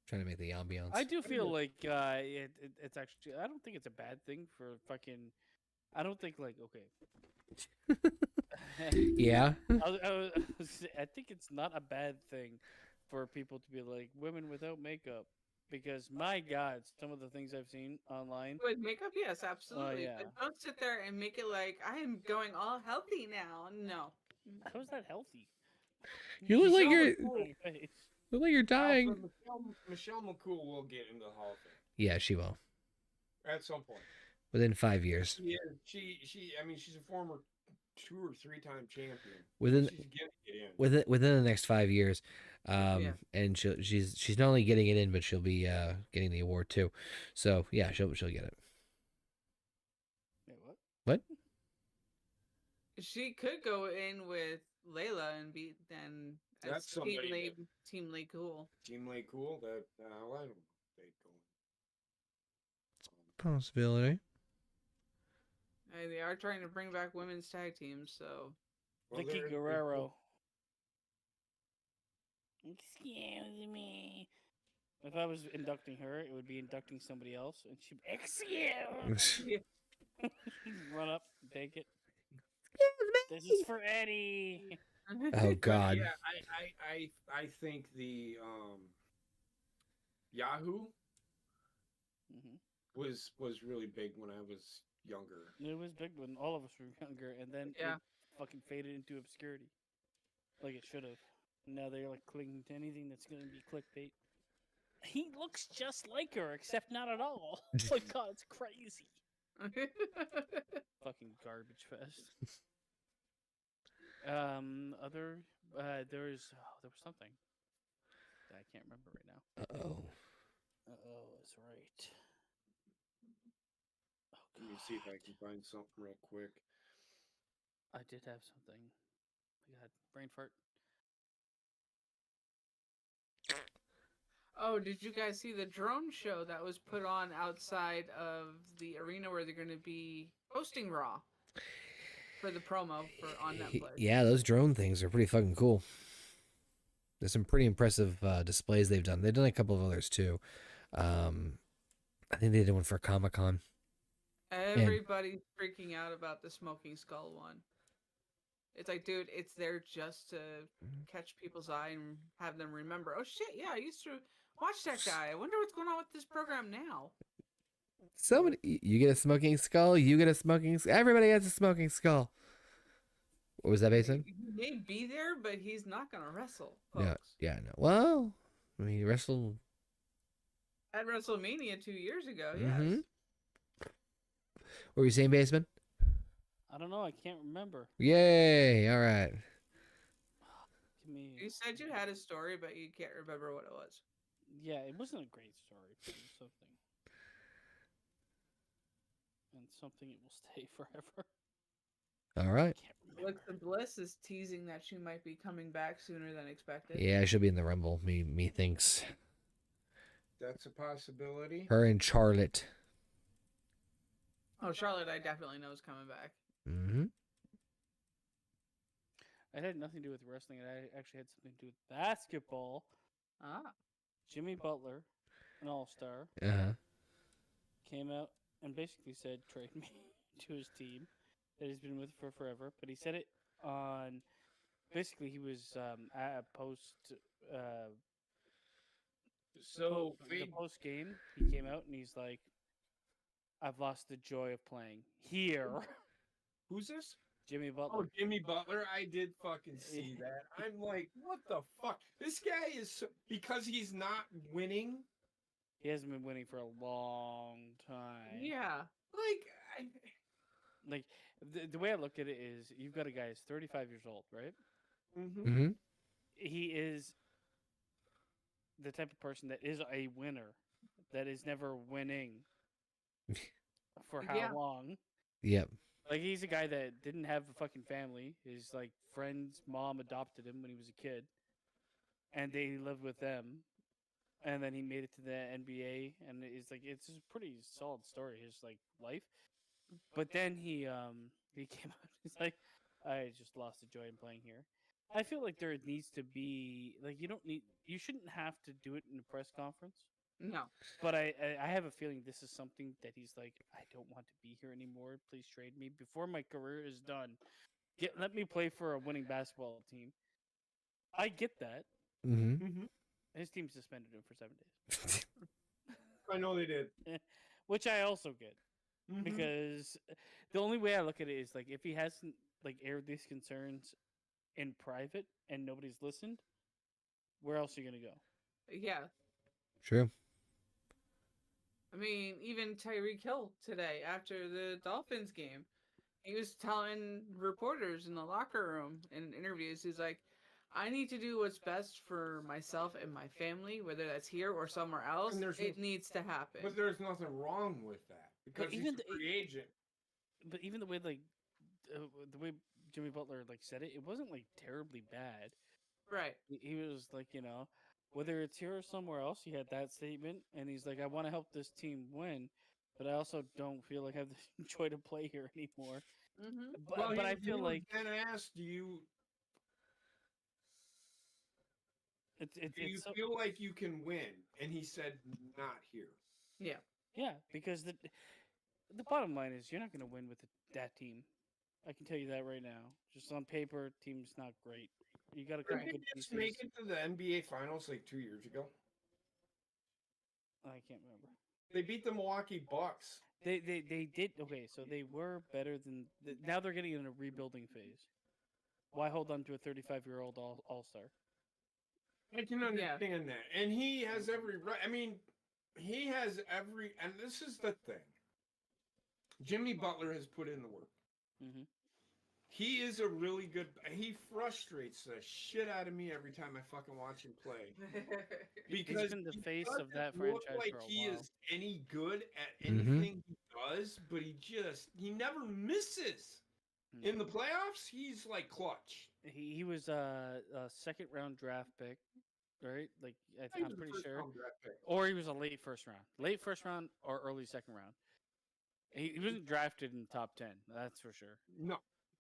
Trying to make the ambiance. I do feel like it's actually. I don't think it's a bad thing for fucking. I don't think like okay. Yeah. I think it's not a bad thing for people to be like women without makeup because my God, some of the things I've seen online. With makeup, yes, absolutely. yeah. But don't sit there and make it like I am going all healthy now. No. How is that healthy? You look like Michelle you're McCool- look like you're dying. Michelle McCool will get into the Hall of Fame Yeah, she will. at some point. Within 5 years. Yeah, she. I mean, she's a former 2 or 3-time champion. Within She's gonna get in. within the next 5 years. Yeah. And she's not only getting it in, but she'll be getting the award too. So yeah, she'll get it. Wait, what? What? She could go in with Layla and be then as That's somebody Team Lee Cool. Team Lake Cool. That I don't know if they go. Possibility. They are trying to bring back women's tag teams, so Vicky they're- Guerrero. Excuse me. If I was inducting her, it would be inducting somebody else, and she'd be, excuse. Run up, take it. This is for Eddie. Oh God. Yeah, I think the Yahoo Hmm. was really big when I was younger. It was big when all of us were younger, and then Yeah. it fucking faded into obscurity, like it should have. Now they're like clinging to anything that's gonna be clickbait. He looks just like her, except not at all. Oh my God, it's crazy. Fucking garbage fest. There was something that I can't remember right now. Uh-oh. That's right. Oh, Let me see if I can find something real quick. I did have something. God, brain fart. Oh, did you guys see the drone show that was put on outside of the arena where they're going to be hosting Raw for the promo for on Netflix? Yeah, those drone things are pretty fucking cool. There's some pretty impressive displays they've done. They've done a couple of others too. I think they did one for Comic-Con. Everybody's freaking out about the Smoking Skull one. It's like, dude, it's there just to catch people's eye and have them remember. Oh shit, yeah, I used to watch that guy. I wonder what's going on with this program now. Somebody, you get a smoking skull. You get a smoking. Everybody gets a smoking skull. What was that based on? He may be there, but he's not gonna wrestle. No, Folks. yeah, no. Well, I mean, he wrestled. At WrestleMania 2 years ago, Mhm. yes. What were you saying, Basement? I don't know. I can't remember. Yay! All right. Give me. You said you had a story, but you can't remember what it was. Yeah, it wasn't a great story, but it was something. And something it will stay forever. All right. Can't remember. Look, the Bliss is teasing that she might be coming back sooner than expected. Yeah, she'll be in the Rumble. Me thinks. That's a possibility. Her and Charlotte. Oh, Charlotte, I definitely know is coming back. Mm-hmm. It had nothing to do with wrestling. It actually had something to do with basketball. Ah. Jimmy Butler, an all-star, Uh-huh. came out and basically said, trade me to his team that he's been with for forever. But he said it on, basically he was at a So the post game, he came out and he's like, I've lost the joy of playing here. who's this? Jimmy Oh, Butler. Jimmy Butler. I did fucking see that. I'm like, what the fuck? This guy is because he's not winning. He hasn't been winning for a long time. Yeah. Like the way I look at it is, you've got a guy who's 35 years old, right? Mm-hmm. He is the type of person that is a winner, that is never winning. For how Yeah. long? Yep. Like, he's a guy that didn't have a fucking family. His like friend's mom adopted him when he was a kid, and they lived with them. And then he made it to the NBA, and it's like it's a pretty solid story. His like life, but then he came out. He's like, I just lost the joy in playing here. I feel like there needs to be like you shouldn't have to do it in a press conference. No. But I have a feeling this is something that he's like, I don't want to be here anymore. Please trade me before my career is done. Let me play for a winning basketball team. I get that. Mm-hmm. His team suspended him for 7 days, I know they did. which I also get Mhm. because the only way I look at it is like if he hasn't like aired these concerns in private and nobody's listened, where else are you gonna go? Yeah. True. I mean, even Tyreek Hill today after the Dolphins game, he was telling reporters in the locker room in interviews, he's like, I need to do what's best for myself and my family, whether that's here or somewhere else. And there's It needs to happen. But there's nothing wrong with that because even he's a free agent. But even the way like the way Jimmy Butler like said it, it wasn't like terribly bad. Right. He was like, whether it's here or somewhere else, he had that statement, and he's like, I want to help this team win, but I also don't feel like I have the joy to play here anymore. Mm-hmm. But I feel like then asked, do you it's feel like you can win? And he said, not here. yeah, because the bottom line is you're not going to win with that team. I can tell you that right now. Just on paper, team's not great. You got a couple Did good they just pieces. make it to the NBA Finals like 2 years ago? I can't remember. They beat the Milwaukee Bucks. They did okay, so they were better than now they're getting in a rebuilding phase. Why hold on to a 35-year-old all-star? I can understand that. And he has every right. I mean, he has every, and this is the thing. Jimmy Butler has put in the work. Mm-hmm. He is a really good, he frustrates the shit out of me every time I fucking watch him play. Because He's been the face of that doesn't look franchise like for a he while. is any good at Mhm. anything he does, but he never misses. In the playoffs, he's like clutch. He was a second-round draft pick, right? Like He I'm was a pretty first sure, round draft pick. or he was a late first round or early second round. He wasn't drafted in the top 10, that's for sure. No.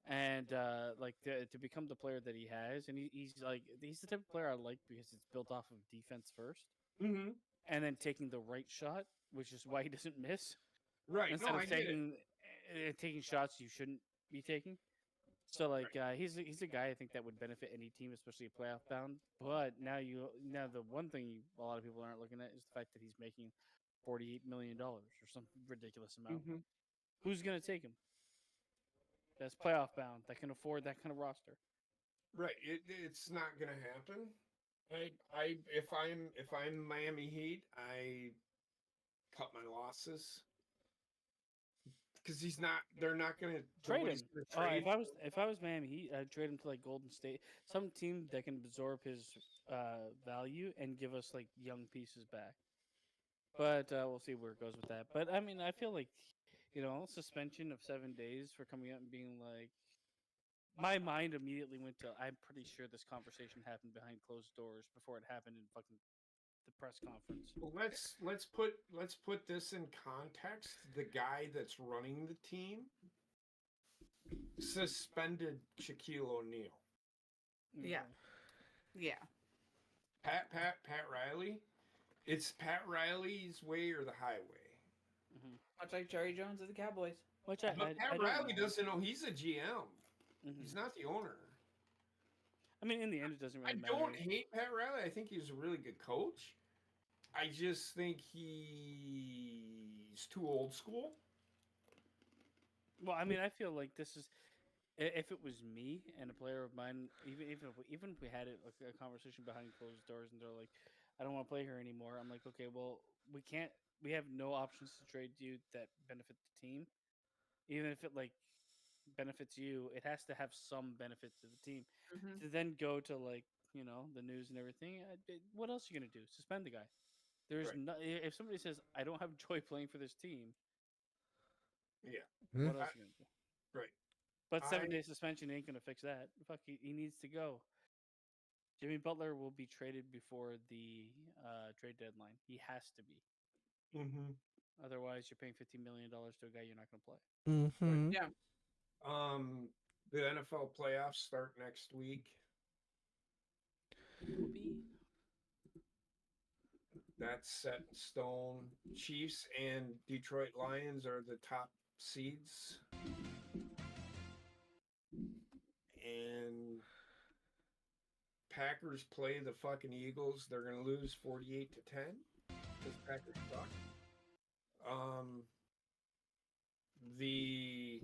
And like to become the player that he has, and he's the type of player I like because it's built off of defense first, Mm-hmm. and then taking the right shot, which is why he doesn't miss. Right. Instead No, of I get it. taking shots you shouldn't be taking. So like he's a guy I think that would benefit any team, especially playoff bound. But now the one thing a lot of people aren't looking at is the fact that he's making $48 million or some ridiculous amount. Mm-hmm. Who's gonna take him? That's playoff bound that can afford that kind of roster. Right. It's not gonna happen. If I'm Miami Heat, I cut my losses. because he's not. They're not going to Trade him. Gonna trade. If I was Miami, I'd trade him to like Golden State, some team that can absorb his value and give us like young pieces back. But we'll see where it goes with that. But I mean, I feel like, suspension of 7 days for coming out and being like, my mind immediately went to, I'm pretty sure this conversation happened behind closed doors before it happened in fucking the press conference. Well, let's put this in context. The guy that's running the team suspended Shaquille O'Neal. Yeah. Yeah. Pat Riley. It's Pat Riley's way or the highway. Mm-hmm. Much like Jerry Jones of the Cowboys. Which But Pat Riley doesn't know he's a GM. Mm-hmm. He's not the owner. I mean, in the end, it doesn't really matter. I don't hate Pat Riley. I think he's a really good coach. I just think he's too old school. Well, I mean, I feel like this is, if it was me and a player of mine, even if we had it like a conversation behind closed doors, and they're like, I don't want to play here anymore. I'm like, okay, well, we have no options to trade you that benefit the team. Even if it like benefits you, it has to have some benefit to the team. Mm-hmm. To then go to like, the news and everything, what else are you going to do? Suspend the guy. There's no, if somebody says, I don't have joy playing for this team. Yeah. What else are you going to do? Right. But 7-day suspension ain't going to fix that. Fuck, he needs to go. Jimmy Butler will be traded before the trade deadline. He has to be. Mm-hmm. Otherwise, you're paying $15 million to a guy you're not going to play. Mm-hmm. Yeah. The NFL playoffs start next week. That's set in stone. Chiefs and Detroit Lions are the top seeds. And Packers play the fucking Eagles. They're going to lose 48-10 because Packers suck. The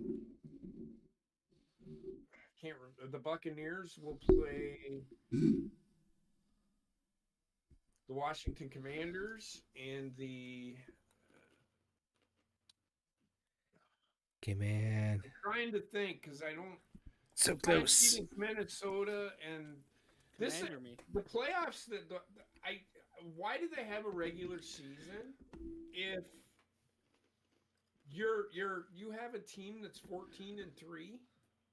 Buccaneers will play the Washington Commanders and the. Okay, man. I'm trying to think because I don't. So close. Minnesota and this the playoffs. Why do they have a regular season if you have a team that's 14-3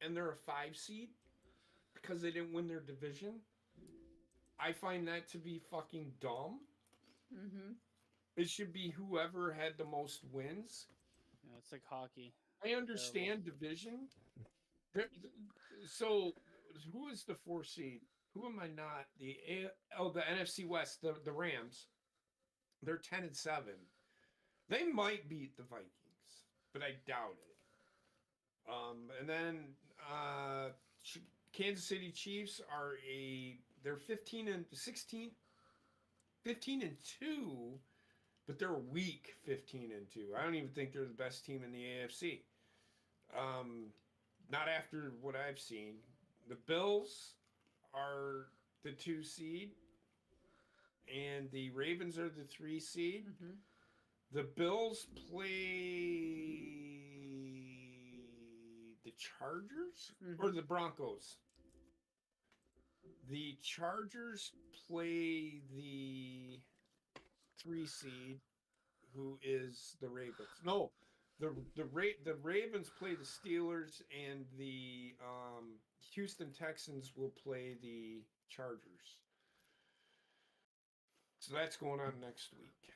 and they're a 5 seed because they didn't win their division? I find that to be fucking dumb. Mm-hmm. It should be whoever had the most wins. Yeah, it's like hockey. I understand division. So, who is the 4 seed? Who am I not? The NFC West, the Rams. They're 10-7. They might beat the Vikings, but I doubt it. And then Kansas City Chiefs they're 15-2, but they're weak 15-2. I don't even think they're the best team in the AFC. Not after what I've seen. The Bills are the 2 seed, and the Ravens are the 3 seed. Mm-hmm. The Bills play the Chargers or the Broncos. The Chargers play the 3 seed, who is the Ravens. No, the Ravens play the Steelers, and the Houston Texans will play the Chargers. So that's going on next week.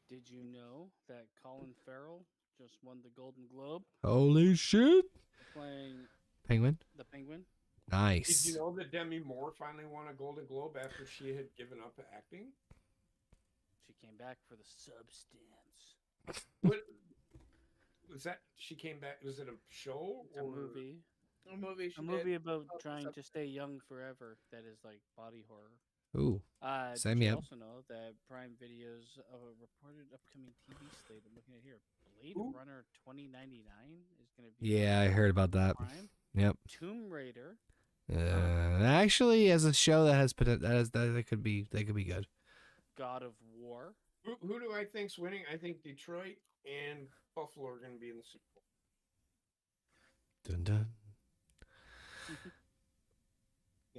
Did you know that Colin Farrell just won the Golden Globe Holy shit! playing the Penguin? Nice. Did you know that Demi Moore finally won a Golden Globe after she had given up acting? She came back for the substance. What was that? She came back. Was it a show or a movie? A movie. A movie about trying to stay young forever. That is like body horror. Ooh. Did you also know that Prime Video's reported upcoming TV slate? I'm looking at here. Blade Runner 2099 is going to be. Yeah, I heard about that. Prime. Yep. Tomb Raider. Actually, as a show that has potential, that could be good. God of War. Who do I think's winning? I think Detroit and Buffalo are going to be in the Super Bowl. Dun dun.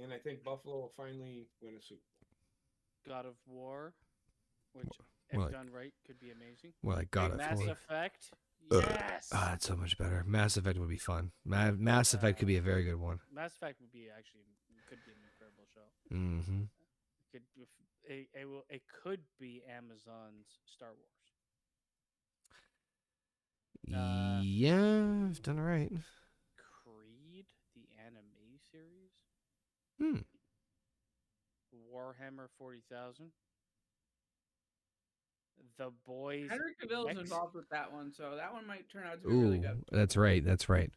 And I think Buffalo will finally win a Super Bowl. God of War, which if More like- done right could be amazing. More like God of Mass War. Effect. Ugh. Yes. Ah, that's so much better. Mass Effect would be fun. Mass Effect could be a very good one. Mass Effect would be actually could be an incredible show. Mm-hmm. It could be Amazon's Star Wars. Yeah, I've done it right. Creed, the anime series. Hmm. Warhammer 40,000. The Boys. Henry Cavill's Mex- involved with that one, so that one might turn out to be really Ooh, good. that's right. That's right.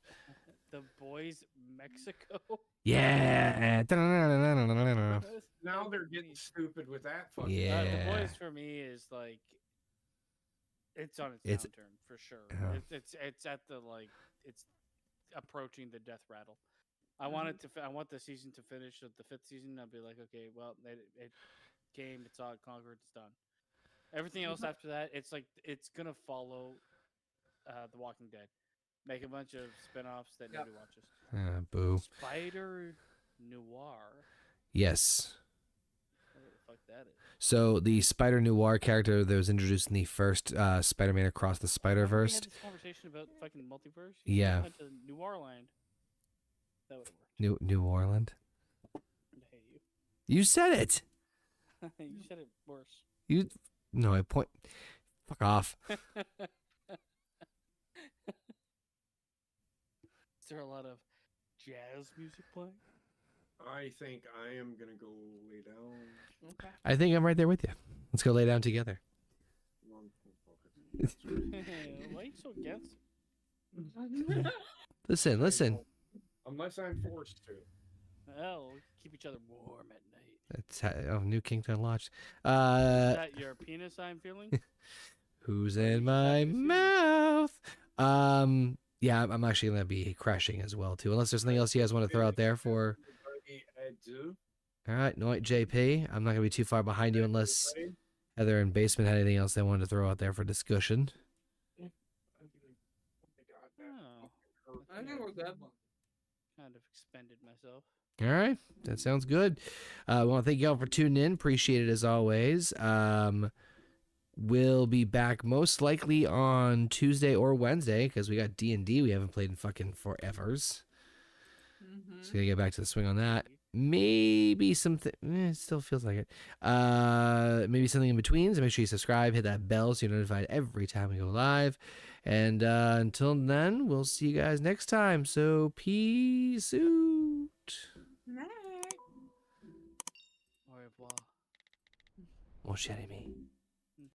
The Boys Mexico. Yeah. Now they're getting stupid with that fucking. Yeah. The Boys for me is like, it's on its downturn for sure. Yeah. It's at the it's approaching the death rattle. I want it to. I want the season to finish at the 5th season. I'll be like, okay, well, it came, it saw it, conquered, it's done. Everything else after that, it's like it's gonna follow The Walking Dead. Make a bunch of spin-offs that nobody watches. Boo. Spider Noir. Yes. What the fuck that is? So the Spider Noir character that was introduced in the first Spider-Man Across the We Spider-Verse. had this conversation about fucking multiverse. Yeah. Went to New Orleans. That would have worked. New Orleans. I hate you. You said it. You said it worse. You. No, I point. Fuck off. Is there a lot of jazz music playing? I think I am gonna go lay down. Okay. I think I'm right there with you. Let's go lay down together. Why are you so against it? Listen. Unless I'm forced to. Well, we keep each other warm at night. That's New Kingdom Lodge. Is that your penis I'm feeling? Who's in my mouth? Yeah, I'm actually gonna be crashing as well too. Unless there's something else you guys want to throw out there for. I do. All right, no, JP. I'm not gonna be too far behind you unless Heather and Basement had anything else they wanted to throw out there for discussion. Oh, I think we're good. kind of expended myself. All right, that sounds good. I want to thank y'all for tuning in. Appreciate it as always. We'll be back most likely on Tuesday or Wednesday because we got D&D we haven't played in fucking forevers. Mm-hmm. So gotta get back to the swing on that. Maybe something. It still feels like it. Maybe something in between. So make sure you subscribe, hit that bell so you're notified every time we go live. And until then, we'll see you guys next time. So peace out. Night. Au revoir. Mon cher ami.